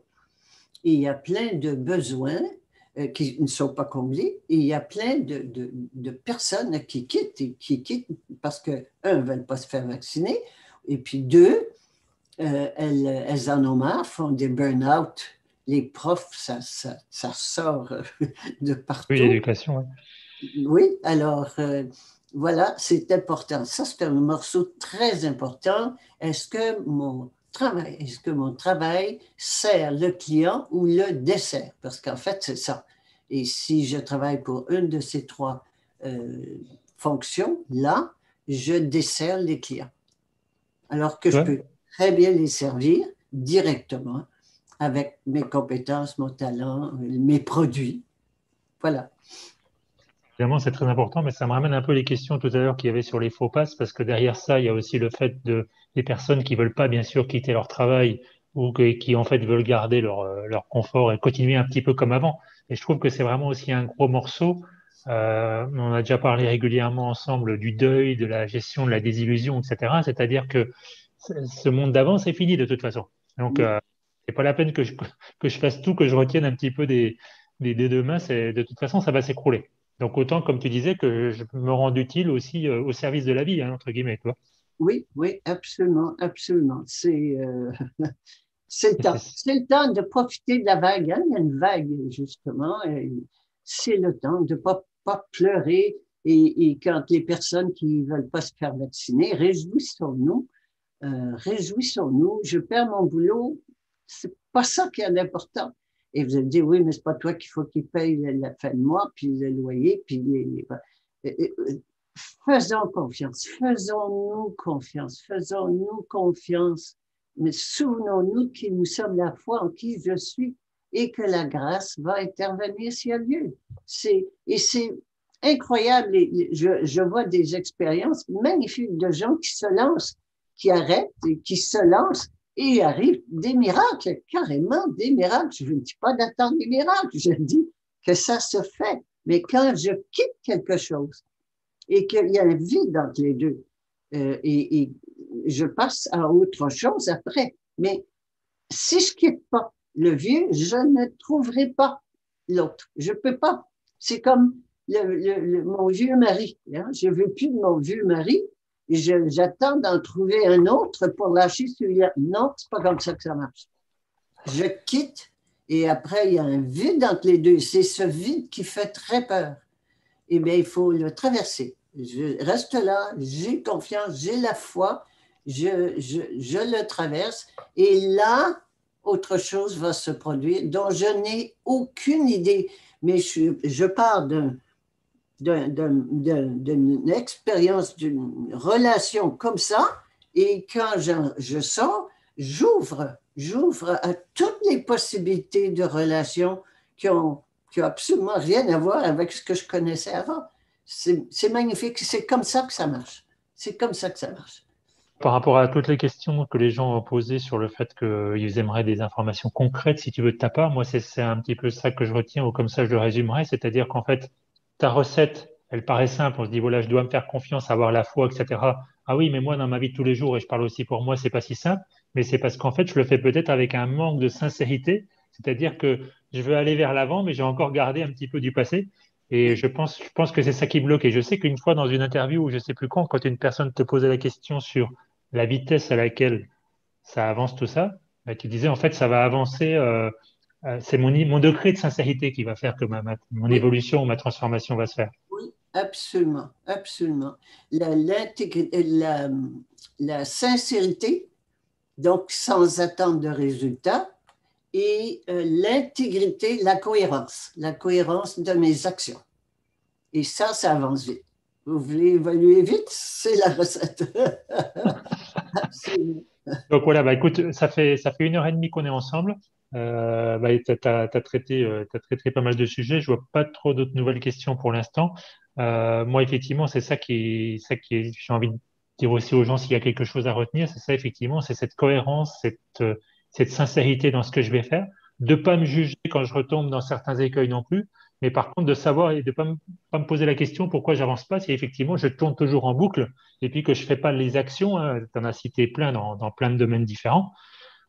Et il y a plein de besoins qui ne sont pas comblés. Et il y a plein de personnes qui quittent parce que, un, ne veulent pas se faire vacciner. Et puis, deux, elles en ont marre, font des burn-out. Les profs, ça sort de partout. Oui, l'éducation, oui. Oui, alors voilà, c'est important. Ça, c'est un morceau très important. Est-ce que mon travail sert le client ou le dessert? Parce qu'en fait, c'est ça. Et si je travaille pour une de ces trois fonctions-là, je desserre les clients. Alors que je Ouais. peux très bien les servir directement avec mes compétences, mon talent, mes produits. Voilà. Évidemment, c'est très important, mais ça me ramène un peu les questions tout à l'heure qu'il y avait sur les faux passes, parce que derrière ça, il y a aussi le fait des personnes qui veulent pas, bien sûr, quitter leur travail ou qui, en fait, veulent garder leur confort et continuer un petit peu comme avant. Et je trouve que c'est vraiment aussi un gros morceau. On a déjà parlé régulièrement ensemble du deuil, de la gestion de la désillusion, etc. C'est-à-dire que ce monde d'avant, c'est fini de toute façon. Donc, c'est pas la peine que je fasse tout, que je retienne un petit peu des deux mains. De toute façon, ça va s'écrouler. Donc autant, comme tu disais, que je me rende utile aussi au service de la vie, hein, entre guillemets, tu vois. Oui, oui, absolument, absolument. C'est le Et temps. c'est- C'est le temps de profiter de la vague, hein. Il y a une vague, justement. Et c'est le temps de ne pas pleurer. Et quand les personnes qui ne veulent pas se faire vacciner, réjouissons-nous. Réjouissons-nous. Je perds mon boulot. C'est pas ça qui est important. Et vous allez dire, oui, mais c'est pas toi qu'il faut qu'il paye la fin de mois, puis le loyer, puis faisons confiance, faisons-nous confiance, faisons-nous confiance. Mais souvenons-nous que nous sommes la foi en qui je suis et que la grâce va intervenir s'il y a lieu. Et c'est incroyable. Je vois des expériences magnifiques de gens qui se lancent, qui arrêtent et qui se lancent et il arrive des miracles, carrément des miracles. Je ne dis pas d'attendre des miracles, je dis que ça se fait. Mais quand je quitte quelque chose, et qu'il y a un vide entre les deux. Et je passe à autre chose après. Mais si je quitte pas le vieux, je ne trouverai pas l'autre. Je peux pas. C'est comme mon vieux mari. Hein? Je veux plus de mon vieux mari. Et j'attends d'en trouver un autre pour lâcher celui-là. Non, c'est pas comme ça que ça marche. Je quitte et après, il y a un vide entre les deux. C'est ce vide qui fait très peur. Eh bien, il faut le traverser. Je reste là, j'ai confiance, j'ai la foi, je le traverse et là, autre chose va se produire dont je n'ai aucune idée. Mais je pars d'une expérience, d'une relation comme ça et quand je sors, j'ouvre à toutes les possibilités de relations qui ont absolument rien à voir avec ce que je connaissais avant. C'est magnifique, c'est comme ça que ça marche. C'est comme ça que ça marche. Par rapport à toutes les questions que les gens ont posées sur le fait qu'ils aimeraient des informations concrètes, si tu veux, de ta part, moi, c'est un petit peu ça que je retiens, ou comme ça, je le résumerai, c'est-à-dire qu'en fait, ta recette, elle paraît simple, on se dit, voilà, je dois me faire confiance, avoir la foi, etc. Ah oui, mais moi, dans ma vie de tous les jours, et je parle aussi pour moi, c'est pas si simple, mais c'est parce qu'en fait, je le fais peut-être avec un manque de sincérité, c'est-à-dire que je veux aller vers l'avant, mais j'ai encore gardé un petit peu du passé. Et je pense que c'est ça qui bloque. Et je sais qu'une fois dans une interview, ou je sais plus quand une personne te posait la question sur la vitesse à laquelle ça avance tout ça, bah, tu disais en fait ça va avancer, c'est mon degré de sincérité qui va faire que mon Oui, évolution, ma transformation va se faire. oui, absolument, absolument. La, la, la sincérité, donc sans attendre de résultat, et l'intégrité, la cohérence de mes actions. Et ça avance vite. Vous voulez évoluer vite, c'est la recette. Absolument. Donc voilà, bah écoute, ça fait 1 heure et demie qu'on est ensemble. Bah, t'as traité pas mal de sujets. Je vois pas trop d'autres nouvelles questions pour l'instant. Moi, effectivement, c'est j'ai envie de dire aussi aux gens s'il y a quelque chose à retenir, c'est ça, effectivement, c'est cette cohérence, cette sincérité dans ce que je vais faire, de pas me juger quand je retombe dans certains écueils non plus, mais par contre de savoir et de pas me poser la question pourquoi j'avance pas si effectivement je tourne toujours en boucle et puis que je fais pas les actions, hein, tu en as cité plein dans plein de domaines différents.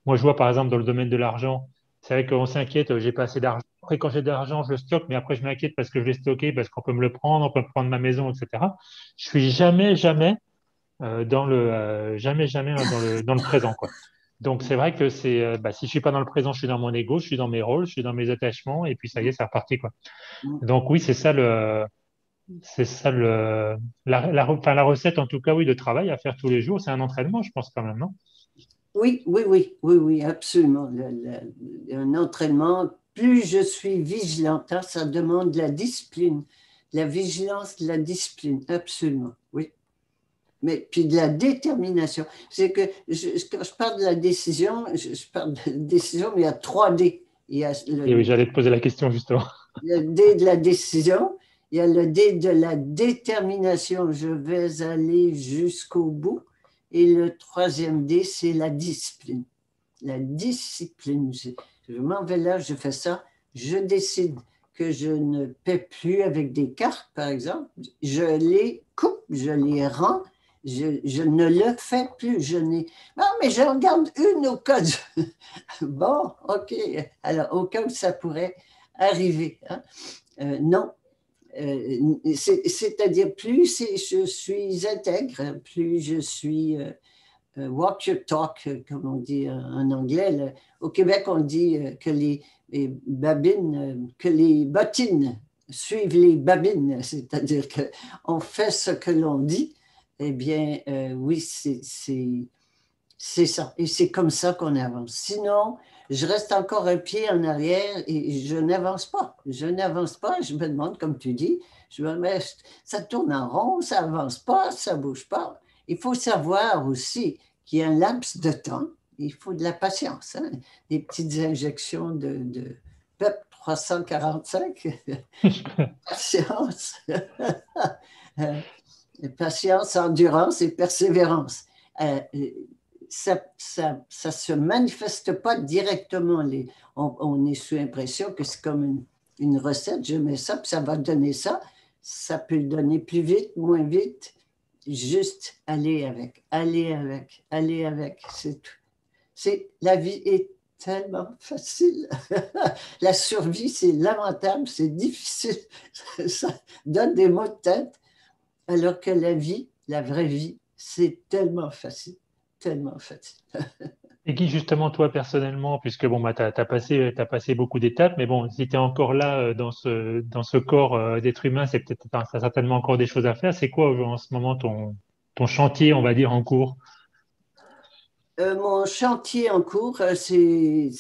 Moi, je vois par exemple dans le domaine de l'argent, c'est vrai qu'on s'inquiète, j'ai pas assez d'argent. Après, quand j'ai de l'argent, je le stocke, mais après, je m'inquiète parce que je l'ai stocké, parce qu'on peut me le prendre, on peut me prendre ma maison, etc. Je suis jamais jamais dans le présent, quoi. Donc, c'est vrai que si je suis pas dans le présent, je suis dans mon ego, je suis dans mes rôles, je suis dans mes attachements, et puis ça y est, c'est reparti, quoi. Donc, oui, enfin, la recette, en tout cas, oui, de travail à faire tous les jours, c'est un entraînement, je pense quand même, non? Oui, oui, oui, oui, oui, absolument. Un entraînement, plus je suis vigilante, hein, ça demande de la discipline, de la vigilance, de la discipline, absolument, oui. Mais puis de la détermination. C'est que quand je parle de la décision, je parle de décision, mais il y a 3D. Il y a Et oui, j'allais te poser la question justement. le D de la décision, il y a le D de la détermination, je vais aller jusqu'au bout. Et le troisième D, c'est la discipline. La discipline. Je m'en vais là, je fais ça, je décide que je ne paie plus avec des cartes, par exemple. Je les coupe, je les rends, je ne le fais plus. Je n'ai... Non, mais j'en garde une au cas où. Bon, OK. Alors, au cas où ça pourrait arriver. Hein? Non. C'est-à-dire, plus je suis intègre, plus je suis walk your talk, comme on dit en anglais. Au Québec, on dit que les babines, que les bottines suivent les babines, c'est-à-dire qu'on fait ce que l'on dit. Eh bien, oui, c'est ça. Et c'est comme ça qu'on avance. Sinon, je reste encore un pied en arrière et je n'avance pas. Je n'avance pas. Je me demande, comme tu dis, je me mets, ça tourne en rond, ça avance pas, ça bouge pas. Il faut savoir aussi qu'il y a un laps de temps. Il faut de la patience. Hein? Des petites injections de PEP 345. Patience. Patience, endurance et persévérance. Ça se manifeste pas directement. On est sous l'impression que c'est comme une recette. Je mets ça, puis ça va donner ça. Ça peut le donner plus vite, moins vite. Juste aller avec, aller avec, aller avec. C'est tout. La vie est tellement facile. La survie, c'est lamentable, c'est difficile. Ça donne des maux de tête. Alors que la vie, la vraie vie, c'est tellement facile. Tellement facile. Et Guy, justement, toi personnellement, puisque bon, bah, tu as passé beaucoup d'étapes, mais bon, si tu es encore là dans ce corps d'être humain, c'est peut-être, enfin, t'as certainement encore des choses à faire. C'est quoi en ce moment ton chantier, on va dire, en cours? Mon chantier en cours, c'est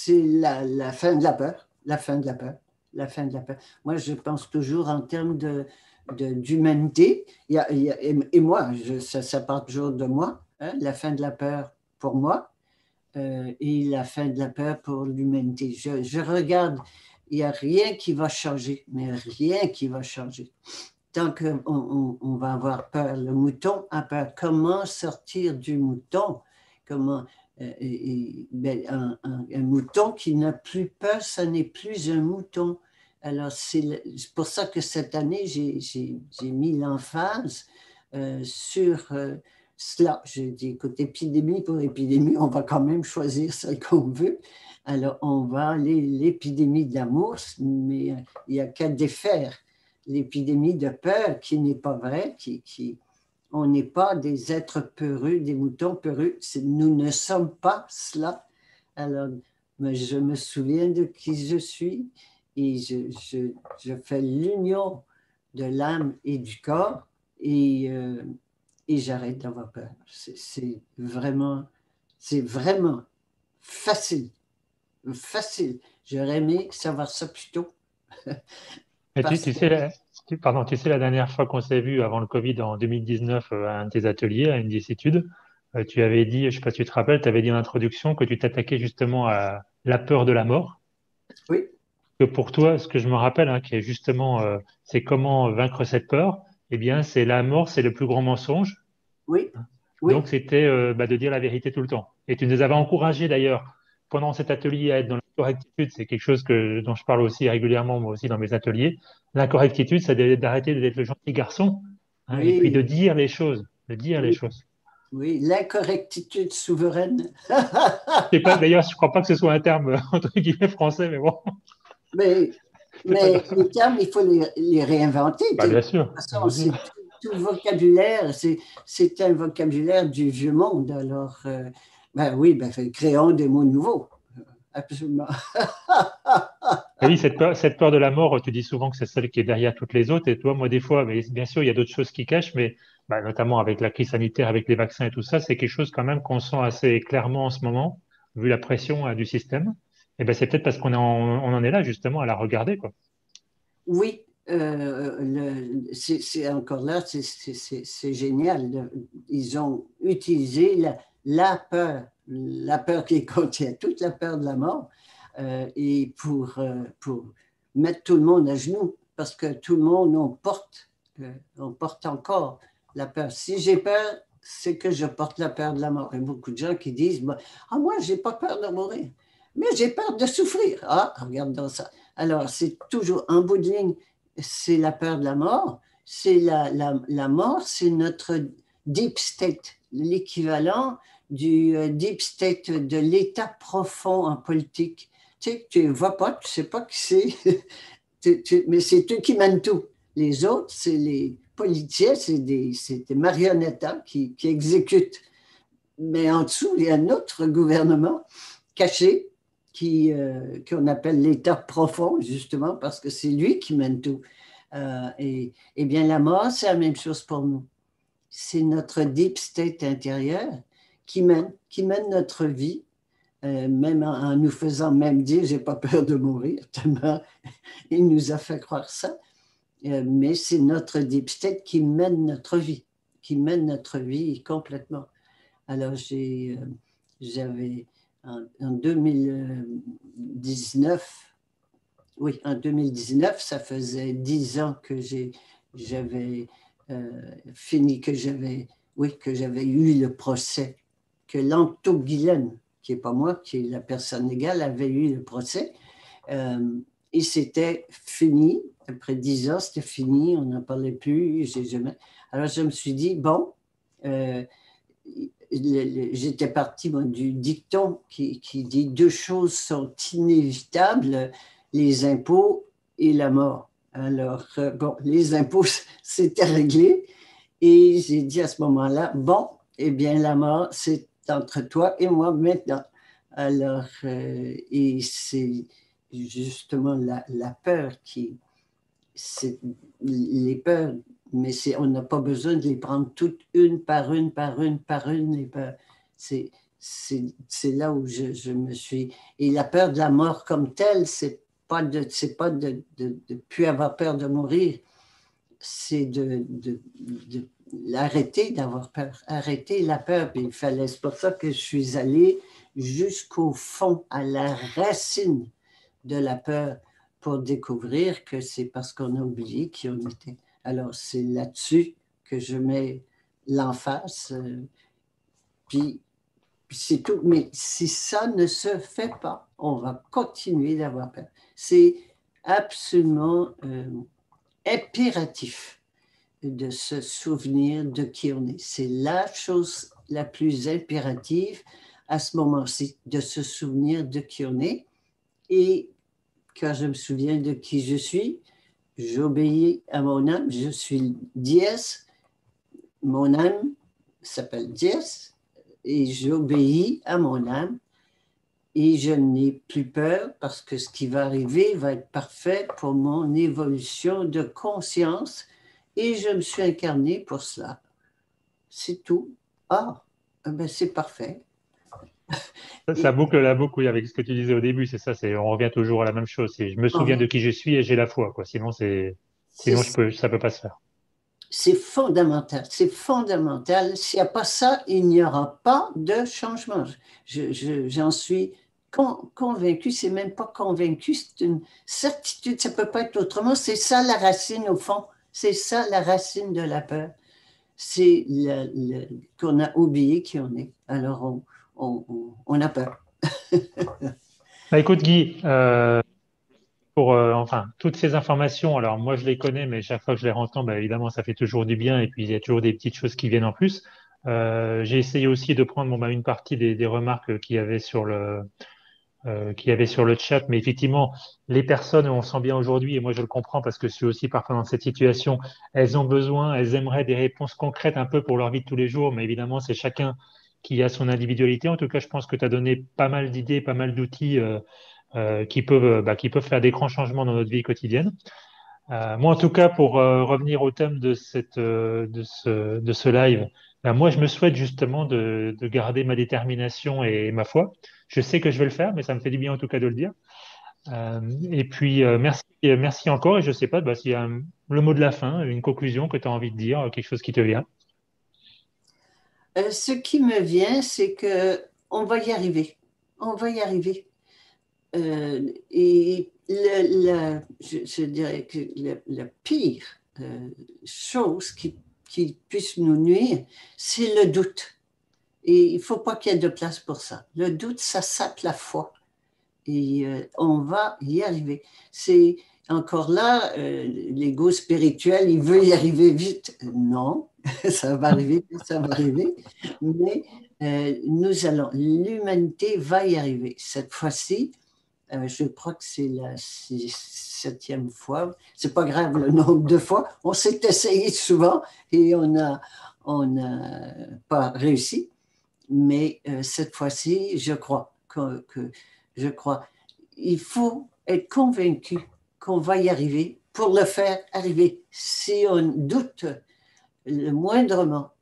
la fin de la peur. La fin de la peur. La fin de la peur. Moi, je pense toujours en termes d'humanité. Et moi, ça part toujours de moi. Hein, la fin de la peur pour moi et la fin de la peur pour l'humanité. Je regarde, il n'y a rien qui va changer, mais rien qui va changer. Tant qu'on on va avoir peur, le mouton a peur. Comment sortir du mouton? Comment ben, un mouton qui n'a plus peur, ça n'est plus un mouton. Alors, c'est pour ça que cette année, j'ai mis l'emphase sur cela. J'ai dit, écoute, épidémie pour épidémie, on va quand même choisir celle qu'on veut. Alors, on va aller l'épidémie d'amour, mais il n'y a qu'à défaire l'épidémie de peur qui n'est pas vraie, on n'est pas des êtres peureux, des moutons peureux, nous ne sommes pas cela. Alors, je me souviens de qui je suis et je fais l'union de l'âme et du corps et j'arrête d'avoir peur. C'est vraiment facile, facile. J'aurais aimé savoir ça plus tôt. Et Parce tu que, sais, pardon, tu sais, la dernière fois qu'on s'est vu avant le Covid en 2019 à un de tes ateliers, à une des études, tu avais dit, je ne sais pas si tu te rappelles, tu avais dit en introduction que tu t'attaquais justement à la peur de la mort. oui, Que pour toi, ce que je me rappelle, hein, qui est justement, c'est comment vaincre cette peur, eh bien, c'est la mort, c'est le plus grand mensonge. oui, Donc, oui, c'était bah, de dire la vérité tout le temps. Et tu nous avais encouragé d'ailleurs pendant cet atelier à être dans la correctitude. C'est quelque chose dont je parle aussi régulièrement, moi aussi, dans mes ateliers. La correctitude, c'est d'arrêter d'être le gentil garçon, hein, et puis de oui, dire les choses, de dire les oui. choses. Oui, l'incorrectitude souveraine. C'est pas, d'ailleurs, je crois pas que ce soit un terme entre guillemets français, mais bon, mais, c'est pas mais grave. les termes, il faut les réinventer. Bah, De bien toute sûr, façon, bien sûr. c'est tout le vocabulaire, c'est un vocabulaire du vieux monde. Alors, ben oui, ben, créons des mots nouveaux. Absolument. Et oui, cette peur de la mort, tu dis souvent que c'est celle qui est derrière toutes les autres. Et toi, moi, des fois, mais bien sûr, il y a d'autres choses qui cachent, mais bah, notamment avec la crise sanitaire, avec les vaccins et tout ça, c'est quelque chose quand même qu'on sent assez clairement en ce moment, vu la pression du système. Et ben, c'est peut-être parce on en est là justement à la regarder, quoi. Oui, C'est encore là, c'est génial. Ils ont utilisé la peur qui contient toute la peur de la mort, et pour mettre tout le monde à genoux, parce que tout le monde, on porte encore la peur. Si j'ai peur, c'est que je porte la peur de la mort. Il y a beaucoup de gens qui disent, bah, ah, moi, j'ai pas peur de mourir, mais j'ai peur de souffrir. Ah, regarde dans ça. Alors, c'est toujours en bout de ligne, c'est la peur de la mort. C'est la mort, c'est notre deep state, l'équivalent du deep state de l'état profond en politique. Tu sais, tu ne vois pas, tu ne sais pas qui c'est, mais c'est eux qui mènent tout. Les autres, c'est les politiciens, c'est des marionnettes, hein, qui exécutent. Mais en dessous, il y a un autre gouvernement caché qu'on appelle l'État profond, justement, parce que c'est lui qui mène tout. Et bien, la mort, c'est la même chose pour nous. C'est notre deep state intérieur qui mène notre vie, même en nous faisant même dire, j'ai pas peur de mourir, tellement il nous a fait croire ça. Mais c'est notre deep state qui mène notre vie complètement. Alors, j'avais en 2019, oui, en 2019, ça faisait 10 ans que j'avais fini, que j'avais eu le procès, que Lanto Guilaine, qui n'est pas moi, qui est la personne légale, avait eu le procès. Et c'était fini. Après 10 ans, c'était fini. On n'en parlait plus. Alors, je me suis dit, bon, j'étais parti du dicton qui dit deux choses sont inévitables, les impôts et la mort. Alors, bon, les impôts, c'était réglé. Et j'ai dit à ce moment-là, bon, eh bien, la mort, c'est entre toi et moi maintenant. Alors, et c'est justement la peur c'est les peurs, mais on n'a pas besoin de les prendre toutes une par une, les peurs. C'est là où je me suis. Et la peur de la mort comme telle, c'est pas de plus avoir peur de mourir, c'est de l'arrêter d'avoir peur, arrêter la peur. Puis c'est pour ça que je suis allée jusqu'au fond, à la racine de la peur, pour découvrir que c'est parce qu'on a oublié qui on était. Alors, c'est là-dessus que je mets l'emphase. Puis c'est tout. Mais si ça ne se fait pas, on va continuer d'avoir peur. C'est absolument impératif de se souvenir de qui on est. C'est la chose la plus impérative à ce moment-ci, de se souvenir de qui on est. Et quand je me souviens de qui je suis, j'obéis à mon âme. Je suis Dies, mon âme s'appelle Dies, et j'obéis à mon âme. Et je n'ai plus peur parce que ce qui va arriver va être parfait pour mon évolution de conscience. Et je me suis incarné pour cela. C'est tout. Ah, ben c'est parfait. Ça boucle la boucle, oui, avec ce que tu disais au début, c'est ça, on revient toujours à la même chose. Je me souviens de qui je suis et j'ai la foi, quoi. Sinon, ça peut pas se faire. C'est fondamental, c'est fondamental. S'il n'y a pas ça, il n'y aura pas de changement. J'en suis convaincu, c'est même pas convaincu, c'est une certitude, ça ne peut pas être autrement. C'est ça la racine au fond, c'est ça la racine de la peur. C'est qu'on a oublié qui on est. Alors on a peur. Bah, écoute, Guy, pour enfin toutes ces informations, alors moi je les connais, mais chaque fois que je les entends, bah, évidemment, ça fait toujours du bien, et puis il y a toujours des petites choses qui viennent en plus. J'ai essayé aussi de prendre une partie des remarques qu'il y avait sur le chat, mais effectivement, les personnes, on sent bien aujourd'hui, et moi je le comprends parce que je suis aussi parfois dans cette situation, elles ont besoin, elles aimeraient des réponses concrètes un peu pour leur vie de tous les jours, mais évidemment, c'est chacun qui a son individualité. En tout cas, je pense que tu as donné pas mal d'idées, pas mal d'outils qui peuvent faire des grands changements dans notre vie quotidienne. Moi, en tout cas, pour revenir au thème de ce live, ben, moi, je me souhaite justement de garder ma détermination et ma foi. Je sais que je vais le faire, mais ça me fait du bien en tout cas de le dire. Et puis, merci encore. Et je ne sais pas bah, s'il y a le mot de la fin, une conclusion que tu as envie de dire, quelque chose qui te vient. Ce qui me vient, c'est que on va y arriver. On va y arriver. Et je dirais que la pire chose qui puisse nous nuire, c'est le doute. Et il ne faut pas qu'il y ait de place pour ça. Le doute, ça sape la foi. Et on va y arriver. C'est encore là, l'ego spirituel, il veut y arriver vite. Non, ça va arriver, ça va arriver. Mais l'humanité va y arriver. Cette fois-ci, je crois que c'est la septième fois. C'est pas grave le nombre de fois. On s'est essayé souvent et on n'a pas réussi. Mais cette fois-ci, je crois je crois. Il faut être convaincu qu'on va y arriver pour le faire arriver. Si on doute le moindrement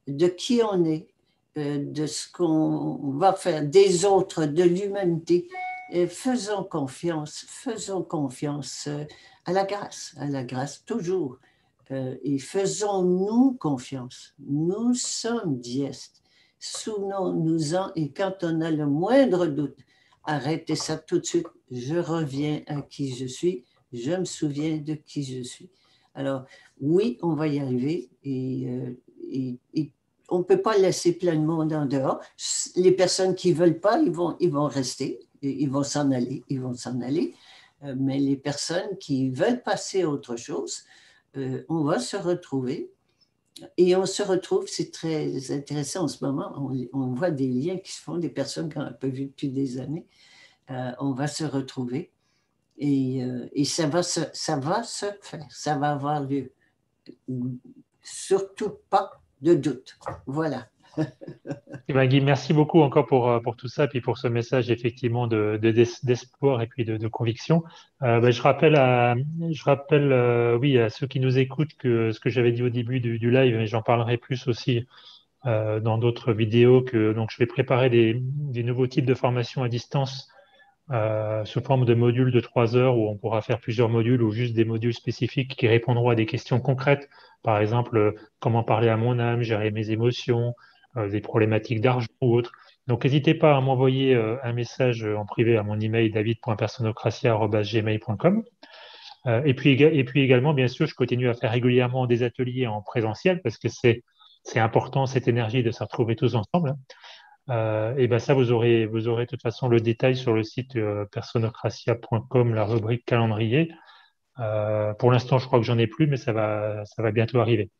de qui on est, de ce qu'on va faire, des autres, de l'humanité, faisons confiance à la grâce toujours. Et faisons-nous confiance. Nous sommes diestes. Souvenons-nous-en et quand on a le moindre doute, arrêtez ça tout de suite. Je reviens à qui je suis. Je me souviens de qui je suis. Alors, oui, on va y arriver et on ne peut pas laisser plein de monde en dehors. Les personnes qui ne veulent pas, ils vont rester, ils vont s'en aller, ils vont s'en aller. Mais les personnes qui veulent passer à autre chose, on va se retrouver. Et on se retrouve, c'est très intéressant en ce moment, on voit des liens qui se font, des personnes qu'on n'a pas vues depuis des années. On va se retrouver et ça va se faire, ça va avoir lieu. Surtout pas de doute. Voilà. Eh ben, Guy, merci beaucoup encore pour tout ça, puis pour ce message effectivement d'espoir et puis de conviction. Ben, je rappelle oui, à ceux qui nous écoutent que ce que j'avais dit au début du live, et j'en parlerai plus aussi dans d'autres vidéos, que donc je vais préparer des nouveaux types de formations à distance sous forme de modules de 3 heures où on pourra faire plusieurs modules ou juste des modules spécifiques qui répondront à des questions concrètes. Par exemple, comment parler à mon âme, gérer mes émotions, des problématiques d'argent ou autres. Donc, n'hésitez pas à m'envoyer un message en privé à mon email david.personocratia@gmail.com. Et puis également, bien sûr, je continue à faire régulièrement des ateliers en présentiel parce que c'est important cette énergie de se retrouver tous ensemble, hein. Et ben ça, vous aurez de toute façon le détail sur le site personocratia.com, la rubrique calendrier. Pour l'instant, je crois que j'en ai plus, mais ça va bientôt arriver.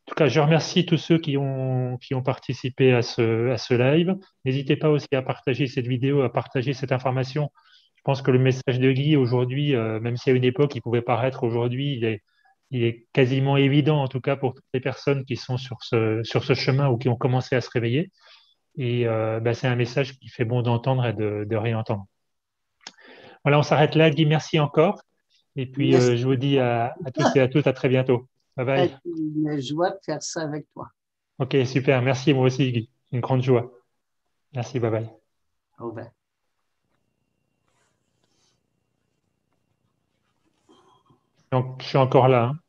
En tout cas, je remercie tous ceux qui ont participé à ce live. N'hésitez pas aussi à partager cette vidéo, à partager cette information. Je pense que le message de Guy aujourd'hui, même si à une époque il pouvait paraître aujourd'hui, il est quasiment évident, en tout cas pour toutes les personnes qui sont sur ce chemin ou qui ont commencé à se réveiller. Et bah, c'est un message qui fait bon d'entendre et de réentendre. Voilà, on s'arrête là. Guy, merci encore. Et puis, Merci. je vous dis à tous et à toutes à très bientôt. Bye bye. C'est une joie de faire ça avec toi. Ok, super. Merci, moi aussi, Guy. Une grande joie. Merci, bye bye. Au revoir. Donc, je suis encore là, hein.